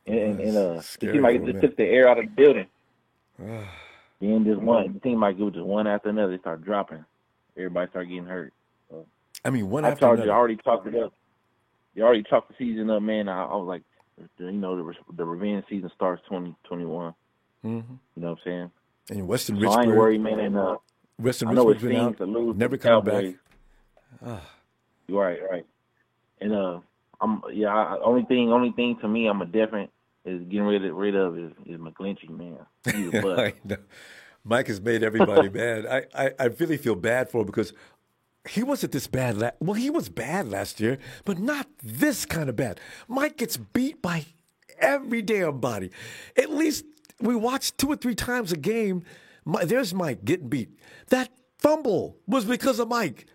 And it seemed like it just took the air out of the building. Then it seemed like it was just one after another. They started dropping. Everybody started getting hurt. So, I mean, one after another. I told you, I already talked it up. You already talked the season up, man. I was like, the revenge season starts 2021. Mm-hmm. You know what I'm saying? And Weston so Richburg. I ain't worried, man. And Weston I know Richburg's been out, to lose never coming back. Right. And only thing to me I'm a different is getting rid of is McGlinchey, man. He's a bust. Mike has made everybody mad. I really feel bad for him because he wasn't this bad. He was bad last year, but not this kind of bad. Mike gets beat by every damn body. At least we watch 2 or 3 times a game. There's Mike getting beat. That fumble was because of Mike.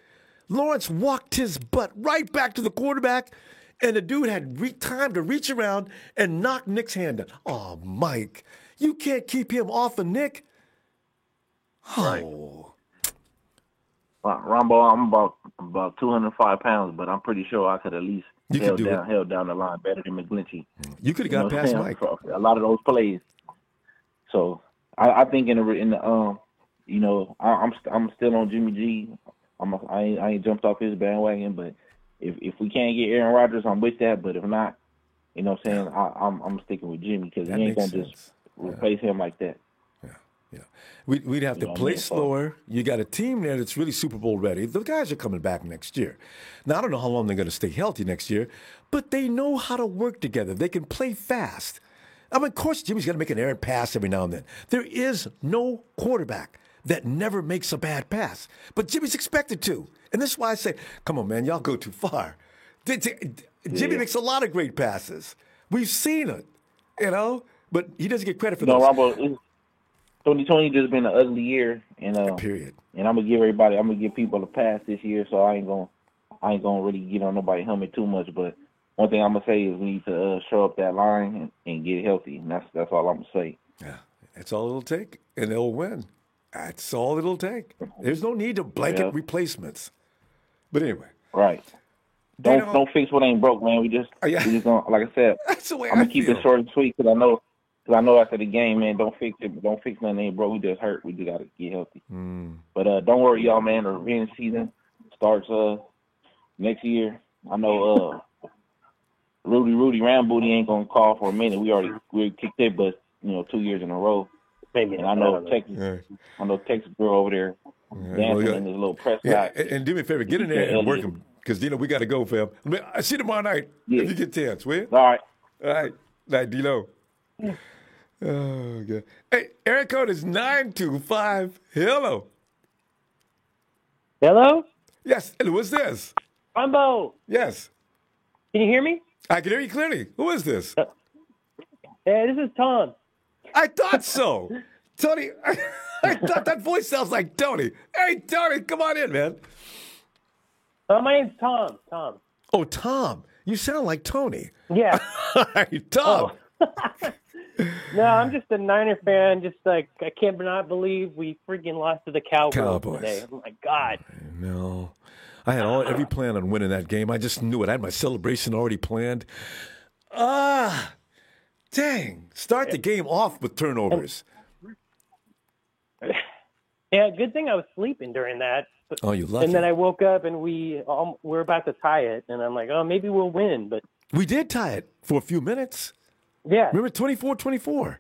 Lawrence walked his butt right back to the quarterback, and the dude had time to reach around and knock Nick's hand down. Oh, Mike, you can't keep him off of Nick. Right. Well, Rombo, I'm about 205 pounds, but I'm pretty sure I could at least held down the line better than McGlinchey. You could have got past Mike for a lot of those plays. So I think I'm still on Jimmy G. I ain't jumped off his bandwagon, but if we can't get Aaron Rodgers, I'm with that. But if not, you know what I'm saying, I'm sticking with Jimmy because he ain't gonna just replace him like that. Yeah. We'd have to play slower. You got a team there that's really Super Bowl ready. The guys are coming back next year. Now, I don't know how long they're going to stay healthy next year, but they know how to work together. They can play fast. I mean, of course, Jimmy's got to make an errant pass every now and then. There is no quarterback that never makes a bad pass. But Jimmy's expected to. And this is why I say, come on, man, y'all go too far. Jimmy makes a lot of great passes. We've seen it, but he doesn't get credit for those. No, Robert, 2020 just been an ugly year. Period. And I'm gonna give people a pass this year, so I ain't gonna really get on nobody's helmet too much. But one thing I'm gonna say is we need to show up that line and get healthy. And that's all I'm gonna say. Yeah, that's all it'll take, and they'll win. That's all it'll take. There's no need to blanket replacements. But anyway, right. Don't fix what ain't broke, man. We just gonna, like I said, that's the way I'm gonna keep it short and sweet because I know after the game, man, don't fix it. Don't fix nothing that ain't broke. We just hurt. We just gotta get healthy. But don't worry, y'all, man. The revenge season starts next year. I know Rudy Rambooty ain't gonna call for a minute. We kicked their butt, 2 years in a row. And I know Texas girl over there dancing in his little press box. And do me a favor, get in there and work him. Because, we got to go, fam. I see you tomorrow night if you get a chance, will you? All right. Night, D-Lo. Oh, God. Hey, area code is 925. Hello. Hello? Yes. Who is this? Rumbo. Yes. Can you hear me? I can hear you clearly. Who is this? Hey, this is Tom. I thought so. Tony, I thought that voice sounds like Tony. Hey, Tony, come on in, man. My name's Tom. Tom. Oh, Tom. You sound like Tony. Yeah. Hey, Tom. Oh. No, I'm just a Niner fan. Just like, I cannot believe we freaking lost to the Cowboys today. Oh, my God. No. I had every plan on winning that game. I just knew it. I had my celebration already planned. Dang. Start the game off with turnovers. Yeah, good thing I was sleeping during that. Oh, you lucky. And then I woke up and we're about to tie it. And I'm like, oh, maybe we'll win. But we did tie it for a few minutes. Yeah. Remember 24-24?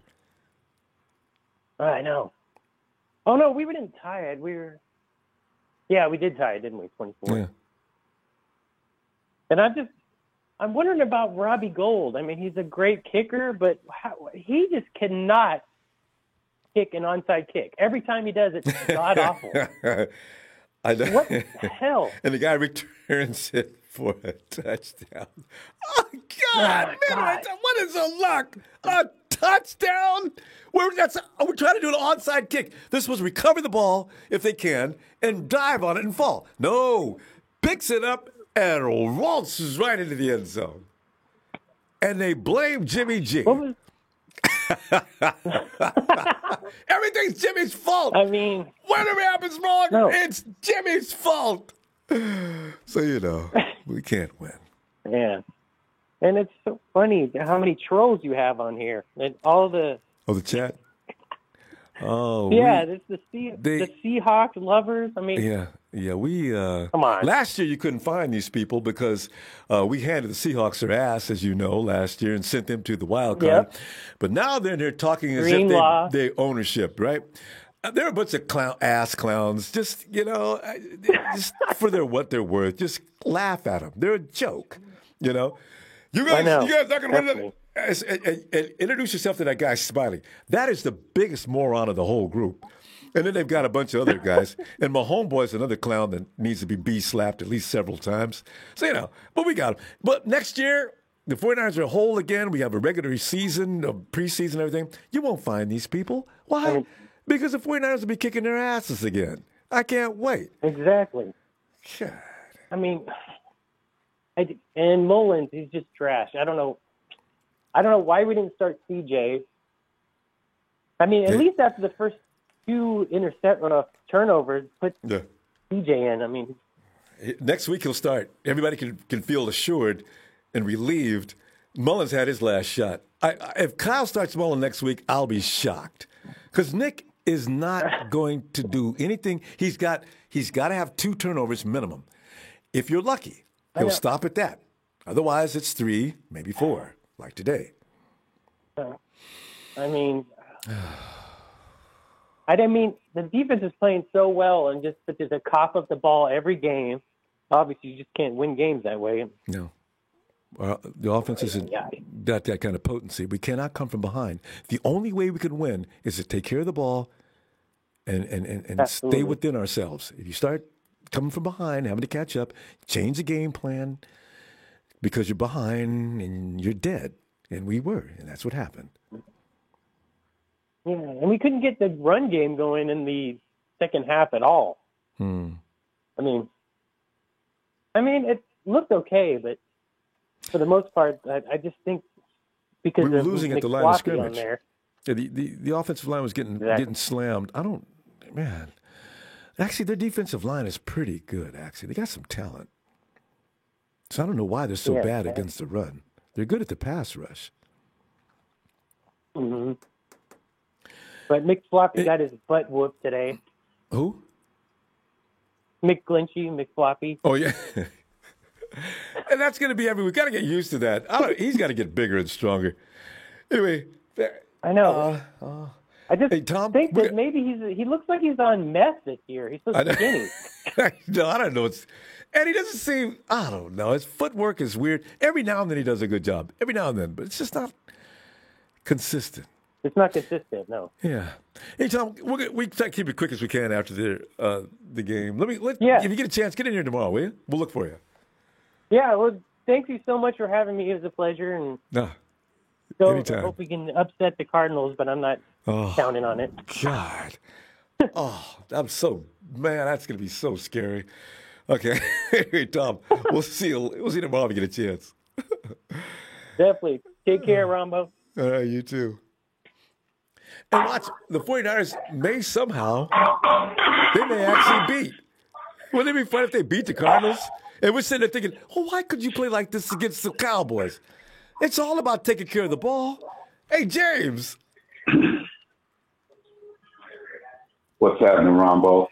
I know. Oh, no, we didn't tie it. Yeah, we did tie it, didn't we? 24. Yeah. And I'm wondering about Robbie Gould. I mean, he's a great kicker, but he just cannot kick an onside kick. Every time he does it, it's god awful. I know. What the hell? And the guy returns it for a touchdown. Oh, God. What is the luck? A touchdown? We're trying to do an onside kick. This was recover the ball, if they can, and dive on it and fall. No. Picks it up and waltzes right into the end zone. And they blame Jimmy G. Everything's Jimmy's fault. I mean, whatever happens wrong, it's Jimmy's fault. So, we can't win. Yeah. And it's so funny how many trolls you have on here. And all the... Oh, the chat? Oh. Yeah, it's the Seahawks lovers. I mean... Yeah, we... come on. Last year, you couldn't find these people because we handed the Seahawks their ass, as you know, last year and sent them to the wild card. Yep. But now they're in there talking as if they ownership, right? They're a bunch of ass clowns, just, just for what they're worth. Just laugh at them. They're a joke, You guys not going to win and introduce yourself to that guy Smiley. That is the biggest moron of the whole group. And then they've got a bunch of other guys. And my homeboy's another clown that needs to be slapped at least several times. So, but we got him. But next year, the 49ers are whole again. We have a regular season, a preseason, everything. You won't find these people. Why? Because the 49ers will be kicking their asses again. I can't wait. Exactly. God. I mean, and Mullins, he's just trash. I don't know why we didn't start CJ. I mean, at least after the first two turnovers, put CJ in. I mean, next week he'll start. Everybody can feel assured and relieved. Mullins had his last shot. If Kyle starts Mullins next week, I'll be shocked because Nick is not going to do anything. He's got to have 2 turnovers minimum. If you're lucky, he'll stop at that. Otherwise, it's 3, maybe 4, like today. I mean, the defense is playing so well and just to cough up the ball every game. Obviously, you just can't win games that way. No. The offense isn't got that kind of potency. We cannot come from behind. The only way we can win is to take care of the ball and stay within ourselves. If you start coming from behind, having to catch up, change the game plan because you're behind and you're dead. And we were, and that's what happened. Yeah, and we couldn't get the run game going in the second half at all. I mean, it looked okay, but for the most part, I just think because we were of losing at the line of scrimmage. There, yeah, the offensive line was getting slammed. Actually, their defensive line is pretty good. Actually, they got some talent. So I don't know why they're so bad against the run. They're good at the pass rush. Mm-hmm. But Mick Floppy got his butt whooped today. Who? Mick Glinchey, Mick Floppy. Oh, yeah. And that's going to be we got to get used to that. He's got to get bigger and stronger. Anyway. I know. I just think that maybe he looks like he's on meth this year. He's so skinny. No, I don't know. And he doesn't seem, I don't know. His footwork is weird. Every now and then he does a good job. Every now and then. But it's just not consistent. It's not consistent, no. Yeah. Hey, Tom, we try to keep it quick as we can after the game. If you get a chance, get in here tomorrow, will you? We'll look for you. Yeah, well, thank you so much for having me. It was a pleasure. And anytime. I hope we can upset the Cardinals, but I'm not counting on it. God. That's going to be so scary. Okay. Hey, Tom, we'll see you tomorrow if you get a chance. Definitely. Take care, Rombo. All right, you too. And watch, the 49ers may actually beat. Wouldn't it be fun if they beat the Cardinals? And we're sitting there thinking, why could you play like this against the Cowboys? It's all about taking care of the ball. Hey, James. What's happening, Rombo?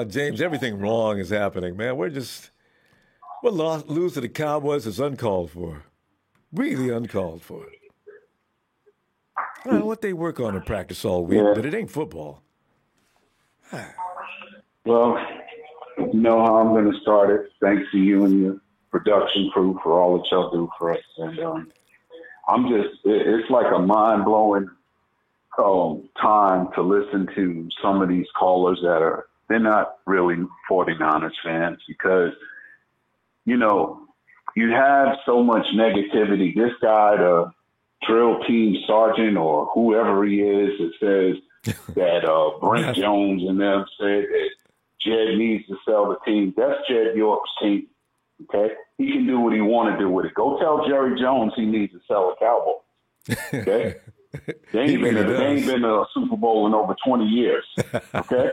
James, everything wrong is happening, man. Lose to the Cowboys is uncalled for. Really uncalled for. I don't know what they work on in practice all week, but it ain't football. Well, you know how I'm going to start it. Thanks to you and your production crew for all that y'all do for us. And it's like a mind-blowing time to listen to some of these callers they're not really 49ers fans because, you have so much negativity. This guy, the drill team sergeant or whoever he is that says that Brent Jones and them said that Jed needs to sell the team. That's Jed York's team, okay? He can do what he want to do with it. Go tell Jerry Jones he needs to sell a Cowboy, okay? They ain't been to a Super Bowl in over 20 years, okay?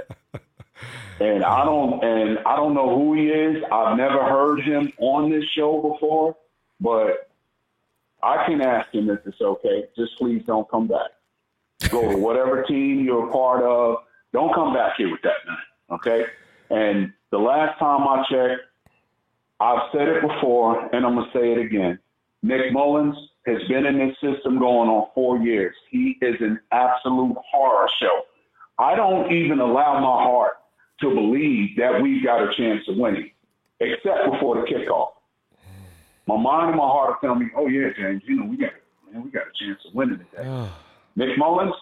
And I don't know who he is. I've never heard him on this show before, but I can ask him if it's okay. Just please don't come back. Go to whatever team you're a part of. Don't come back here with that now, okay? And the last time I checked, I've said it before, and I'm going to say it again. Nick Mullins has been in this system going on 4 years. He is an absolute horror show. I don't even allow my heart to believe that we've got a chance of winning, except before the kickoff. My mind and my heart are telling me, oh, yeah, James, we got a chance of winning today. Nick Mullins,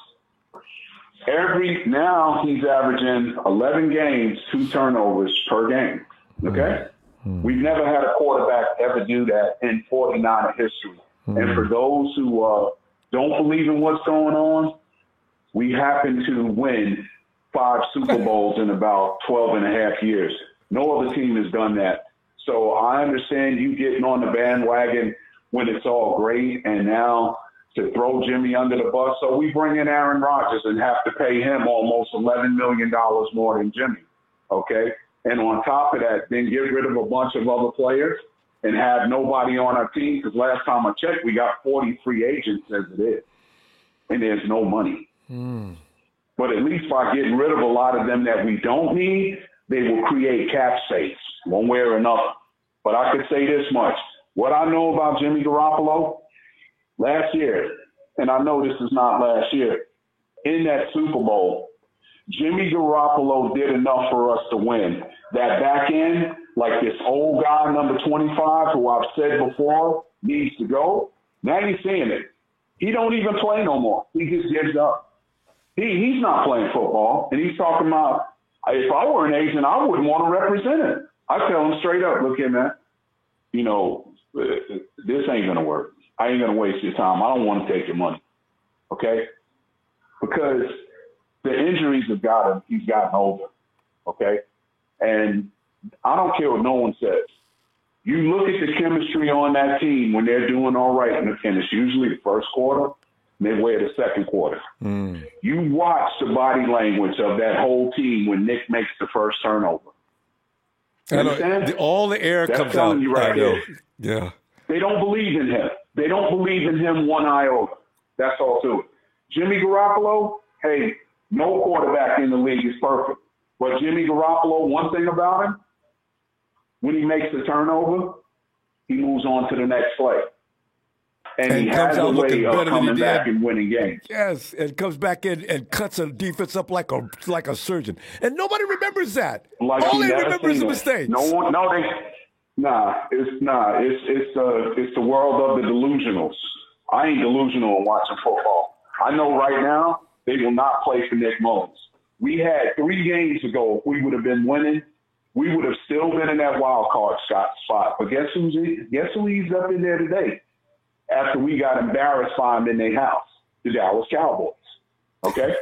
now he's averaging 11 games, 2 turnovers per game, okay? We've never had a quarterback ever do that in 49er history. And for those who don't believe in what's going on, we happen to win 5 Super Bowls in about 12 and a half years. No other team has done that. So I understand you getting on the bandwagon when it's all great and now to throw Jimmy under the bus. So we bring in Aaron Rodgers and have to pay him almost $11 million more than Jimmy, okay? And on top of that, then get rid of a bunch of other players and have nobody on our team because last time I checked, we got 40 free agents as it is, and there's no money. But at least by getting rid of a lot of them that we don't need, they will create cap space one way or another. But I could say this much. What I know about Jimmy Garoppolo last year, and I know this is not last year, in that Super Bowl, Jimmy Garoppolo did enough for us to win. That back end, like this old guy, number 25, who I've said before, needs to go. Now you're seeing it. He don't even play no more. He just gives up. He's not playing football, and he's talking about, if I were an agent, I wouldn't want to represent him. I tell him straight up, look here, man, you know, this ain't going to work. I ain't going to waste your time. I don't want to take your money, okay? Because the injuries have got him. He's gotten older, okay? And I don't care what no one says. You look at the chemistry on that team when they're doing all right, and it's usually the first quarter, midway of the second quarter. You watch the body language of that whole team when Nick makes the first turnover. You understand? All the air That's comes telling out. you right I know. there. Yeah. They don't believe in him. They don't believe in him one iota. That's all to it. Jimmy Garoppolo, hey, no quarterback in the league is perfect. But Jimmy Garoppolo, one thing about him, when he makes the turnover, he moves on to the next play. And he has a way of coming back and winning games. Yes, and comes back in and cuts a defense up like a surgeon. And nobody remembers that. All they remember is the mistakes. It's the world of the delusionals. I ain't delusional in watching football. I know right now they will not play for Nick Mullins. We had 3 games ago, if we would have been winning, we would have still been in that wild card spot. But guess who eased up in there today? After we got embarrassed by them in their house, the Dallas Cowboys. Okay?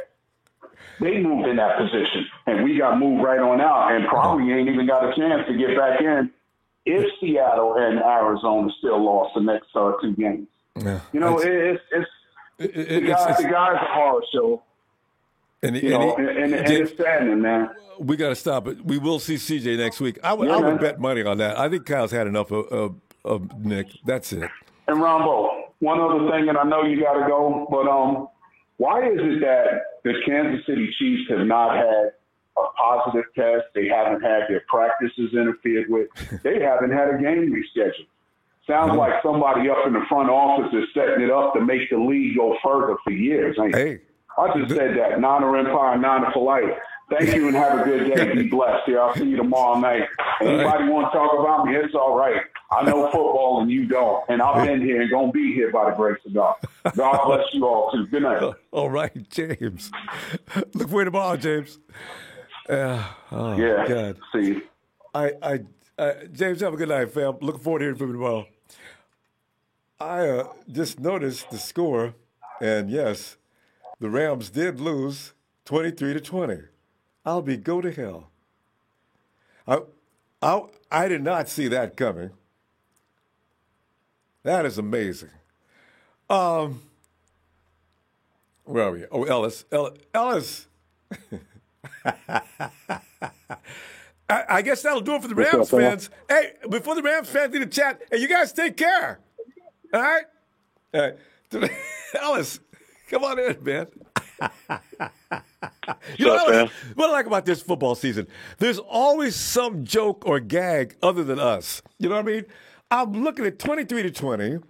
They moved in that position, and we got moved right on out, and probably ain't even got a chance to get back in if Seattle and Arizona still lost the next 2 games. Yeah. You know, the guys are horror show. And it's saddening, man. We got to stop it. We will see CJ next week. I would bet money on that. I think Kyle's had enough of Nick. That's it. And Rombo, one other thing, and I know you got to go, but why is it that the Kansas City Chiefs have not had a positive test? They haven't had their practices interfered with. They haven't had a game rescheduled. Sounds like somebody up in the front office is setting it up to make the league go further for years. Hey. I just said that. Nana Empire, Nana Polite. Thank you and have a good day. Be blessed. Here, I'll see you tomorrow night. Anybody want to talk about me? It's all right. I know football and you don't. And I've been here and going to be here by the grace of God. God bless you all, too. Good night. All right, James. Look for you tomorrow, James. Yeah. God. See you. James, have a good night, fam. Looking forward to hearing from you tomorrow. I just noticed the score, and yes, the Rams did lose 23-20. I'll be go to hell. I did not see that coming. That is amazing. Where are we? Oh, Ellis. I guess that'll do it for the Rams fans. Hey, before the Rams fans need to chat, hey, you guys take care. All right? All right. Ellis, come on in, man. What I like about this football season, there's always some joke or gag other than us. You know what I mean? I'm looking at 23-20.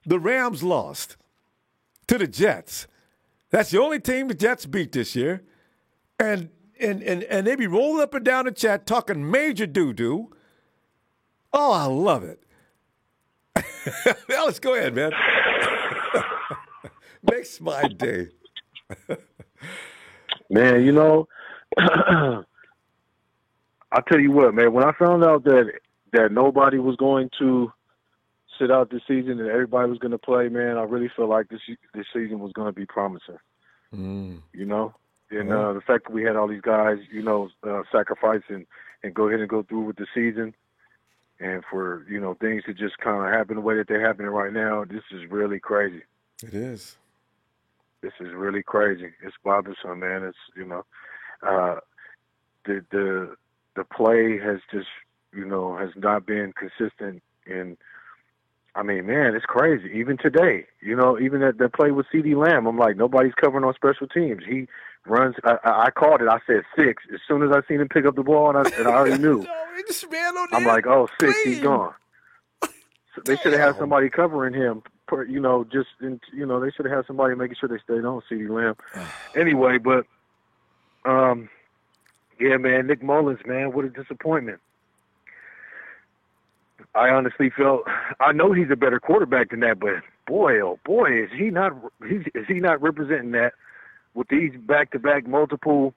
The Rams lost to the Jets. That's the only team the Jets beat this year. And they be rolling up and down the chat talking major doo-doo. Oh, I love it. Let's go ahead, man. Makes my day. Man, you know, I'll tell you what, man, when I found out that nobody was going to sit out this season and everybody was going to play, man, I really feel like this season was going to be promising. You know? And the fact that we had all these guys, you know, sacrifice and go ahead and go through with the season, and for, you know, things to just kind of happen the way that they're happening right now, this is really crazy. It is. This is really crazy. It's bothersome, man. It's, you know, the play has just, you know, has not been consistent. And I mean, man, it's crazy. Even today, you know, even that play with CeeDee Lamb, I'm like, nobody's covering on special teams. He runs. I called it. I said 6 as soon as I seen him pick up the ball, and I already knew. I'm like, oh, 6, he's gone. So they should have had somebody covering him. You know, you know, they should have had somebody making sure they stayed on CeeDee Lamb. Anyway, but yeah, man, Nick Mullins, man, what a disappointment. I honestly felt, I know he's a better quarterback than that, but boy, oh boy, is he not representing that with these back-to-back multiple.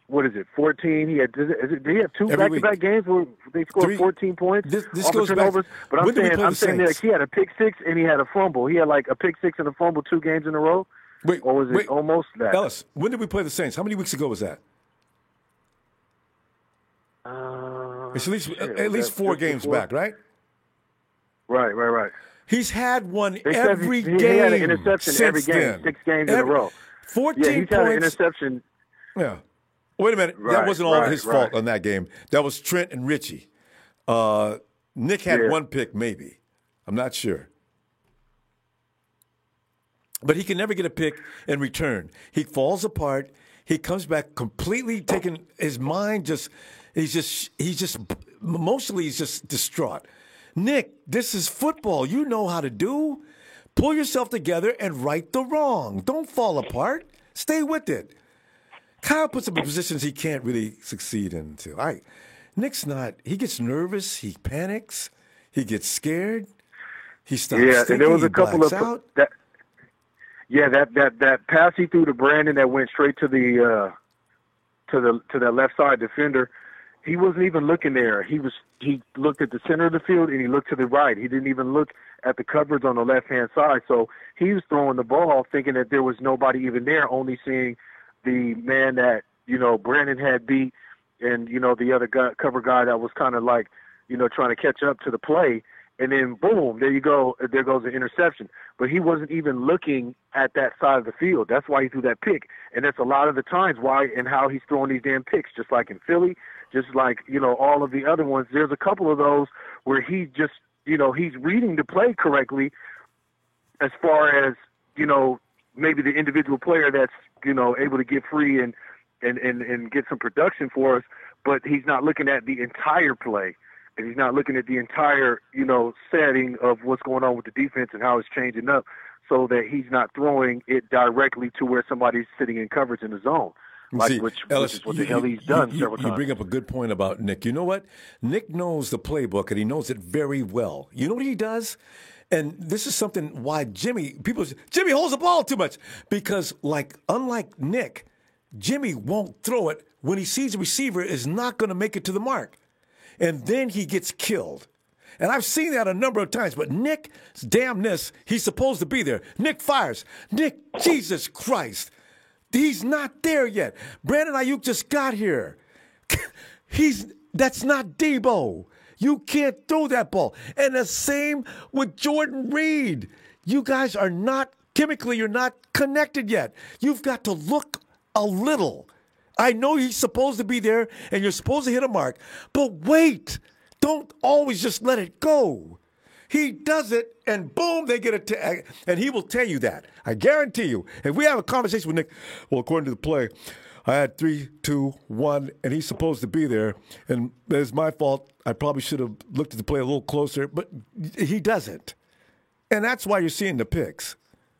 What is it? 14. He had. Did he have two back-to-back games where they scored 14 points? This goes back. But I'm saying that he had a pick six and he had a fumble. He had like a pick six and a fumble 2 games in a row. Or was it almost that? Ellis, when did we play the Saints? How many weeks ago was that? It's at least 4 games back, right? Right. He's had one every game. He had an interception every game, then. 6 games in a row. 14 he's points. Had an interception. Yeah. Wait a minute. That wasn't all his fault on that game. That was Trent and Richie. Nick had 1 pick, maybe. I'm not sure. But he can never get a pick in return. He falls apart. He comes back completely taken. His mind he's just emotionally he's just distraught. Nick, this is football. You know how to do. Pull yourself together and right the wrong. Don't fall apart. Stay with it. Kyle puts him in positions he can't really succeed in. Nick's not. He gets nervous. He panics. He gets scared. He stops thinking. And there was a couple of out. that pass he threw to Brandon that went straight to the to that left side defender. He wasn't even looking there. He looked at the center of the field and he looked to the right. He didn't even look at the coverage on the left-hand side. So he was throwing the ball thinking that there was nobody even there, only seeing the man that, Brandon had beat and, the other cover guy that was kind of like, trying to catch up to the play. And then, boom, there you go. There goes the interception. But he wasn't even looking at that side of the field. That's why he threw that pick. And that's a lot of the times why and how he's throwing these damn picks, just like in Philly, just like, all of the other ones. There's a couple of those where he just, he's reading the play correctly as far as, maybe the individual player that's, able to get free and get some production for us, but he's not looking at the entire play. And he's not looking at the entire, setting of what's going on with the defense and how it's changing up so that he's not throwing it directly to where somebody's sitting in coverage in the zone. Which is what the hell he's done several times. You bring up a good point about Nick. You know what? Nick knows the playbook, and he knows it very well. You know what he does? And this is something why Jimmy holds the ball too much. Because, unlike Nick, Jimmy won't throw it when he sees the receiver is not going to make it to the mark. And then he gets killed. And I've seen that a number of times. But Nick's damnness, he's supposed to be there. Nick fires. Nick, Jesus Christ. He's not there yet. Brandon Ayuk just got here. That's not Debo. You can't throw that ball. And the same with Jordan Reed. You guys are not, chemically, you're not connected yet. You've got to look a little. I know he's supposed to be there and you're supposed to hit a mark, but wait. Don't always just let it go. He does it, and boom, they get it. And he will tell you that. I guarantee you. If we have a conversation with Nick, well, according to the play, I had 3, 2, 1, and he's supposed to be there. And it's my fault. I probably should have looked at the play a little closer, but he doesn't. And that's why you're seeing the picks.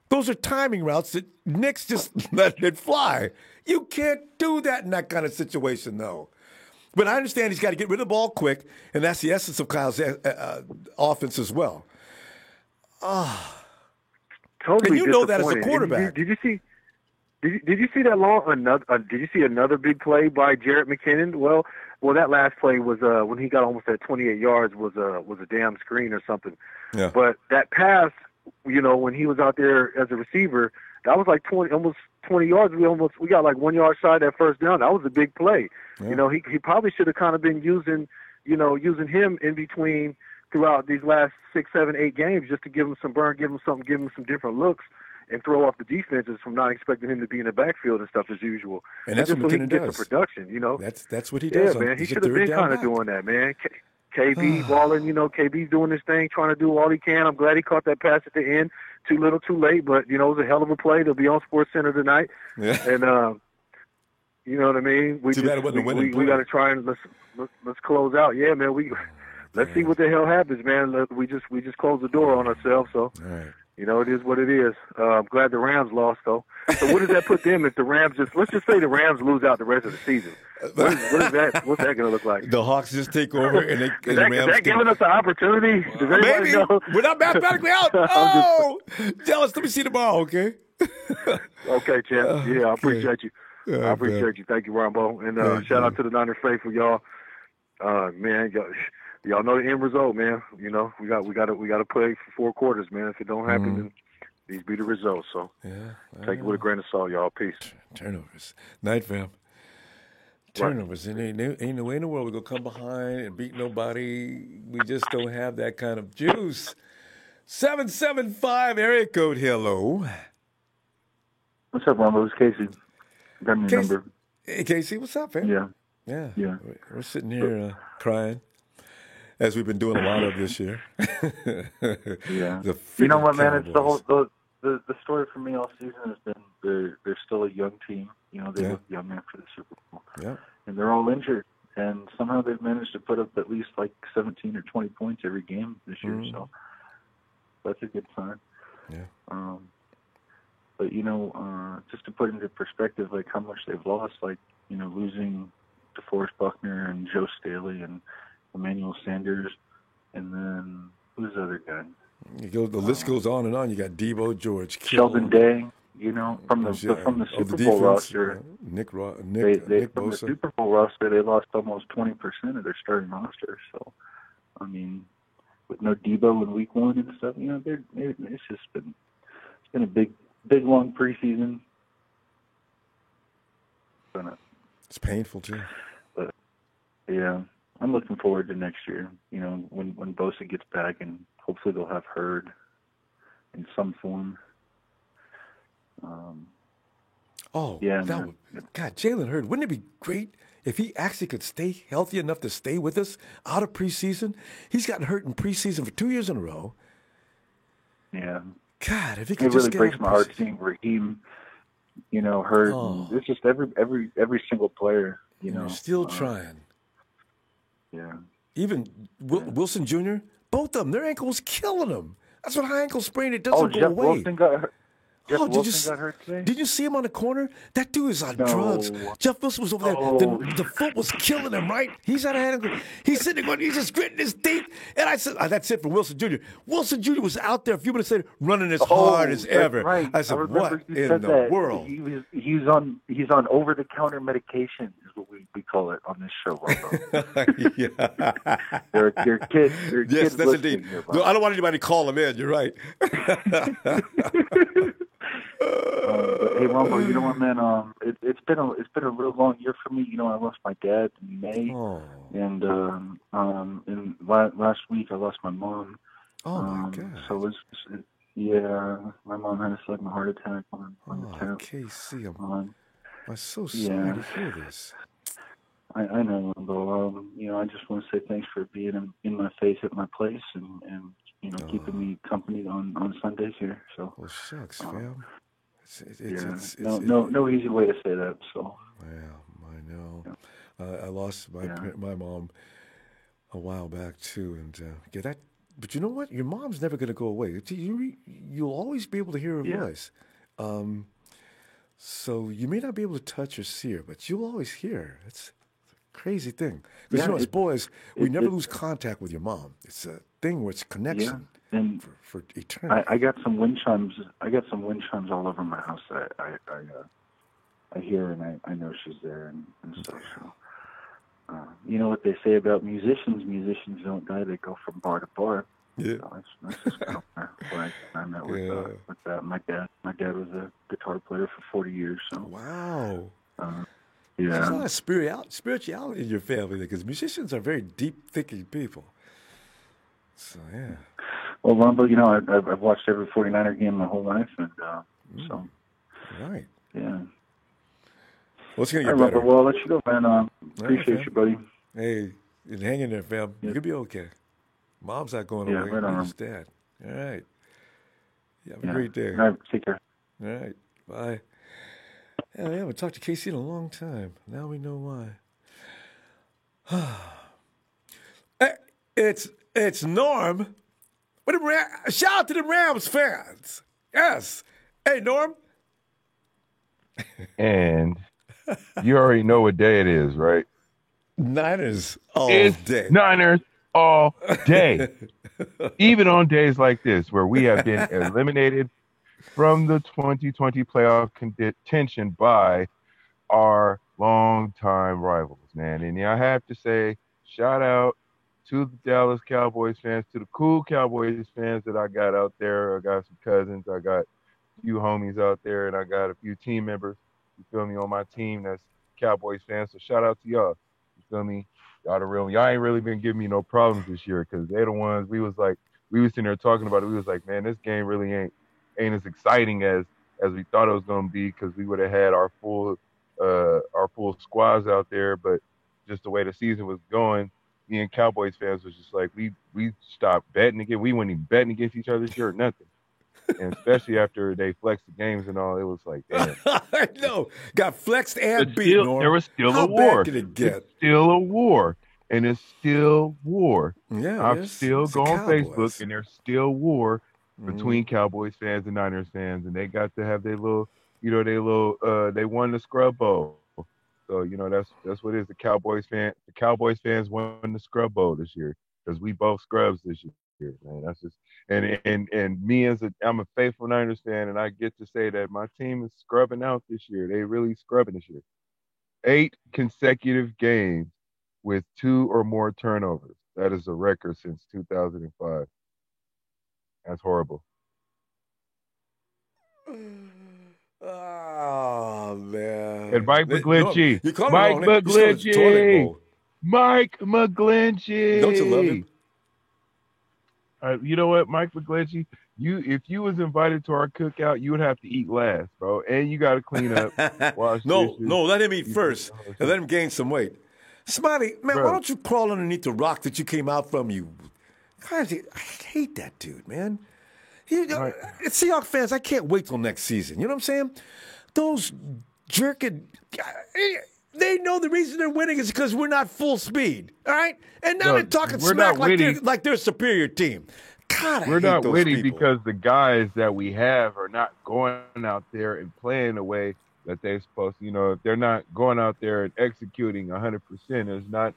Those are timing routes that Nick's just letting it fly. You can't do that in that kind of situation, though. But I understand he's got to get rid of the ball quick, and that's the essence of Kyle's offense as well. Totally. And you know that as a quarterback. Did you see that did you see another big play by Jerick McKinnon? Well, that last play was when he got almost at 28 yards was a damn screen or something. Yeah. But that pass, when he was out there as a receiver, that was like almost 20 yards. We got like 1 yard shy of that first down. That was a big play. Yeah. He probably should have kind of been using him in between throughout these last 6, 7, 8 games just to give him some burn, give him something, give him some different looks, and throw off the defenses from not expecting him to be in the backfield and stuff as usual. And that's just what so McKinnon he can get does. the production, That's what he does. Yeah, man. He should have been kind of doing that, man. KB balling, KB's doing this thing, trying to do all he can. I'm glad he caught that pass at the end. Too little, too late, but it was a hell of a play. They'll be on SportsCenter tonight, and you know what I mean. We got to try and let's close out. Yeah, man. Let's see what the hell happens, man. We just closed the door on ourselves, so it is what it is. I'm glad the Rams lost, though. So what does that put them if the Rams let's just say the Rams lose out the rest of the season? What is that? What's that going to look like? The Hawks just take over, and the Rams. Is that giving us an opportunity? Does Maybe know? we're not mathematically out. Oh, Dallas, let me see tomorrow, okay? Okay, champ. Yeah, I appreciate you. I appreciate you. Thank you, Rombo. And shout out to the Niners faithful, y'all. Man, y'all know the end result, man. You know, we got to play for 4 quarters, man. If it don't happen, then these be the results. So take it with a grain of salt, y'all. Peace. Turnovers. Night, fam. Turnovers. Right. Ain't no way in the world we're going to come behind and beat nobody. We just don't have that kind of juice. 775 area code. Hello. What's up, Rombo? It's Casey. Got me your number. Hey, Casey, what's up, man? Yeah. We're sitting here crying, as we've been doing a lot of this year. Yeah. You know what, man? It's the whole the story for me all season has been they're still a young team. You know, they look young after the Super Bowl. Yeah. And they're all injured, and somehow they've managed to put up at least like 17 or 20 points every game this year. So that's a good sign. Yeah. But, you know, just to put into perspective, like, how much they've lost, like, you know, losing DeForest Buckner and Joe Staley and Emmanuel Sanders, and then who's the other guy? The list goes on and on. You got Debo, George Kittle, Sheldon Day, you know, from the Super Bowl roster. Nick from Bosa. the Super Bowl roster, they lost almost 20% of their starting roster. So, I mean, with no Debo in week 1 and stuff, you know, it's just been a big long preseason. It's painful too. But yeah, I'm looking forward to next year. You know, when Bosa gets back, and hopefully they'll have Hurd in some form. God, Jalen Hurd, wouldn't it be great if he actually could stay healthy enough to stay with us out of preseason? He's gotten hurt in preseason for 2 years in a row. Yeah. God, if he could it just really breaks my heart seeing Raheem, you know, hurt. It's just every single player, you know. Still trying. Yeah. Even Wilson Jr., both of them, their ankle was killing them. That's what high ankle sprain, it doesn't go away. Wilson got hurt. Jeff Wilson got hurt today? Did you see him on the corner? That dude is on drugs. Jeff Wilson was over there. The foot was killing him, right? He's out of hand. He's sitting there going, he's just gritting his teeth. And I said, that's it for Wilson Jr. Wilson Jr. was out there a few minutes later running as hard as ever. Right. I said, what in the world? He's on over-the-counter medication is what we call it on this show, Rombo. Yeah. They're kids. Yes, that's indeed. No, I don't want anybody to call him in. You're right. But hey, Rombo, you know what, man? It's been a real long year for me. You know, I lost my dad in May, and last week I lost my mom. Oh my God! So my mom had a sudden heart attack on the 10th. Casey, I'm so sorry to hear this. I know, Rombo. You know, I just want to say thanks for being in my face at my place and you know, keeping me company on Sundays here. So. Well, shucks, fam. No easy way to say that. So. Yeah, I know. Yeah. I lost my mom a while back too, and that. But you know what? Your mom's never going to go away. You'll always be able to hear her voice. So you may not be able to touch or see her, but you'll always hear her. It's a crazy thing. Because as boys, we never lose contact with your mom. It's a thing where it's connection. Yeah. And for eternity. I got some wind chimes. I got some wind chimes all over my house that I hear, and I know she's there and stuff. So, you know what they say about musicians? Musicians don't die; they go from bar to bar. Yeah, so that's just kind of where I met with that. My dad was a guitar player for 40 years. So wow. Yeah. There's a lot of spirituality in your family because musicians are very deep-thinking people. So yeah. Well, Rombo, you know, I've watched every 49er game my whole life, and so. Right. Yeah. Well, it's going to get better. Rombo, well, I'll let you go, man. Appreciate you, buddy. Hey, hang in there, fam. Yeah. You'll be okay. Mom's not going away. Right on. He's dad. All right. You have a great day. All right, take care. All right. Bye. Yeah, we haven't talked to Casey in a long time. Now we know why. It's Norm. Shout out to the Rams fans. Yes. Hey, Norm. And you already know what day it is, right? Niners all day. Niners all day. Even on days like this where we have been eliminated from the 2020 playoff contention by our longtime rivals, man. And I have to say, shout out to the Dallas Cowboys fans, to the cool Cowboys fans that I got out there. I got some cousins, I got a few homies out there, and I got a few team members, you feel me, on my team that's Cowboys fans. So shout out to y'all. You feel me? Y'all ain't really been giving me no problems this year, because they're the ones we was sitting there talking about it. We was like, man, this game really ain't as exciting as we thought it was gonna be, because we would have had our full squads out there, but just the way the season was going, me and Cowboys fans was just like, we stopped betting again. We weren't even betting against each other this year or nothing. And especially after they flexed the games and all, it was like, damn. I know. Got flexed and beat, Norm. There was still How a war. bad did it get? It's still a war. And it's still war. Yeah, I'm still going on Facebook, and there's still war between Cowboys fans and Niners fans, and they got to have their little, they won the Scrub Bowl. So, that's what it is. The Cowboys fans won the Scrub Bowl this year, because we both scrubs this year, man. That's just, and me I'm a faithful Niners fan, and I get to say that my team is scrubbing out this year. They really scrubbing this year. 8 consecutive games with 2 or more turnovers. That is a record since 2005. That's horrible. Oh, man. And Mike McGlinchey. Mike McGlinchey. Don't you love him? You know what, Mike McGlinchey? If you was invited to our cookout, you would have to eat last, bro. And you got to clean up, wash dishes. No, let him eat first and let him gain some weight. Smiley, man, Bro. why don't you crawl underneath the rock that you came out from? I hate that dude, man. Seahawks fans, I can't wait till next season. You know what I'm saying? Those jerking, they know the reason they're winning is because we're not full speed. All right? And now they're talking smack like they're a superior team. God, we're not winning people. because the guys that we have are not going out there and playing the way that they're supposed to. If they're not going out there and executing 100%, it's not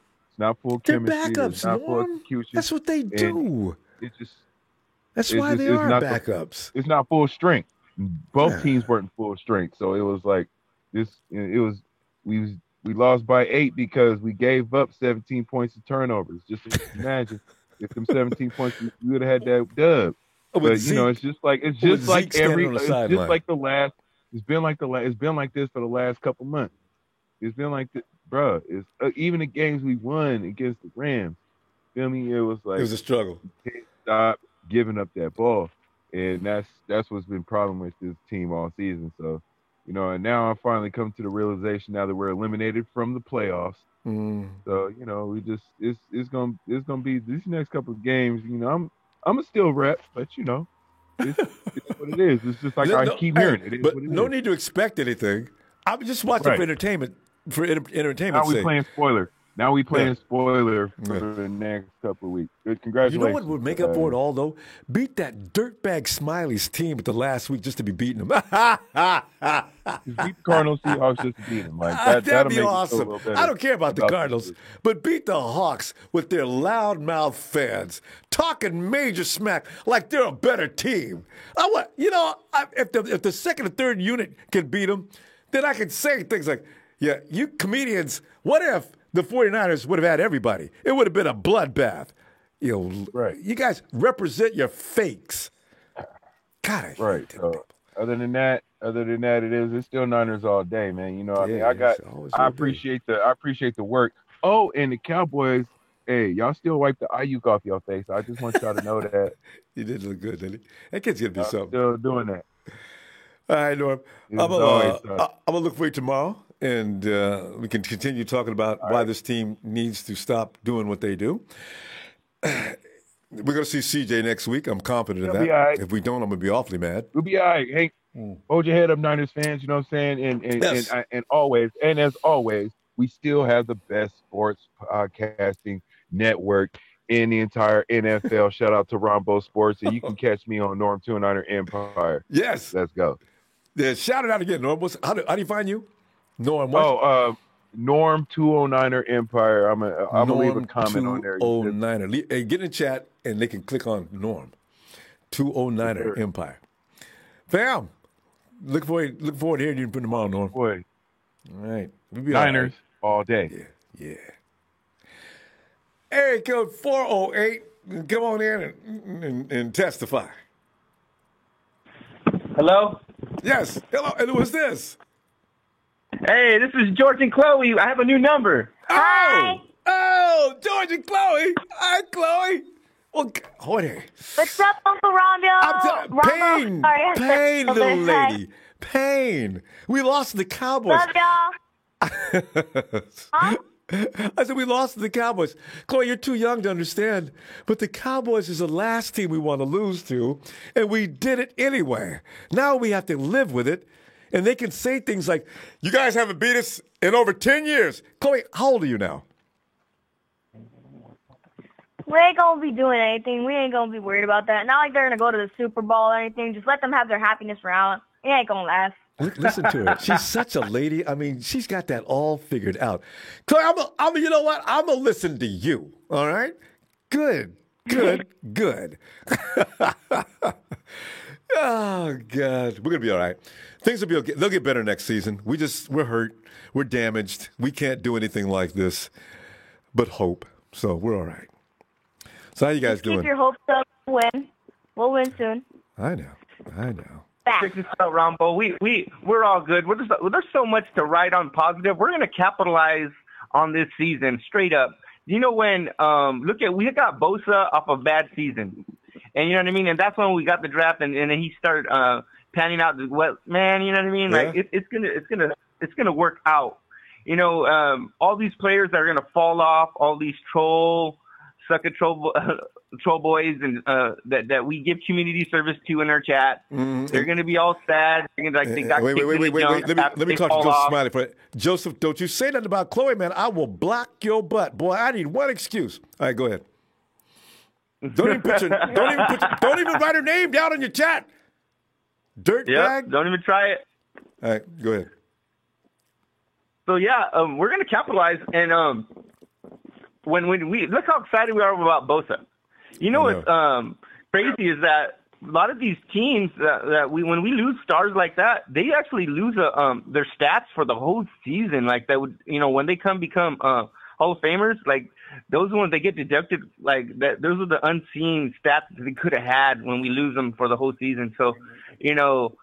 full chemistry. They're backups, it's not full execution. That's what they do. That's it's why just, they it's are not backups. It's not full strength. Both teams weren't full strength, so it was like this. It was we lost by 8 because we gave up 17 points of turnovers. Just imagine if them 17 points, we would have had that dub. But it's just like the last. It's been like this for the last couple months. It's been like this, bro. It's even the games we won against the Rams. Feel me? It was like it was a struggle. You can't stop giving up that ball, and that's what's been problem with this team all season. So, and now I finally come to the realization now that we're eliminated from the playoffs. So we just it's gonna be these next couple of games. I'm a still rep, but it's what it is. It's just like I keep hearing it. But no need to expect anything. I'm just watching for entertainment. For entertainment's sake. Now we playing spoiler. Now we playing spoiler for the next couple of weeks. Good, congratulations. You know what would make up for it all, though? Beat that dirtbag Smiley's team at the last week just to be beating them. Just beat the Cardinals, Seahawks just to beat them. Like that'd be awesome. I don't care about the Cardinals, but beat the Hawks with their loudmouth fans talking major smack like they're a better team. If the second or third unit can beat them, then I can say things like, yeah, you comedians, what if the 49ers would have had everybody? It would have been a bloodbath. You guys represent your fakes. God, I hate so, other than that, it's still Niners all day, man. I appreciate the work. Oh, and the Cowboys, hey, y'all still wipe the Ayuk off your face. I just want y'all to know that. You did look good, didn't he? That kid's gonna be something. Still doing that. All right, Norm. I'm gonna look for you tomorrow. And we can continue talking about why this team needs to stop doing what they do. We're going to see CJ next week. I'm confident of that. Right. If we don't, I'm going to be awfully mad. We'll be all right. Hey, hold your head up, Niners fans. You know what I'm saying? And always, and as always, we still have the best sports podcasting network in the entire NFL. Shout out to Rombo Sports. And you can catch me on Norm 29er Empire. Yes. Let's go. Yeah, shout it out again, Norm. How do you find you? Norm, Norm 209er Empire. I'm gonna leave a comment on there. 209er. Hey, get in the chat and they can click on Norm 209er Empire. Fam, look forward to hearing you tomorrow, Norm. Boy. All right. We'll be Niners all all day. Yeah. Area code 408. Come on in and testify. Hello? Yes. Hello. And who is this? Hey, this is George and Chloe. I have a new number. Hi. Oh, George and Chloe. Hi, Chloe. Well, Jorge. What's up, Uncle Rondo? Pain, little lady. Pain. We lost the Cowboys. Love y'all. Huh? I said we lost to the Cowboys. Chloe, you're too young to understand, but the Cowboys is the last team we want to lose to, and we did it anyway. Now we have to live with it, and they can say things like, you guys haven't beat us in over 10 years. Chloe, how old are you now? We ain't going to be doing anything. We ain't going to be worried about that. Not like they're going to go to the Super Bowl or anything. Just let them have their happiness round. It ain't going to last. Listen to her. She's such a lady. I mean, she's got that all figured out. Chloe, you know what? I'm going to listen to you. All right? Good. Oh, God. We're going to be all right. Things will be okay. They'll get better next season. We're hurt. We're damaged. We can't do anything like this but hope. So we're all right. So how you guys doing? Keep your hopes up. Win. We'll win soon. I know. Check this out, Rambo. We're all good. There's so much to write on positive. We're gonna capitalize on this season straight up. You know when we got Bosa off a bad season, and you know what I mean. And that's when we got the draft, and then he started panning out. Man, you know what I mean? Yeah. Like it's gonna work out. You know, all these players that are gonna fall off, all these troll boys and that we give community service to in our chat. Mm-hmm. They're going to be all sad. They're gonna, like, they got wait. Let me talk to Joseph Smiley for it. Joseph, don't you say nothing about Chloe, man. I will block your butt. Boy, I need one excuse. All right, go ahead. Don't even write her name down in your chat. Dirtbag. Don't even try it. All right, go ahead. So yeah, we're going to capitalize, and when we look how excited we are about Bosa. You know what's crazy is that a lot of these teams when we lose stars like that, they actually lose their stats for the whole season. Like that would, you know, when they become Hall of Famers, like those ones they get deducted. Like that, those are the unseen stats that they could have had when we lose them for the whole season. So, you know,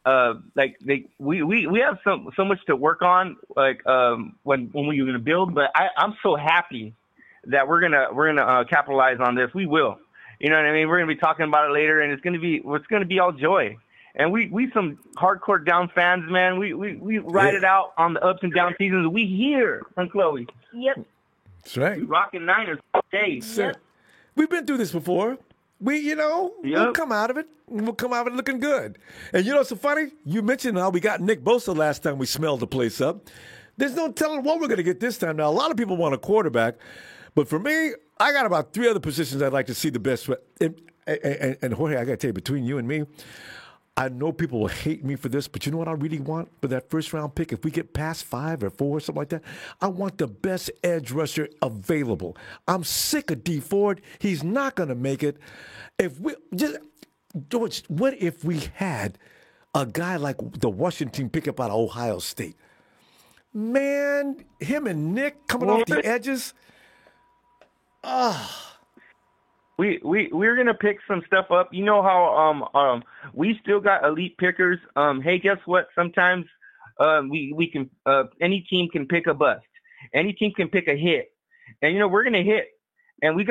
we have so much to work on. Like when we're gonna build, but I'm so happy that we're gonna capitalize on this. We will. You know what I mean? We're gonna be talking about it later, and it's gonna be all joy. And we some hardcore down fans, man. We ride it out on the ups and down seasons. We here on Chloe. Yep. That's right. We rocking Niners all day. Yep. We've been through this before. We'll come out of it. We'll come out of it looking good. And you know what's so funny? You mentioned how we got Nick Bosa last time we smelled the place up. There's no telling what we're going to get this time. Now, a lot of people want a quarterback. But for me, I got about 3 other positions I'd like to see the best. And Jorge, I got to tell you, between you and me, I know people will hate me for this, but you know what I really want for that first-round pick? If we get past 5 or 4 or something like that, I want the best edge rusher available. I'm sick of D Ford. He's not going to make it. George, what if we had a guy like the Washington pick up out of Ohio State? Man, him and Nick coming off the edges. We're gonna pick some stuff up. You know how we still got elite pickers. Hey, guess what? Sometimes we can any team can pick a bust. Any team can pick a hit. And you know we're gonna hit. And we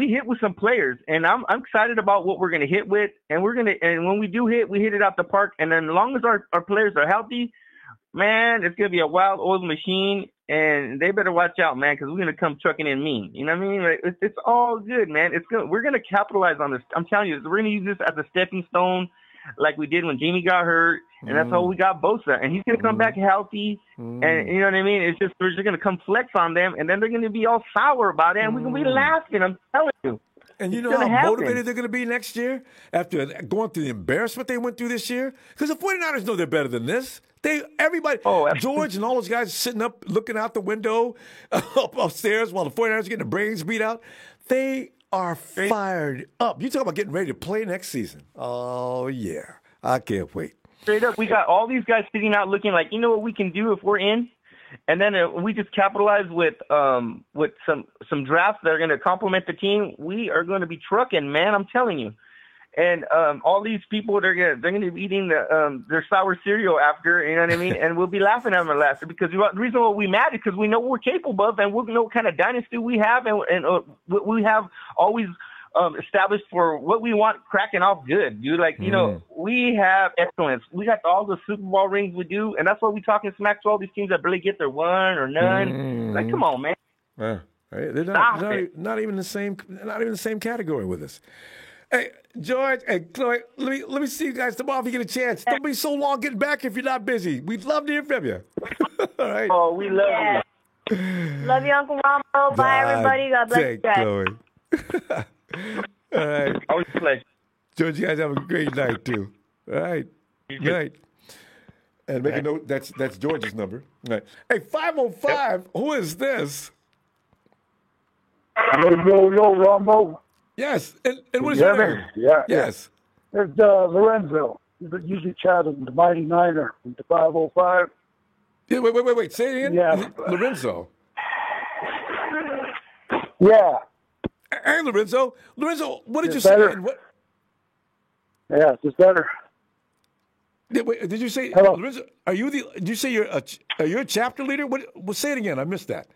hit with some players, and I'm excited about what we're gonna hit with. And when we do hit, we hit it out the park. And then as long as our players are healthy, man, it's gonna be a wild old machine. And they better watch out, man, because we're gonna come trucking in mean. You know what I mean? Like, it's all good, man. We're gonna capitalize on this. I'm telling you, we're gonna use this as a stepping stone, like we did when Jamie got hurt, and that's how we got Bosa. And he's gonna come back healthy, and you know what I mean? It's just we're just gonna come flex on them, and then they're gonna be all sour about it, and we're gonna be laughing. I'm telling you. And you know how motivated they're going to be next year after going through the embarrassment they went through this year? Because the 49ers know they're better than this. Everybody, George and all those guys sitting up looking out the window upstairs while the 49ers are getting their brains beat out. They are fired up. You talk about getting ready to play next season. Oh, yeah. I can't wait. Straight up, we got all these guys sitting out looking like, you know what we can do if we're in? And then we just capitalize with some drafts that are going to complement the team. We are going to be trucking, man. I'm telling you. And all these people, they're gonna be eating their sour cereal after, you know what I mean? And we'll be laughing at them after because the reason why we mad is because we know what we're capable of and we know what kind of dynasty we have and what we have always established for what we want cracking off good, dude. Like, you know, we have excellence. We got all the Super Bowl rings we do, and that's why we talking smack to all these teams that barely get their one or none. Like, come on, man. They're not even the same category with us. Hey, George and Chloe, let me see you guys tomorrow if you get a chance. Don't be so long getting back if you're not busy. We'd love to hear from you. All right. Oh, we love you. Love you, Uncle Rombo. Bye, everybody. God bless you guys. Chloe. All right. Always a pleasure. George, you guys have a great night, too. All right. Good night. And make a note, that's George's number. All right. Hey, 505, who is this? Yo, Rombo. Yes, and what is your name? Yeah. Yes. There's Lorenzo. He's usually chatting the Mighty Niner from the 505. Yeah, wait. Say it again? Yeah. Lorenzo. Yeah. Hey, Lorenzo. Lorenzo, what did you better. say? What? Yeah, it's just better. Wait, did you say, hello? Lorenzo, did you say you're a chapter leader? Well, say it again. I missed that.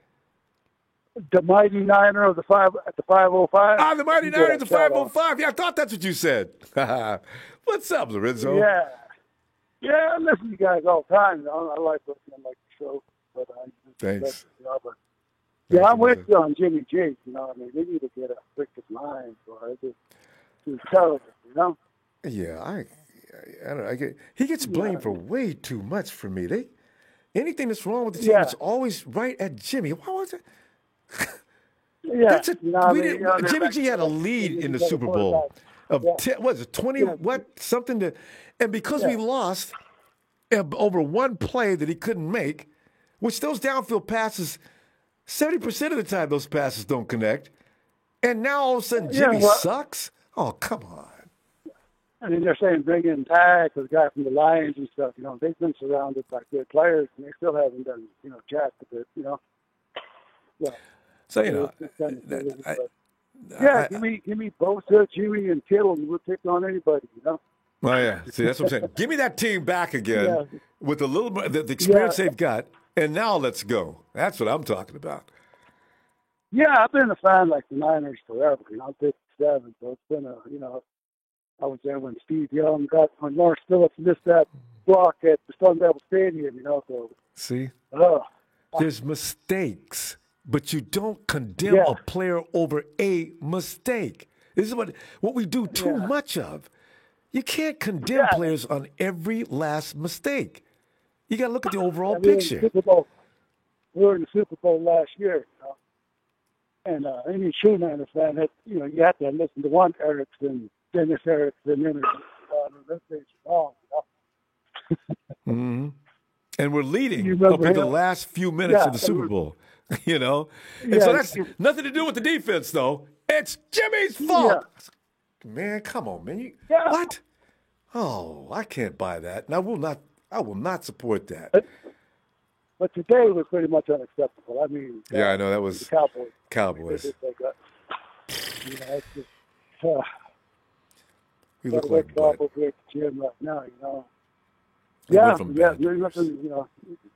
The Mighty Niner of the 505. Ah, the Mighty Niner of the 505. Yeah, I thought that's what you said. What's up, Lorenzo? Yeah. Yeah, I listen to you guys all the time. I like listening to the show. But Thanks. Yeah, I'm with you on Jimmy G. You know, I mean, they need to get a freaking line for it. It's terrible, you know? Yeah, I don't know. He gets blamed for way too much for me. Anything that's wrong with the team is always right at Jimmy. Why was it? Yeah, Jimmy G had a lead in the Super Bowl of 10, what is it, 20, something and because we lost over one play that he couldn't make, which those downfield passes, 70% of the time those passes don't connect, and now all of a sudden Jimmy sucks? Oh, come on. I mean, they're saying bring in Tag, the guy from the Lions and stuff. You know, they've been surrounded by good players, and they still haven't done, jack a bit, Yeah. So, give me Bosa, Jimmy, and Kittle, and we'll take on anybody, Oh, yeah. See, that's what I'm saying. Give me that team back again with a little the experience they've got, and now let's go. That's what I'm talking about. Yeah, I've been a fan like the Niners forever. I'm 57, so it's been I was there when Steve Young when Lawrence Phillips missed that block at the Sun Devil Stadium, so. See? There's mistakes. But you don't condemn a player over a mistake. This is what we do too much of. You can't condemn players on every last mistake. You got to look at the overall picture. We were in the Super Bowl last year, and any true Niners fan, you have to listen to one Erickson, Dennis Erickson, and and we're leading up to the last few minutes of the Super Bowl. And so that's nothing to do with the defense, though. It's Jimmy's fault. Yeah. Man, come on, man. What? Oh, I can't buy that. And I will not support that. But today was pretty much unacceptable. I mean, I know that was Cowboys. We look like Jim right now, there's nothing,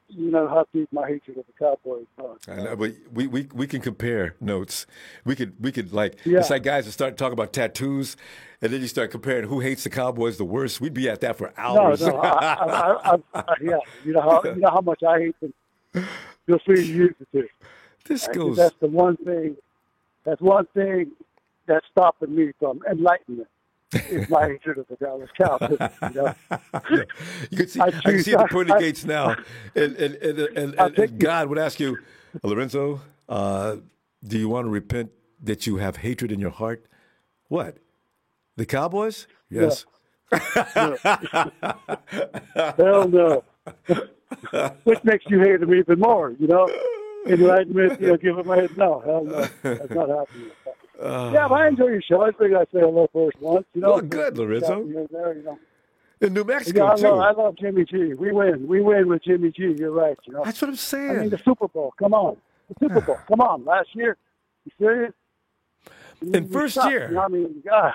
you know how deep my hatred of the Cowboys are. I know, but we can compare notes. We could it's like guys that start talking about tattoos, and then you start comparing who hates the Cowboys the worst. We'd be at that for hours. No, you know how much I hate them. Feel free to use it too. This goes. That's the one thing. That's one thing that's stopping me from enlightenment. It's my hatred of the Dallas Cowboys. You can see, I can see the pearly gates now, and God would ask you, Lorenzo, do you want to repent that you have hatred in your heart? What? The Cowboys? Yes. Hell no. Which makes you hate them even more, Enlightenment, give them a head. No, hell no. That's not happening. But I enjoy your show. I think I say hello first once. Well, good, Lorenzo. In New Mexico, too. I love Jimmy G. We win with Jimmy G. You're right. You know? That's what I'm saying. I mean, the Super Bowl. Come on. The Super Bowl. Come on. Last year. You serious? In first year. You know, I mean, God.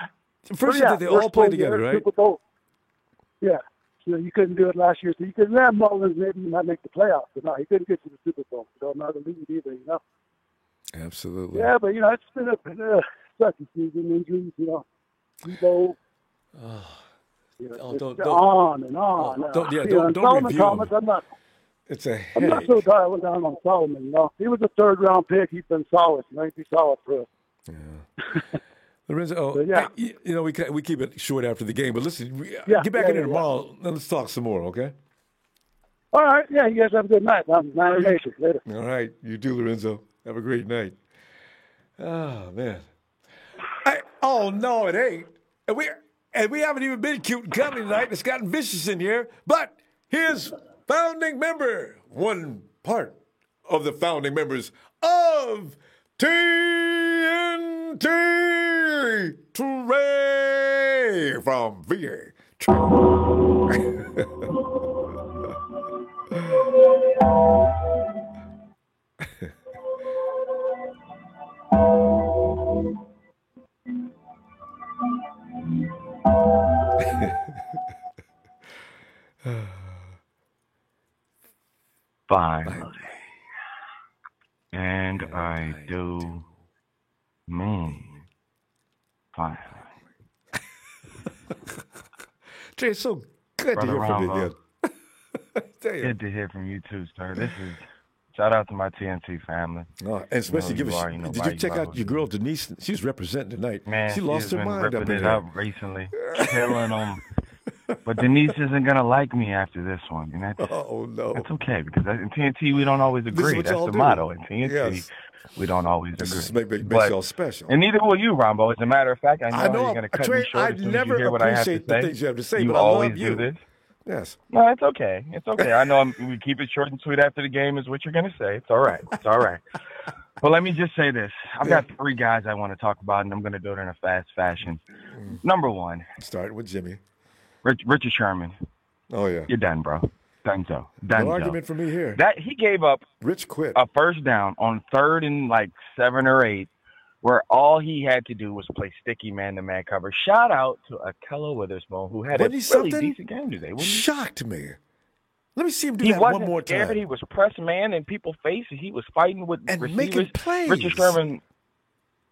First year, they all played together, right? Super Bowl. Yeah. So you couldn't do it last year. So you could have Mullins maybe not make the playoffs. But no, he couldn't get to the Super Bowl. So not a lead either, you know? Absolutely. Yeah, but, you know, it's been a sucky season. Injuries, you know. Debo. You know, don't on and on. Don't Solomon review Thomas, him. I'm not so dialed down on Solomon. You know, he was a third-round pick. He's been solid. You know, he'd be solid for us. Yeah. Lorenzo, yeah. You know, we keep it short after the game, but listen, get back in here tomorrow. Then let's talk some more, okay? All right. Yeah, you guys have a good night. I'm Niner Nation. Later. All right. You too, Lorenzo. Have a great night. Oh, man. Oh, no, it ain't. And we haven't even been cute and cuddly tonight. It's gotten vicious in here. But here's founding member, one part of the founding members of TNT, Trey from VA. Finally. And I do mean finally. Jay, it's so good Brother to hear from you Rambo, again. Good to hear from you too, sir. This is shout out to my TNT family. Oh, and especially did you check out your girl Denise? She's representing tonight. Man, she lost she's her been mind up ripping in it there. up recently, killing them. But Denise isn't gonna like me after this one, and that's that's okay because in TNT we don't always This is agree. what That's y'all the do. mother in TNT. Yes. We don't always This agree. makes But- y'all special. And neither will you, Rambo. As a matter of fact, I know, I know, you're going to cut Trey, me short I as soon as never you hear what I have to appreciate the say. things you have to say, you but I always love you. do this. Yes. No, it's okay. It's okay. I know we keep it short and sweet after the game is what you're going to say. It's all right. It's all right. Well, let me just say this. I've got three guys I want to talk about, and I'm going to do it in a fast fashion. Number one. Starting with Jimmy. Richard Sherman. Oh, yeah. You're done, bro. Dunzo. No argument for me here. That he gave up Rich quit. a first down on 3rd and like 7 or 8 where all he had to do was play sticky man-to-man cover. Shout out to Akello Witherspoon, who had Wasn't a he really something? decent game today. Wasn't he? Shocked me. Let me see him do He that wasn't one more scared. time. He was press man in people's faces. He was fighting with And receivers. making plays. Richard Sherman,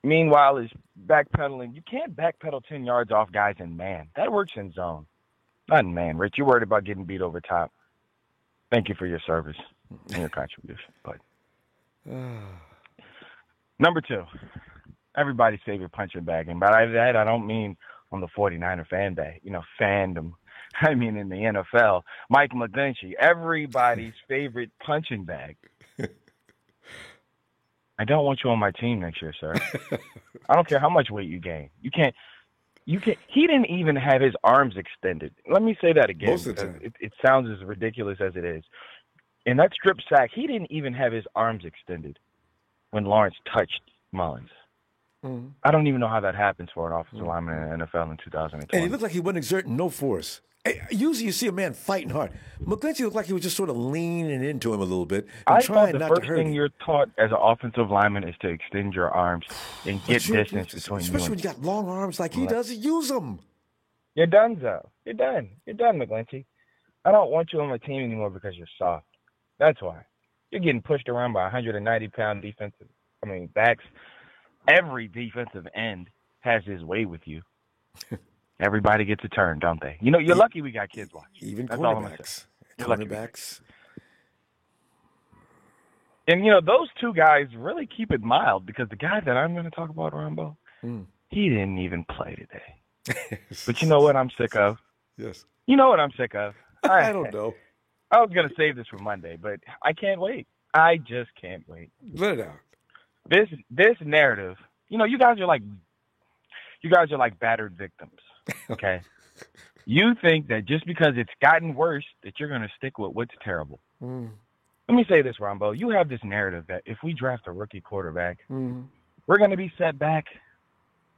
meanwhile, is backpedaling. You can't backpedal 10 yards off guys in man. That works in zone. Not in man, Rich. You're worried about getting beat over top. Thank you for your service and your contribution. But number 2, everybody's favorite punching bag. And by that, I don't mean on the 49er fan bag, fandom. I mean in the NFL. Mike McGlinchey, everybody's favorite punching bag. I don't want you on my team next year, sir. I don't care how much weight you gain. You can't. He didn't even have his arms extended. Let me say that again. Most of the because time. it sounds as ridiculous as it is. In that strip sack, he didn't even have his arms extended when Lawrence touched Mullins. Mhm. I don't even know how that happens for an offensive lineman in the NFL in 2020. And he looked like he wasn't exerting no force. Usually you see a man fighting hard. McGlinchey looked like he was just sort of leaning into him a little bit and I thought trying the not first to hurt thing him. you're taught as an offensive lineman is to extend your arms and get distance between you. Especially when you got long arms like he does, use them. You're done, though. You're done. You're done, McGlinchey. I don't want you on my team anymore because you're soft. That's why. You're getting pushed around by 190-pound backs. Every defensive end has his way with you. Everybody gets a turn, don't they? You're lucky we got kids watching. Even That's all I'm gonna cornerbacks. say. You're lucky. Cornerbacks. And, those two guys really keep it mild because the guy that I'm going to talk about, Rambo, he didn't even play today. But you know what I'm sick of? Yes. You know what I'm sick of? I don't know. I was going to save this for Monday, but I can't wait. I just can't wait. Let it out. This narrative, you guys are like battered victims, okay? You think that just because it's gotten worse that you're going to stick with what's terrible. Mm. Let me say this, Rambo. You have this narrative that if we draft a rookie quarterback, Mm. we're going to be set back.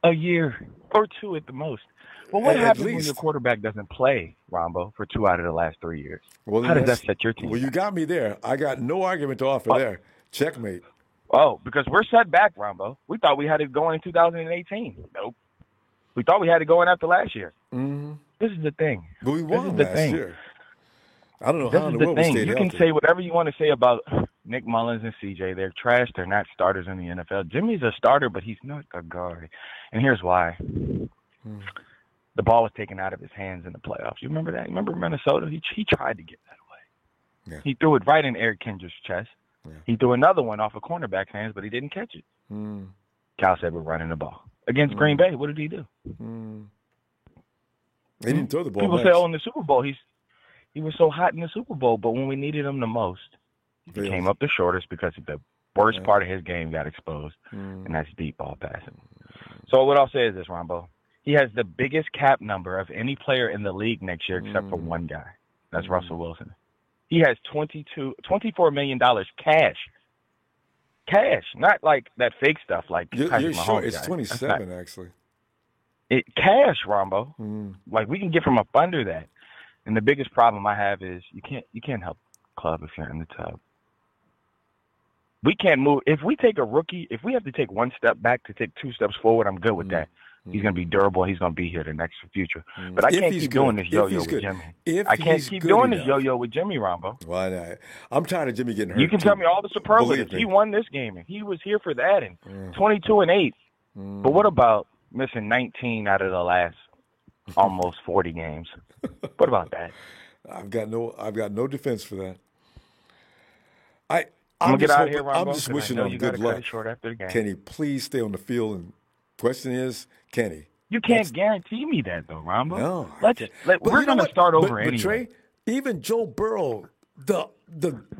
a year or two at the most. Well, what At happens when least. your quarterback doesn't play, Rombo, for 2 out of the last 3 years? Well, How does that that's- set your team? Well, you got me there. I got no argument to offer there. Checkmate. Oh, because we're set back, Rombo. We thought we had it going in 2018. Nope. We thought we had it going after last year. Mm-hmm. This is the thing. But we This won is the last thing. year. I don't know This how in is the the world we thing. stayed You healthy. can say whatever you want to say about Nick Mullins and CJ. They're trash. They're not starters in the NFL. Jimmy's a starter, but he's not a guard. And here's why. The ball was taken out of his hands in the playoffs. You remember that? You remember Minnesota? He tried to get that away. Yeah. He threw it right in Eric Kendrick's chest. Yeah. He threw another one off a cornerback's hands, but he didn't catch it. Cal said we're running the ball. Against Green Bay, what did he do? They didn't throw the ball People much. say, oh, in the Super Bowl, he was so hot in the Super Bowl, but when we needed him the most, he came up the shortest because the worst part of his game got exposed, and that's deep ball passing. So what I'll say is this, Rombo. He has the biggest cap number of any player in the league next year except for one guy. That's Russell Wilson. He has $24 million cash. Cash, not like that fake stuff like You're Patrick sure Mahomes it's guy. 27 actually. Cash, Rombo. Like we can get from up under that. And the biggest problem I have is you can't help the club if you're in the tub. We can't move. If we take a rookie, if we have to take one step back to take 2 steps forward, I'm good with that. He's going to be durable. He's going to be here the next future. But I If can't he's keep good. doing this If yo-yo he's with good. Jimmy. If I can't he's keep good doing this enough. yo-yo with Jimmy, Rombo. Why not? I'm tired of Jimmy getting hurt. You can too. tell me all the superlatives. Believe me. He won this game, and he was here for that, and 22-8. But what about missing 19 out of the last almost 40 games? What about that? I've got no defense for that. I'm I'm gonna get just out of here, hoping- I'm Rombo, just 'cause I wishing know him you good gotta cut luck. it short after the game. Can he please stay on the field? And question is, can he? You can't guarantee me that, though, Rombo. No, we're you know going to what? start over but anyway. Trey, even Joe Burrow, the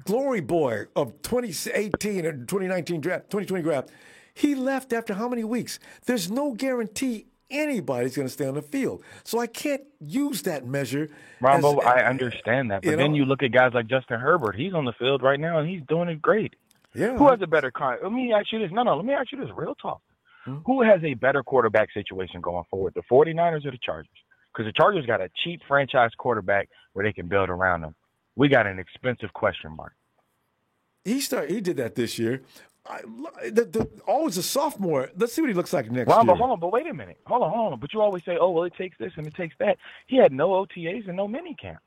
glory boy of 2018 and 2019 draft, 2020 draft, he left after how many weeks? There's no guarantee anybody's going to stay on the field. So I can't use that measure. Rombo, I understand that. But then you look at guys like Justin Herbert. He's on the field right now, and he's doing it great. Yeah. Who has a better let me ask you this. No, let me ask you this. Real talk. Who has a better quarterback situation going forward, the 49ers or the Chargers? Because the Chargers got a cheap franchise quarterback where they can build around them. We got an expensive question mark. He did that this year. Always a sophomore. Let's see what he looks like next Rombo, year. hold on, but wait a minute. Hold on. But you always say, oh, well, it takes this and it takes that. He had no OTAs and no minicamp.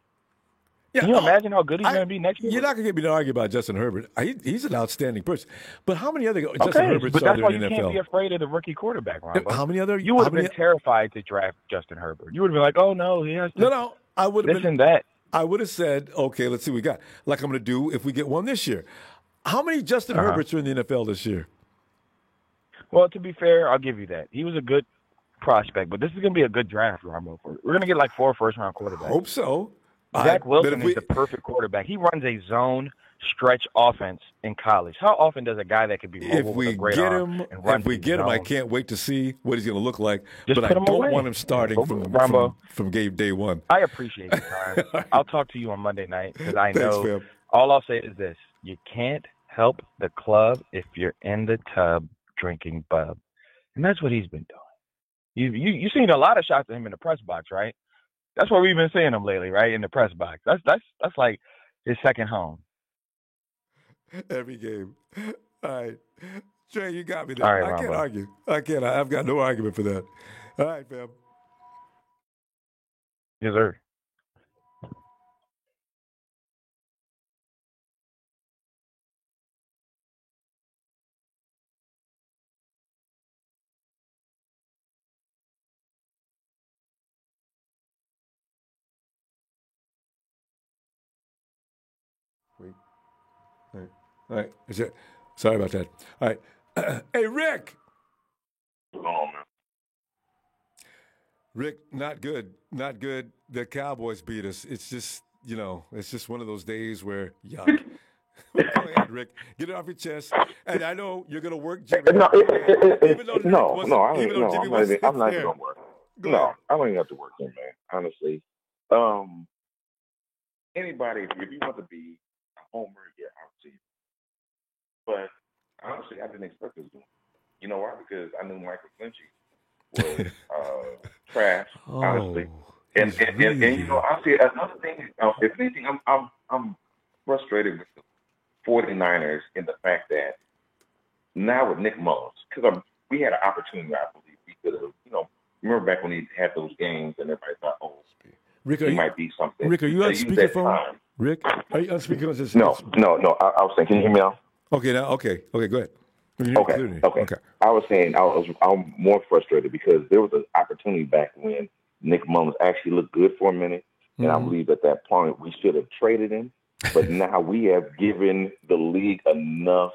Can you imagine how good he's going to be next year? You're not going to get me to argue about Justin Herbert. He's an outstanding person. But how many other Justin Okay, Herberts but are that's there why in you the can't NFL? be afraid of the rookie quarterback, Rombo. How many other? You would how have been many- terrified to draft Justin Herbert. You would have been like, oh, no, he has to. No, I would have this been. and that. I would have said, okay, let's see what we got. Like I'm going to do if we get one this year. How many Justin Herberts are in the NFL this year? Well, to be fair, I'll give you that. He was a good prospect, but this is going to be a good draft, Rombo. We're going to get like 4 first-round quarterbacks. Hope so. Zach Wilson but if is the perfect quarterback. He runs a zone stretch offense in college. How often does a guy that could be mobile If we with a great get arm him, and run if we through get him, I zone? can't wait to see what he's going to look like. Just but I put him don't away. want him starting Rombo. from game day one. I appreciate your time. I'll talk to you on Monday night because I Thanks, know fam. all I'll say is this. You can't help the club if you're in the tub drinking bub. And that's what he's been doing. You've seen a lot of shots of him in the press box, right? That's what we've been seeing him lately, right? In the press box. That's like his second home. Every game. All right. Trey, you got me there. All right, I can't Rombo. argue. I've got no argument for that. All right, fam. Yes, sir. Wait. All right. Is it? Sorry about that. All right. Hey, Rick. What's going on, man? Rick, not good. Not good. The Cowboys beat us. It's just, it's just one of those days where, yuck. Go ahead, Rick. Get it off your chest. And I know you're going to work Jimmy. No, Even though Jimmy wasn't- even though Jimmy wasn't I'm not even there. going to work. Go No, ahead. I don't even have to work him, man, honestly. Anybody, if you want to be a homer, yeah, I'll see you. But honestly, I didn't expect this one. You know why? Because I knew Michael Flinchy was trash, honestly. And you know, I see another thing. If anything, I'm frustrated with the 49ers in the fact that now with Nick Mullins, because we had an opportunity, I believe, we could have, you know, remember back when he had those games and everybody thought, oh, Rick, he might be something. Rick, are you on They used that speakerphone? time. Rick, are you on speakerphone? No. I was saying, can you hear me now? Okay, now, okay, go ahead. Okay. I was saying I'm more frustrated because there was an opportunity back when Nick Mullins actually looked good for a minute, and I believe at that point we should have traded him. But now we have given the league enough.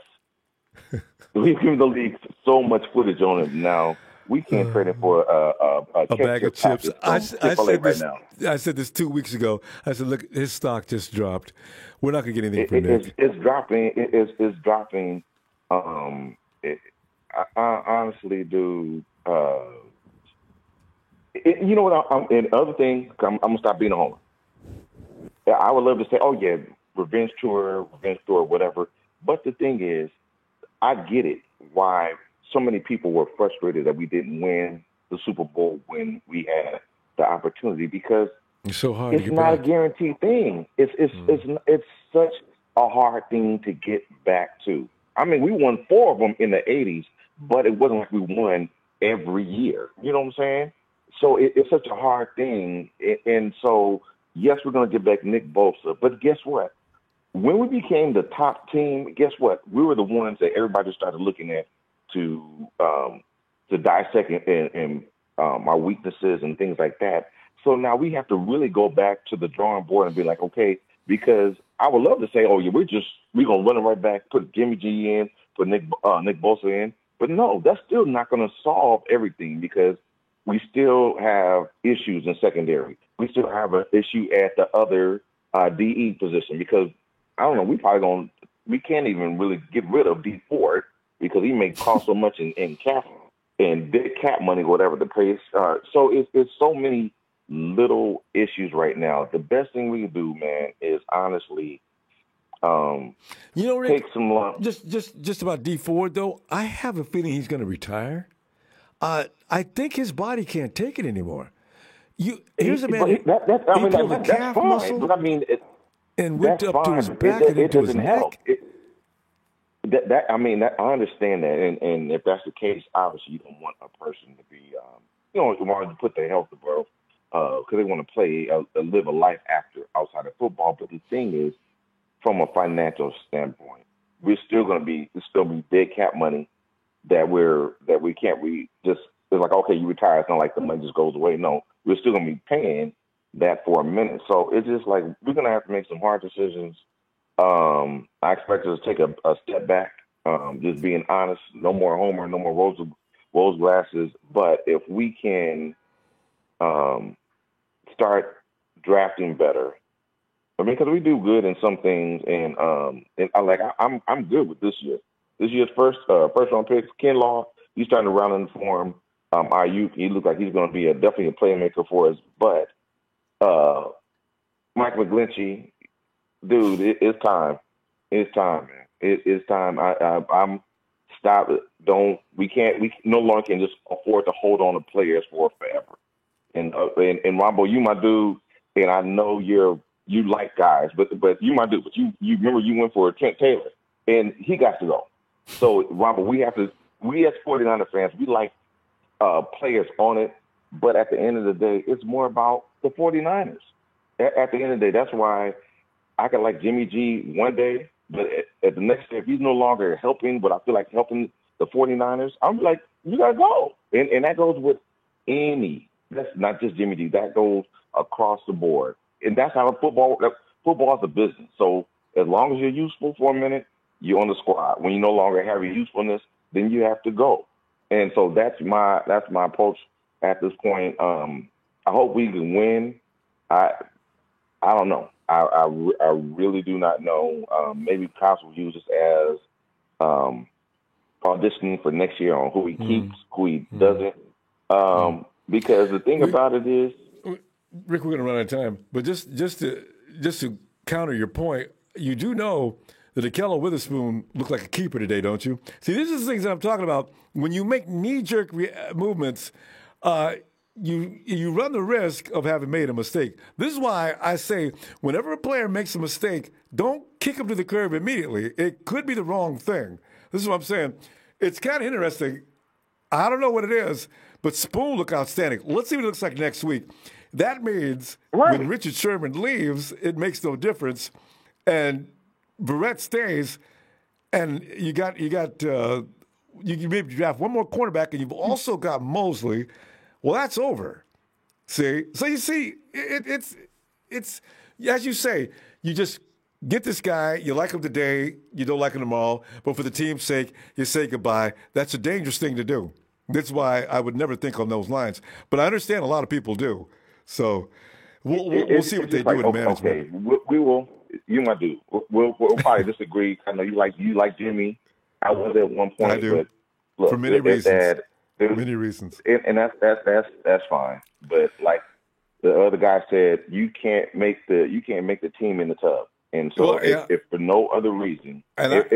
We've given the league so much footage on him now. We can't trade him for a bag of chips. I said this 2 weeks ago. I said, look, his stock just dropped. We're not going to get anything from Nick. It's dropping. It's dropping. I honestly do. You know what? And other thing, I'm gonna stop being a homer. I would love to say, oh yeah, revenge tour, whatever. But the thing is, I get it. Why so many people were frustrated that we didn't win the Super Bowl when we had the opportunity, because it's so hard. It's not a guaranteed thing. It's such a hard thing to get back to. I mean, we won 4 of them in the 80s, but it wasn't like we won every year. You know what I'm saying? So it's such a hard thing. And so, yes, we're going to get back Nick Bosa. But guess what? When we became the top team, guess what? We were the ones that everybody started looking at to dissect and our weaknesses and things like that. So now we have to really go back to the drawing board and be like, okay, because I would love to say, oh, yeah, we're going to run it right back, put Jimmy G in, put Nick Bosa in. But no, that's still not going to solve everything, because we still have issues in secondary. We still have an issue at the other DE position, because, I don't know, we can't even really get rid of D Ford because he may cost so much in cap and dead cap money, whatever the case. So it's so many little issues right now. The best thing we can do, man, is honestly, Rick, take some lumps. Just about D Ford though, I have a feeling he's going to retire. I think his body can't take it anymore. Here's a man. That's fine. Muscle, but I mean, and whipped up to his back and into his help. neck. I understand that, and if that's the case, obviously you don't want a person to be, you want to put their health above, because they want to play, live a life outside of football. But the thing is, from a financial standpoint, it's still going to be dead cap money that it's like, okay, you retire. It's not like the money just goes away. No, we're still going to be paying that for a minute. So it's just like we're going to have to make some hard decisions. I expect us to take a step back, just being honest. No more homer, no more rose glasses. But if we can start drafting better, I mean, because we do good in some things, and I'm good with this year. This year's first round picks, Kinlaw, he's starting to round in form. Ayuk, he looks like he's going to be definitely a playmaker for us. But Mike McGlinchey, dude, it's time. It's time, man. It's time. I'm stop it. We no longer can just afford to hold on to players for forever. And Rombo, you my dude, and I know you like guys, but you my dude. But you remember you went for Trent Taylor, and he got to go. So Rombo, we as 49er fans, we like players on it, but at the end of the day, it's more about the 49ers. At the end of the day, that's why I could like Jimmy G one day, but at the next day, if he's no longer helping what I feel like helping the 49ers, I'm like, you got to go. And that goes with that's not just Jimmy G, that goes across the board. And that's how football is a business. So as long as you're useful for a minute, you're on the squad. When you no longer have your usefulness, then you have to go. And so that's my approach at this point. I hope we can win. I don't know. I really do not know. Maybe Cops will use this as auditioning for next year on who he keeps, who he doesn't. Because the thing about it is, Rick, we're going to run out of time. But just to counter your point, you do know that Ahkello Witherspoon looked like a keeper today, don't you? See, these are the things that I'm talking about. When you make knee-jerk movements, you run the risk of having made a mistake. This is why I say whenever a player makes a mistake, don't kick him to the curb immediately. It could be the wrong thing. This is what I'm saying. It's kind of interesting. I don't know what it is, but Spoon looked outstanding. Let's see what it looks like next week. That means when Richard Sherman leaves, it makes no difference, and Barrett stays, and you maybe draft one more cornerback, and you've also got Mosley. Well, that's over. See, so you see, it's as you say, you just get this guy. You like him today, you don't like him tomorrow, but for the team's sake, you say goodbye. That's a dangerous thing to do. That's why I would never think on those lines. But I understand a lot of people do. So we'll see what they do in management. Okay, we will. You might do. We'll probably disagree. I know you like Jimmy. I was at one point. I do. But look, for many reasons. Many reasons. And that's fine. But like the other guy said, you can't make the team in the tub. And so if for no other reason, just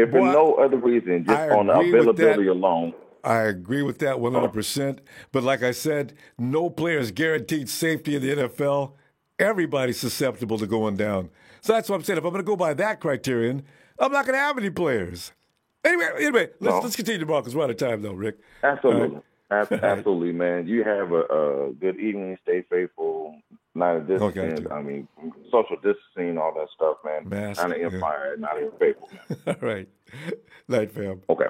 on the availability alone. I agree with that 100%. But like I said, no player is guaranteed safety in the NFL. Everybody's susceptible to going down. So that's what I'm saying. If I'm going to go by that criterion, I'm not going to have any players. Anyway, let's continue tomorrow because we're out of time, though, Rick. Absolutely. Absolutely, man. You have a good evening. Stay faithful. Not a distance. Okay, I mean, social distancing, all that stuff, man. Mask, not an empire, not even faithful, man. All right. Night, fam. Okay.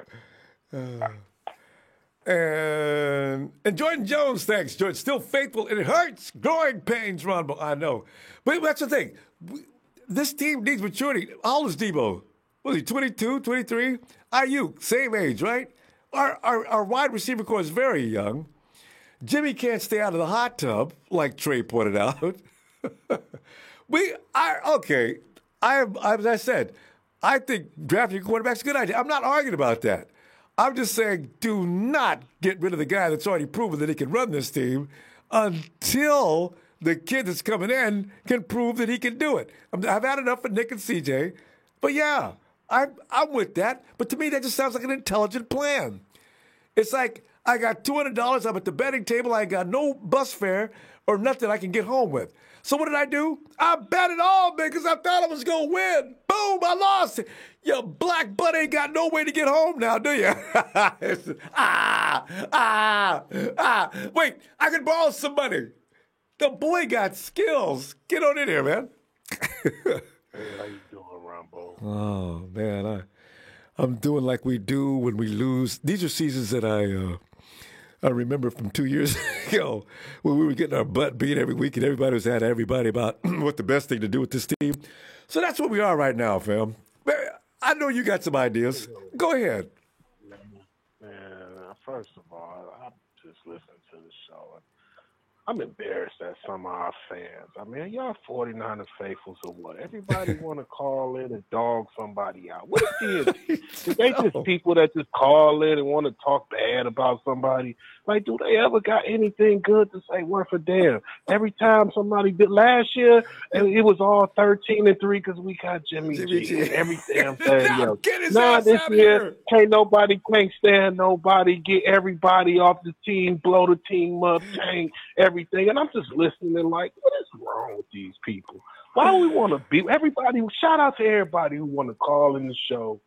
And Jordan Jones, thanks, Jordan. Still faithful. It hurts. Growing pains, Ron. I know. But that's the thing. This team needs maturity. How old is Debo? Was he 22, 23? Ayuk, same age, right? Our wide receiver core is very young. Jimmy can't stay out of the hot tub, like Trey pointed out. As I said, I think drafting a quarterback is a good idea. I'm not arguing about that. I'm just saying do not get rid of the guy that's already proven that he can run this team until the kid that's coming in can prove that he can do it. I've had enough of Nick and CJ, but yeah, I'm with that. But to me, that just sounds like an intelligent plan. It's like I got $200. I'm at the betting table. I ain't got no bus fare or nothing I can get home with. So what did I do? I bet it all, man, because I thought I was going to win. Boom, I lost. Your black butt ain't got no way to get home now, do you? Wait, I can borrow some money. The boy got skills. Get on in here, man. Hey, how you doing, Rambo? Oh, man, I'm doing like we do when we lose. These are seasons that I remember from 2 years ago when we were getting our butt beat every week and everybody was at everybody about what the best thing to do with this team. So that's what we are right now, fam. I know you got some ideas. Go ahead. Man, first of all, I'm just listening to the show. I'm embarrassed at some of our fans. I mean, y'all 49ers faithfuls or what? Everybody want to call in and dog somebody out. What is they just people that just call in and want to talk bad about somebody? Like, do they ever got anything good to say worth a damn? Every time somebody did last year, and it was all 13-3 because we got Jimmy G. And every damn thing else. Nah, this year, can't stand nobody, get everybody off the team, blow the team up, tank everything. And I'm just listening like, what is wrong with these people? Why do we want to be everybody? Shout out to everybody who want to call in the show,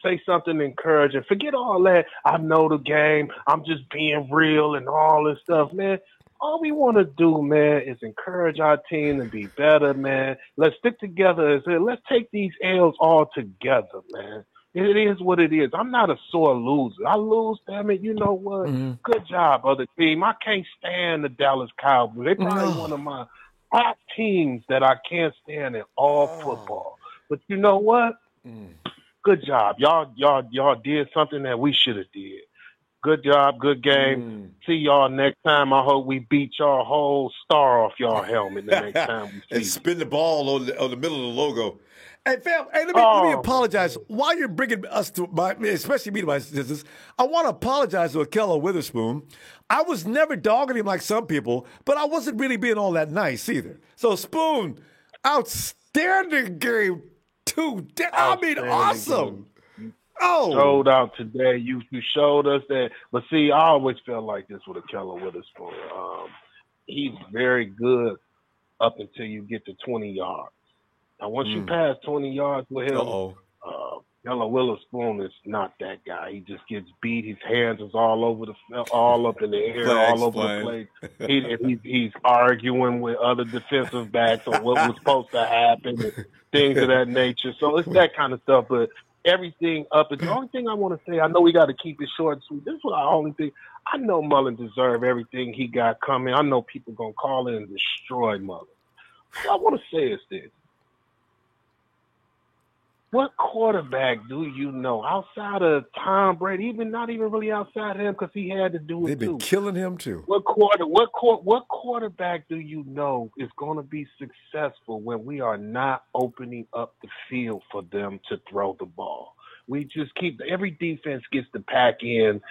say something encouraging. Forget all that. I know the game. I'm just being real and all this stuff, man. All we want to do, man, is encourage our team to be better, man. Let's stick together. Let's take these L's all together, man. It is what it is. I'm not a sore loser. I lose, damn it. You know what? Mm-hmm. Good job, other team. I can't stand the Dallas Cowboys. They're probably one of my top teams that I can't stand in all football. But you know what? Good job. Y'all did something that we should have did. Good job. Good game. See y'all next time. I hope we beat y'all whole star off y'all helmet the next time we see and spin the ball on the middle of the logo. Hey, fam, let me apologize. While you're bringing us to especially me to my sisters, I want to apologize to Ahkello Witherspoon. I was never dogging him like some people, but I wasn't really being all that nice either. So, Spoon, outstanding game too. I mean, awesome. Oh, showed out today. You showed us that. But see, I always felt like this with Ahkello Witherspoon. He's very good up until you get to 20 yards. Now, once you pass 20 yards with him, Ahkello Witherspoon is not that guy. He just gets beat. His hands is all up in the air, all over the place. He's arguing with other defensive backs on what was supposed to happen and things of that nature. So it's that kind of stuff. But everything up. And the only thing I want to say, I know we got to keep it short and sweet. This is what I only think. I know Mullen deserved everything he got coming. I know people going to call in and destroy Mullen. What I want to say is this. What quarterback do you know outside of Tom Brady, not even really outside of him because he had to do it They've been killing him too. What quarterback do you know is going to be successful when we are not opening up the field for them to throw the ball? We just every defense gets to pack in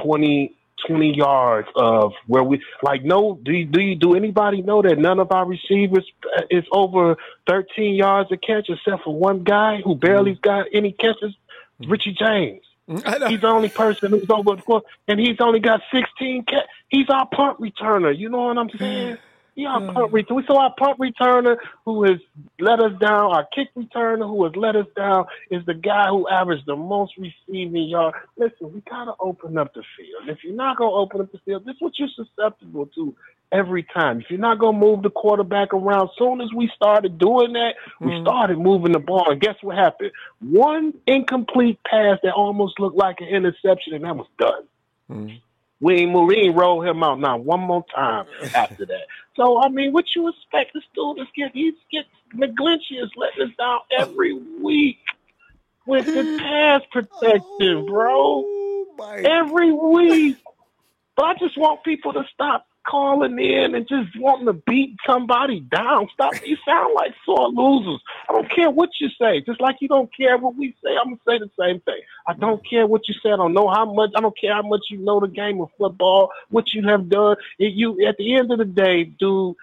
20 yards of where we do anybody know that none of our receivers is over 13 yards a catch except for one guy who barely got any catches? Richie James. He's the only person who's over 4, and he's only got 16 catches. He's our punt returner. You know what I'm saying? We saw our punt returner who has let us down. Our kick returner who has let us down is the guy who averaged the most receiving yards. Listen, we got to open up the field. If you're not going to open up the field, this is what you're susceptible to every time. If you're not going to move the quarterback around, as soon as we started doing that, we started moving the ball. And guess what happened? One incomplete pass that almost looked like an interception, and that was done. We ain't roll him out now one more time after that. So, I mean, what you expect this dude to McGlinchey is letting us down every week with the pass protection, bro. Every week. But I just want people to stop calling in and just wanting to beat somebody down. Stop. You sound like sore losers. I don't care what you say. Just like you don't care what we say, I'm going to say the same thing. I don't care what you say. I don't care how much you know the game of football, what you have done. At the end of the day, dude,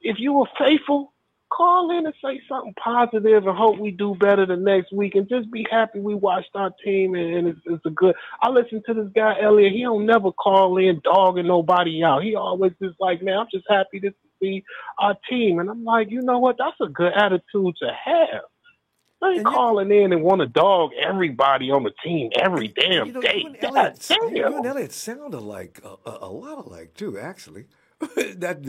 if you were faithful, call in and say something positive and hope we do better the next week and just be happy we watched our team and it's a good. I listen to this guy, Elliot. He don't never call in dogging nobody out. He always just like, man, I'm just happy to see our team. And I'm like, you know what? That's a good attitude to have. I ain't calling in and want to dog everybody on the team every damn day. You and Elliot sounded like a lot alike too, actually. That's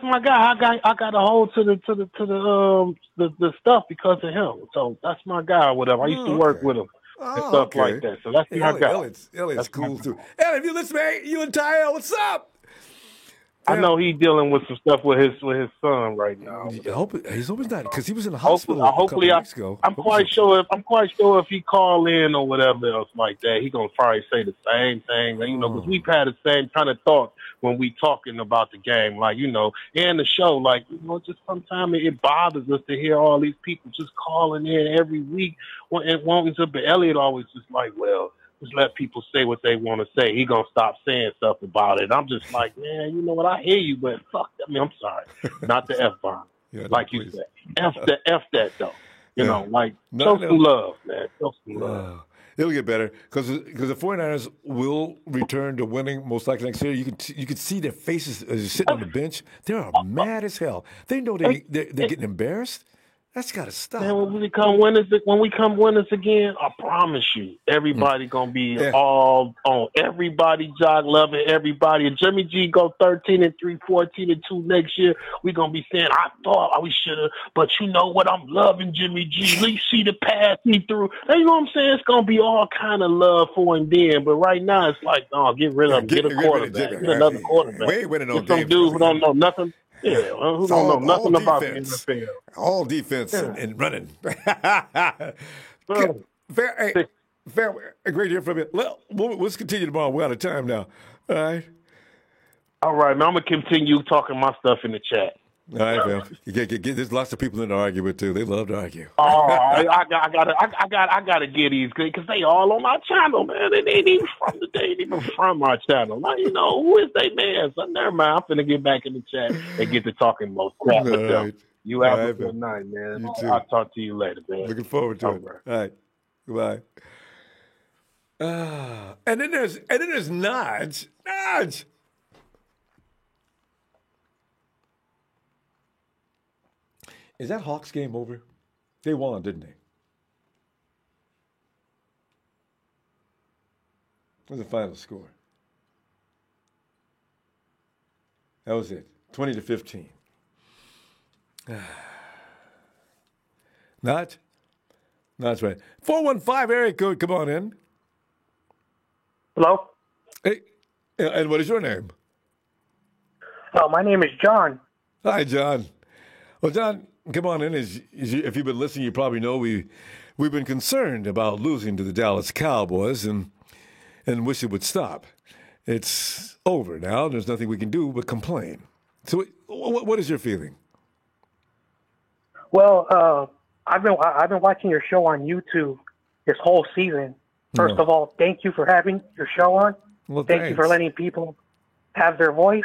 my guy. I got a hold to the stuff because of him. So that's my guy or whatever. I used to work with him and stuff like that. So that's my guy. Elliot's cool too. Elliot, if you listen, man, you and Tyrell, what's up? I know he's dealing with some stuff with his son right now. I hope he's not because he was in the hospital. Hopefully, a couple weeks ago. I'm quite sure if he call in or whatever else like that, he gonna probably say the same thing. You know, because we've had the same kind of thought when we talking about the game, like and the show. Like just sometimes it bothers us to hear all these people just calling in every week and wanting to. But Elliot always just like, well, just let people say what they want to say. He gonna stop saying stuff about it. I'm just like, man, you know what? I hear you, but fuck. I mean, I'm sorry, not the F-bomb, like you said. F that though. You know, like show some love, man. Show some love. It'll get better because the 49ers will return to winning most likely next year. You can see their faces as they're sitting on the bench. They are mad as hell. They know they're getting embarrassed. That's got to stop. Man, when we come winners again, I promise you, everybody gonna be all on. Everybody, Jock loving everybody. And Jimmy G go 13-3, 14-2 next year. We gonna be saying, I thought we should have, but you know what? I'm loving Jimmy G. At least see the pass he threw. And you know what I'm saying? It's gonna be all kind of love for him then. But right now, it's like, get rid of him. Get a quarterback. Get another quarterback. We ain't winning no games. Some dude who don't know nothing. Yeah, who don't know nothing about the NFL. All defense and running. Fair, great to hear from you. Let's continue tomorrow. We're out of time now. All right. All right, man. I'm gonna continue talking my stuff in the chat. All right, man. There's lots of people in the argue with too. They love to argue. Oh, I gotta get these because they all on my channel, man. They ain't even from our channel. Now, who is they, man? So never mind. I'm finna get back in the chat and get to talking more crap with them. You have All a right, good man. night, man. You too. I'll talk to you later, man. Looking forward to All it. right. All right. Goodbye. And then there's Naj. Naj. Is that Hawks game over? They won, didn't they? What was the final score? That was it. 20-15. Not? That's right. 415 area code. Come on in. Hello? Hey, and what is your name? My name is John. Hi, John. Well, John, come on in. If you've been listening, you probably know we've been concerned about losing to the Dallas Cowboys and wish it would stop. It's over now. There's nothing we can do but complain. So what is your feeling? Well, I've been watching your show on YouTube this whole season. First of all, thank you for having your show on. Well, thank you for letting people have their voice.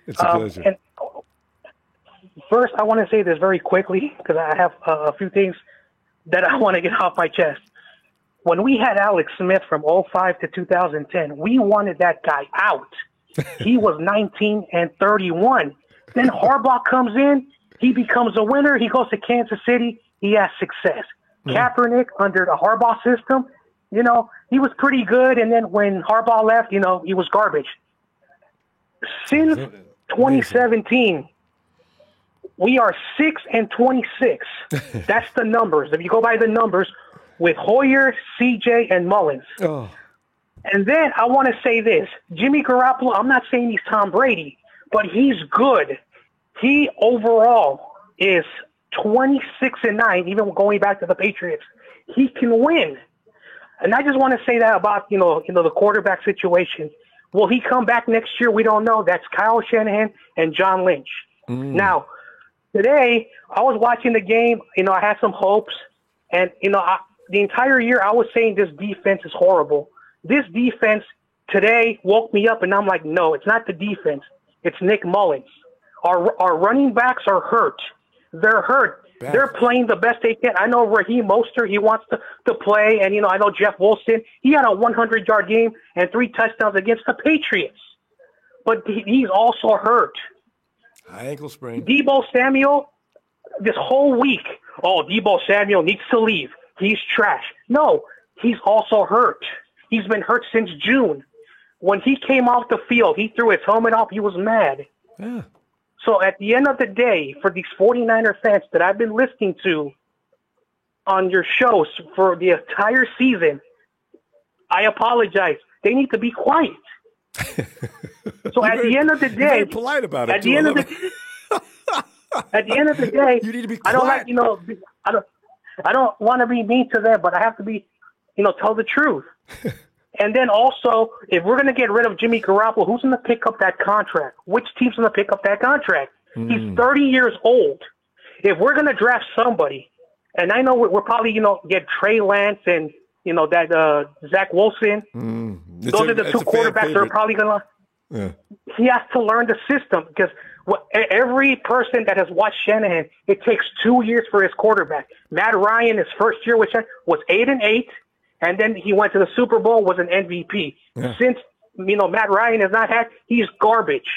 It's a pleasure. And first, I want to say this very quickly because I have a few things that I want to get off my chest. When we had Alex Smith from 2005 to 2010, we wanted that guy out. He was 19-31. Then Harbaugh comes in. He becomes a winner. He goes to Kansas City. He has success. Kaepernick, under the Harbaugh system, he was pretty good. And then when Harbaugh left, he was garbage. Since 2017, we are 6-26. That's the numbers. If you go by the numbers, with Hoyer, CJ, and Mullins. Oh. And then I want to say this. Jimmy Garoppolo, I'm not saying he's Tom Brady, but he's good. He overall is 26-9, even going back to the Patriots. He can win. And I just want to say that about, the quarterback situation. Will he come back next year? We don't know. That's Kyle Shanahan and John Lynch. Now, today, I was watching the game. I had some hopes. And, the entire year I was saying this defense is horrible. This defense today woke me up, and I'm like, no, it's not the defense. It's Nick Mullins. Our running backs are hurt. They're hurt. They're playing the best they can. I know Raheem Mostert, he wants to play, and, I know Jeff Wilson. He had a 100-yard game and 3 touchdowns against the Patriots. But he's also hurt. High ankle sprain. Deebo Samuel, this whole week, Deebo Samuel needs to leave. He's trash. No, he's also hurt. He's been hurt since June. When he came off the field, he threw his helmet off. He was mad. Yeah. So at the end of the day, for these 49er fans that I've been listening to on your shows for the entire season, I apologize. They need to be quiet. So at the end of the day, very polite about it. At the end of the day, you need to be quiet. I don't like, I don't want to be mean to them, but I have to be, tell the truth. And then also, if we're going to get rid of Jimmy Garoppolo, who's going to pick up that contract? Which team's going to pick up that contract? He's 30 years old. If we're going to draft somebody, and I know we're probably, get Trey Lance and, that Zach Wilson. Those are the 2 quarterbacks that are probably going to. Yeah. He has to learn the system because every person that has watched Shanahan, it takes 2 years for his quarterback. Matt Ryan, his first year with Shanahan, was 8-8, and then he went to the Super Bowl, was an MVP. Yeah. Since Matt Ryan has not had, he's garbage.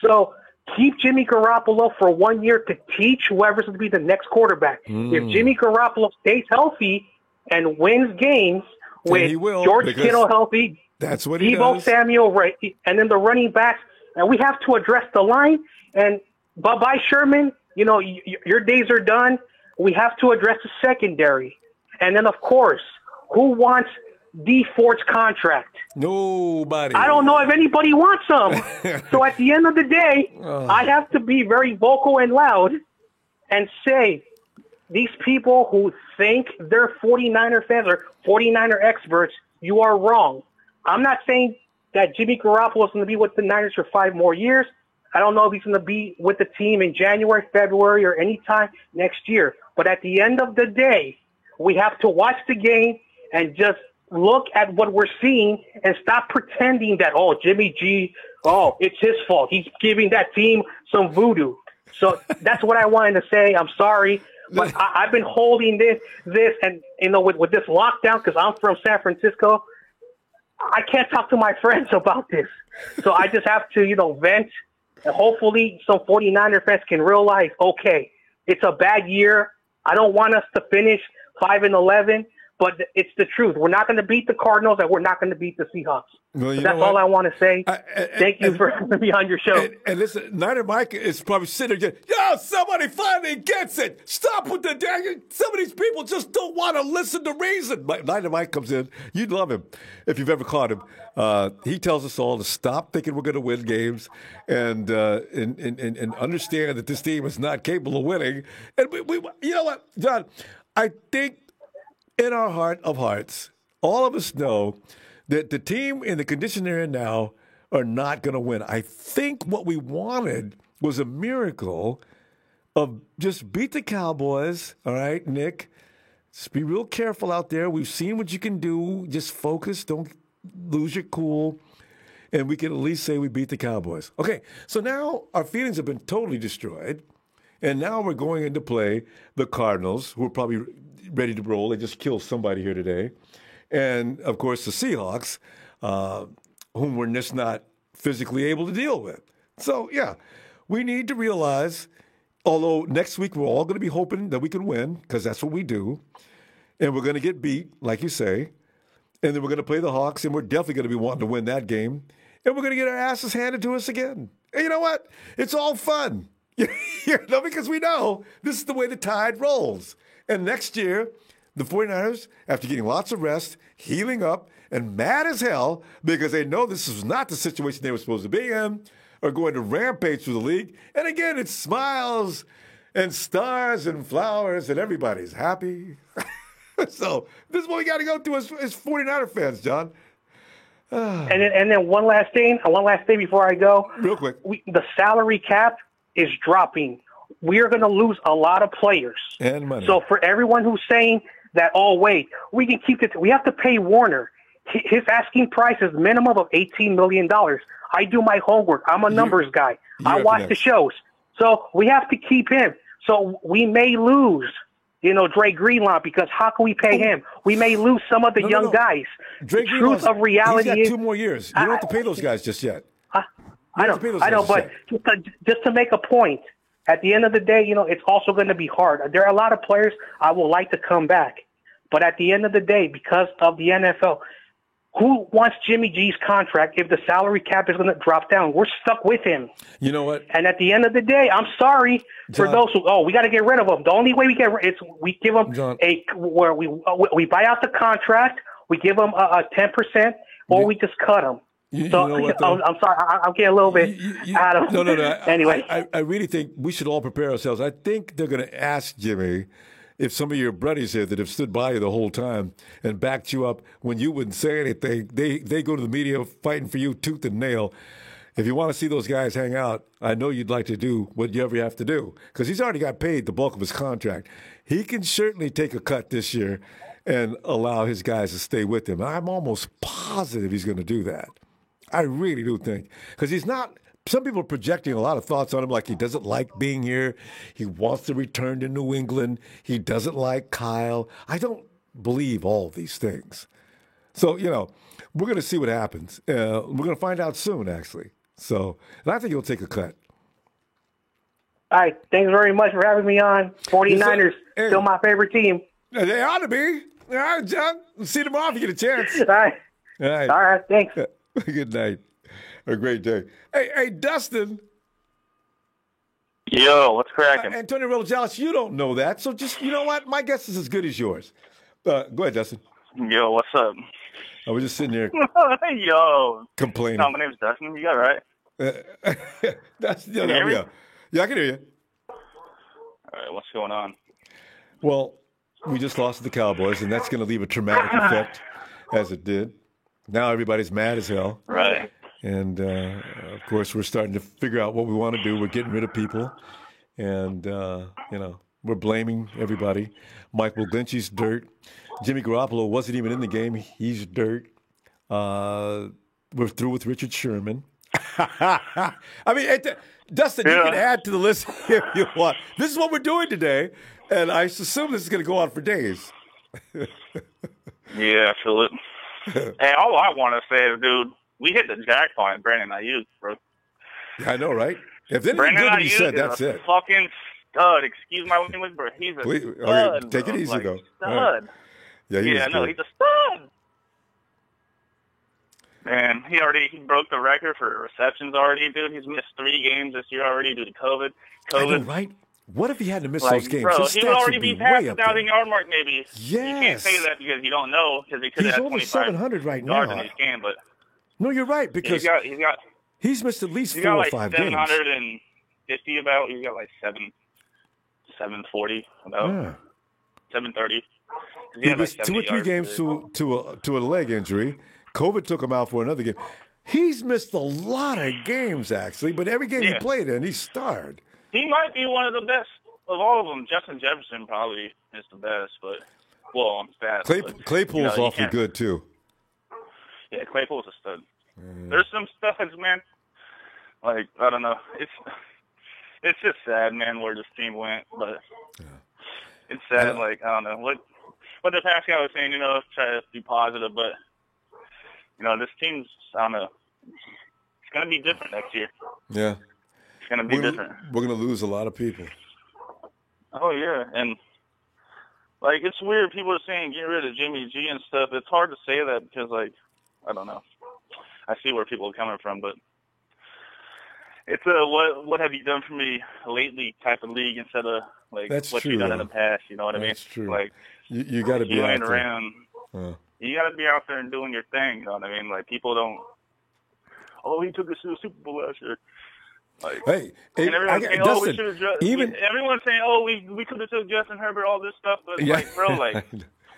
So keep Jimmy Garoppolo for 1 year to teach whoever's going to be the next quarterback. If Jimmy Garoppolo stays healthy and wins games with George Kittle healthy, that's what he Deebo does. Samuel, right, and then the running backs, and we have to address the line. And bye-bye, Sherman. Your days are done. We have to address the secondary. And then, of course, who wants Dee Ford's contract? Nobody. I don't know if anybody wants him. So at the end of the day, I have to be very vocal and loud and say these people who think they're 49er fans or 49er experts, you are wrong. I'm not saying that Jimmy Garoppolo is going to be with the Niners for 5 more years. I don't know if he's going to be with the team in January, February, or any time next year. But at the end of the day, we have to watch the game and just look at what we're seeing and stop pretending that, Jimmy G, it's his fault. He's giving that team some voodoo. So that's what I wanted to say. I'm sorry, but I've been holding this, and with this lockdown, because I'm from San Francisco, I can't talk to my friends about this. So I just have to, vent, and hopefully some 49er fans can realize, okay, it's a bad year. I don't want us to finish 5-11. But it's the truth. We're not going to beat the Cardinals, and we're not going to beat the Seahawks. Well, that's all I want to say. Thank you for having me on your show. And listen, Niner Mike is probably sitting there, somebody finally gets it. Stop with the dang. Some of these people just don't want to listen to reason. Niner Mike comes in. You'd love him if you've ever caught him. He tells us all to stop thinking we're going to win games and understand that this team is not capable of winning. And we you know what, John? I think in our heart of hearts, all of us know that the team in the condition they're in now are not going to win. I think what we wanted was a miracle of just beat the Cowboys, all right, Nick? Just be real careful out there. We've seen what you can do. Just focus. Don't lose your cool. And we can at least say we beat the Cowboys. Okay, so now our feelings have been totally destroyed. And now we're going into play the Cardinals, who are probably ready to roll. They just killed somebody here today. And, of course, the Seahawks, whom we're just not physically able to deal with. So, yeah, we need to realize, although next week we're all going to be hoping that we can win, because that's what we do, and we're going to get beat, like you say, and then we're going to play the Hawks, and we're definitely going to be wanting to win that game, and we're going to get our asses handed to us again. And you know what? It's all fun. Because we know this is the way the tide rolls. And next year, the 49ers, after getting lots of rest, healing up, and mad as hell because they know this is not the situation they were supposed to be in, are going to rampage through the league. And again, it's smiles and stars and flowers, and everybody's happy. So this is what we got to go through as 49er fans, John. And then one last thing before I go. Real quick. The salary cap is dropping. We are going to lose a lot of players. And money. So for everyone who's saying that, oh, wait, we can keep it, we have to pay Warner. His asking price is minimum of $18 million. I do my homework. I'm a numbers guy. I watch the shows. So we have to keep him. So we may lose, Dre Greenlaw, because how can we pay him? We may lose some of the young guys. Dre the truth of reality he's got 2 more years. You don't have to pay those guys just yet. I know, but just to make a point, at the end of the day, it's also going to be hard. There are a lot of players I would like to come back. But at the end of the day, because of the NFL, who wants Jimmy G's contract if the salary cap is going to drop down? We're stuck with him. You know what? And at the end of the day, I'm sorry for those who, we got to get rid of him. The only way we give them where we buy out the contract, we give them a 10%, or we just cut them. I'm sorry. I'm getting a little bit out of No. Anyway. I really think we should all prepare ourselves. I think they're going to ask Jimmy if some of your buddies here that have stood by you the whole time and backed you up when you wouldn't say anything, they go to the media fighting for you tooth and nail. If you want to see those guys hang out, I know you'd like to do whatever you have to do because he's already got paid the bulk of his contract. He can certainly take a cut this year and allow his guys to stay with him. I'm almost positive he's going to do that. I really do think. Because he's not – some people are projecting a lot of thoughts on him like he doesn't like being here. He wants to return to New England. He doesn't like Kyle. I don't believe all of these things. So, we're going to see what happens. We're going to find out soon, actually. So, and I think he'll take a cut. All right. Thanks very much for having me on. 49ers, still my favorite team. They ought to be. All right, John. See you tomorrow if you get a chance. All right. All right. Thanks. Good night. A great day. Hey, Dustin. Yo, what's cracking? Antonio Rosales, you don't know that. So just, you know what? My guess is as good as yours. Go ahead, Dustin. Yo, what's up? I was just sitting there Yo. complaining. No, my name's Dustin. You got it right. Yeah, I can hear you. All right, what's going on? Well, we just lost to the Cowboys, and that's going to leave a traumatic effect, as it did. Now everybody's mad as hell. Right. And, of course, we're starting to figure out what we want to do. We're getting rid of people. And, we're blaming everybody. Mike McGlinchey's dirt. Jimmy Garoppolo wasn't even in the game. He's dirt. We're through with Richard Sherman. I mean, Dustin, you can add to the list if you want. This is what we're doing today, and I assume this is going to go on for days. Yeah, I feel it. Hey, all I want to say is, dude, we hit the jackpot in Brandon Ayuk, bro. Yeah, I know, right? If anything Brandon good to be Ayuk said, is that's a it. fucking stud. Excuse my language, bro. He's a stud. Okay, take bro. it easy, Like, though. Stud. Right. Yeah, Yeah, no, good. he's a stud. Man, he broke the record for receptions already, dude. He's missed 3 games this year already due to COVID. I know, right? What if he hadn't missed Like, those games? bro, His he stats would already be be past way the up there. 1,000-yard mark, maybe. You can't Yes. say that because you don't know, because he could He's have over 25 700 right yards now. in each game, but No, you're right, because he's missed at least he's 4 got or like 5 games. 750 about. He's got like 740 about. Yeah. 730. He missed 2 or 3 games to a leg injury. COVID took him out for another game. He's missed a lot of games, actually, but every game he played in, he starred. He might be one of the best of all of them. Justin Jefferson probably is the best, but I'm fast. Claypool's awfully good, too. Yeah, Claypool's a stud. There's some studs, man. Like, I don't know. It's just sad, man, where this team went, but it's sad. Like, I don't know what the past guy was saying. Try to be positive, but this team's, I don't know. It's gonna be different next year. Yeah. It's gonna be different. We're going to lose a lot of people. Oh yeah, and like it's weird. People are saying get rid of Jimmy G and stuff. It's hard to say that because, like, I don't know. I see where people are coming from, but it's a what have you done for me lately type of league instead of like That's what true, you've done in though. the past. You know what I mean? That's true. Like You got to be you out ain't there. around. You got to be out there and doing your thing. You know what I mean? Like people don't. Oh, he took us to the Super Bowl last year. Like, Hey, and everyone's saying, oh, we Dustin, should have. Everyone's saying, oh, we could have took Justin Herbert, all this stuff. But Yeah. like, bro, like,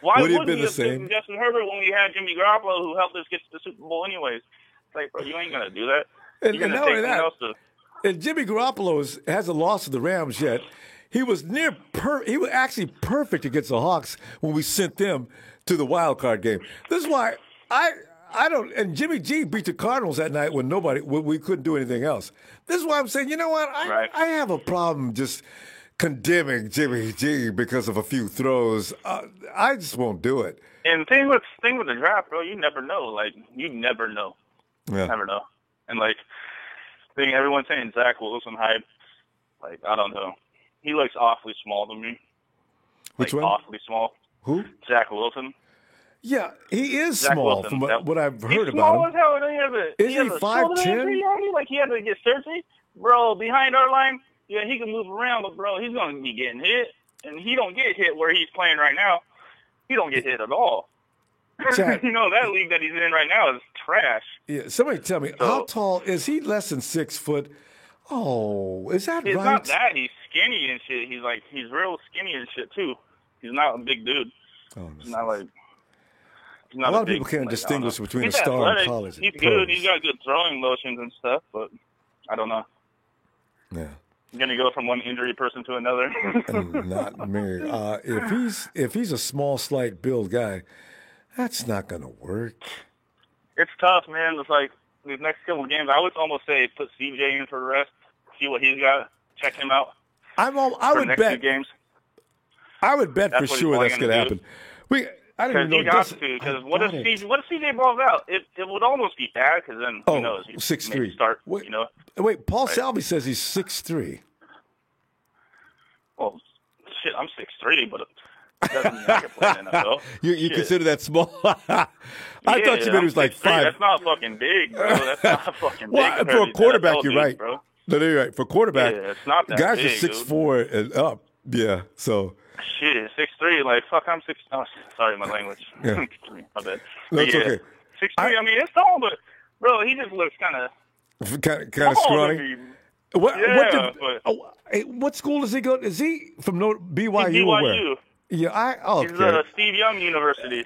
why Would he have wouldn't been we the have taken same? Justin Herbert when we had Jimmy Garoppolo, who helped us get to the Super Bowl anyways? Like, bro, you ain't gonna do that. And You're not gonna only take someone that, else to. and Jimmy Garoppolo hasn't lost to the Rams yet. He was he was actually perfect against the Hawks when we sent them to the wild card game. This is why I don't. And Jimmy G beat the Cardinals that night when we couldn't do anything else. This is why I'm saying, you know what? I have a problem just condemning Jimmy G because of a few throws. I just won't do it. And thing with the draft, bro, you never know. Like, you never know. Yeah. Never know. And like, everyone's saying Zach Wilson hype. Like, I don't know. He looks awfully small to me. Which like, one? Awfully small. Who? Zach Wilson. Yeah, he is Zach small Wilson. from what I've heard He's about small him. as hell. And he has a, Is he has he a shoulder 5'10"? injury already? Like, he had to get surgery? Bro, behind our line, yeah, he can move around, but, bro, he's going to be getting hit. And he don't get hit where he's playing right now. He don't get hit at all. Chad. That league that he's in right now is trash. Yeah, somebody tell me, how tall is he? Less than 6 foot? Oh, is that It's right? not that. He's skinny and shit. He's real skinny and shit, too. He's not a big dude. Oh, he's not like... He's a not lot of big, people can't like, distinguish I don't know. between He's a star in athletic. college and He's pros. good. He's got good throwing motions and stuff, but I don't know. Yeah. I'm going to go from one injury person to another. Not me. If he's a small, slight build guy, that's not going to work. It's tough, man. It's like these next couple of games, I would almost say put CJ in for the rest, see what he's got, check him out. I for would next bet. 2 games. I would bet That's for what he's sure probably that's going to gonna happen. do. I didn't Because even he know. got to. Because what if CJ balls out? It would almost be bad. Because then who knows? He 6'3". maybe start. Wait, you know. Wait, Paul Salvi says he's 6'3". Well, shit, I'm 6'3", but it doesn't mean I can play in the NFL. You Shit. consider that small? I thought you meant it was like 6'3". 5. That's not fucking big, bro. That's not fucking big. Well, compared for a to quarterback, NFL you're dudes, right. bro. No, you're right. For a quarterback, Yeah, it's not that guys big, are 6'4" and up. Yeah, so. Shit, 6'3", like, fuck, I'm 6'. Oh, sorry, my language. Yeah. My bad. No, it's yeah, okay. 6'3", I mean, it's tall, but, bro, he just looks kind of Kind of scrawny. What school does he go? Is he from BYU or where? BYU. Yeah, He's okay. Steve Young University.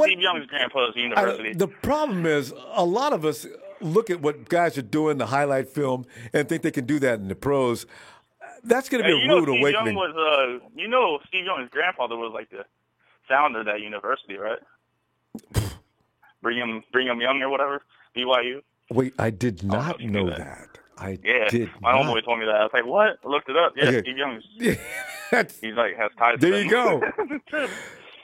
Steve Young's grandpa's university. The problem is a lot of us look at what guys are doing, the highlight film, and think they can do that in the pros. That's going to be a rude awakening. Steve Young's grandfather was like the founder of that university, right? Brigham Young or whatever, BYU. Wait, I did not know that. I did my not. homeboy told me that. I was like, what? I looked it up. Yeah, Okay. Steve Young. He's like has ties. There to you them.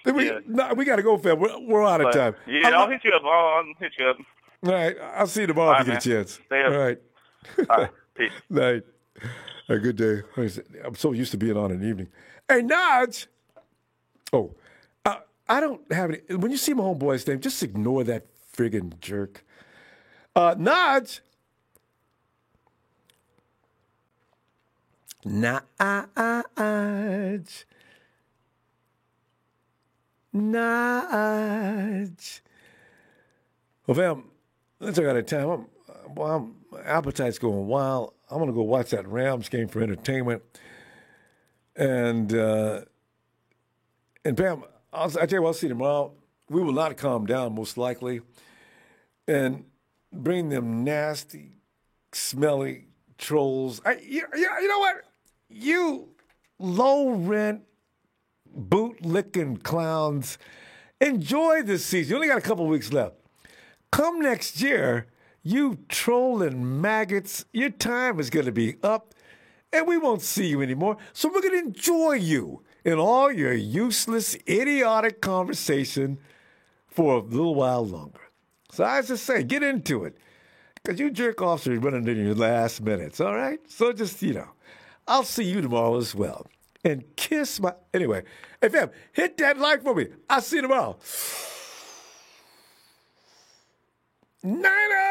go. We got to go, fam. We're out of time. Yeah, I'll hit you up. I'll hit you up. All right. I'll see you tomorrow if you get a chance. Stay up. All right. All right. Peace. Night. A good day. I'm so used to being on in the evening. Hey, Naj. Oh, I don't have any. When you see my homeboy's name, just ignore that friggin' jerk. Naj. Naj. Naj. Well, fam, let's take out of time. My appetite's going wild. I'm going to go watch that Rams game for entertainment. And Pam, I'll tell you what, I'll see you tomorrow. We will not calm down, most likely, and bring them nasty, smelly trolls. You know what? You low-rent, boot-licking clowns, enjoy this season. You only got a couple weeks left. Come next year, you trolling maggots, your time is going to be up, and we won't see you anymore. So we're going to enjoy you in all your useless, idiotic conversation for a little while longer. So I just say, get into it, because you jerk-offs are running in your last minutes, all right? So just, I'll see you tomorrow as well. And kiss my... Anyway, hey, fam, hit that like for me. I'll see you tomorrow. Niner!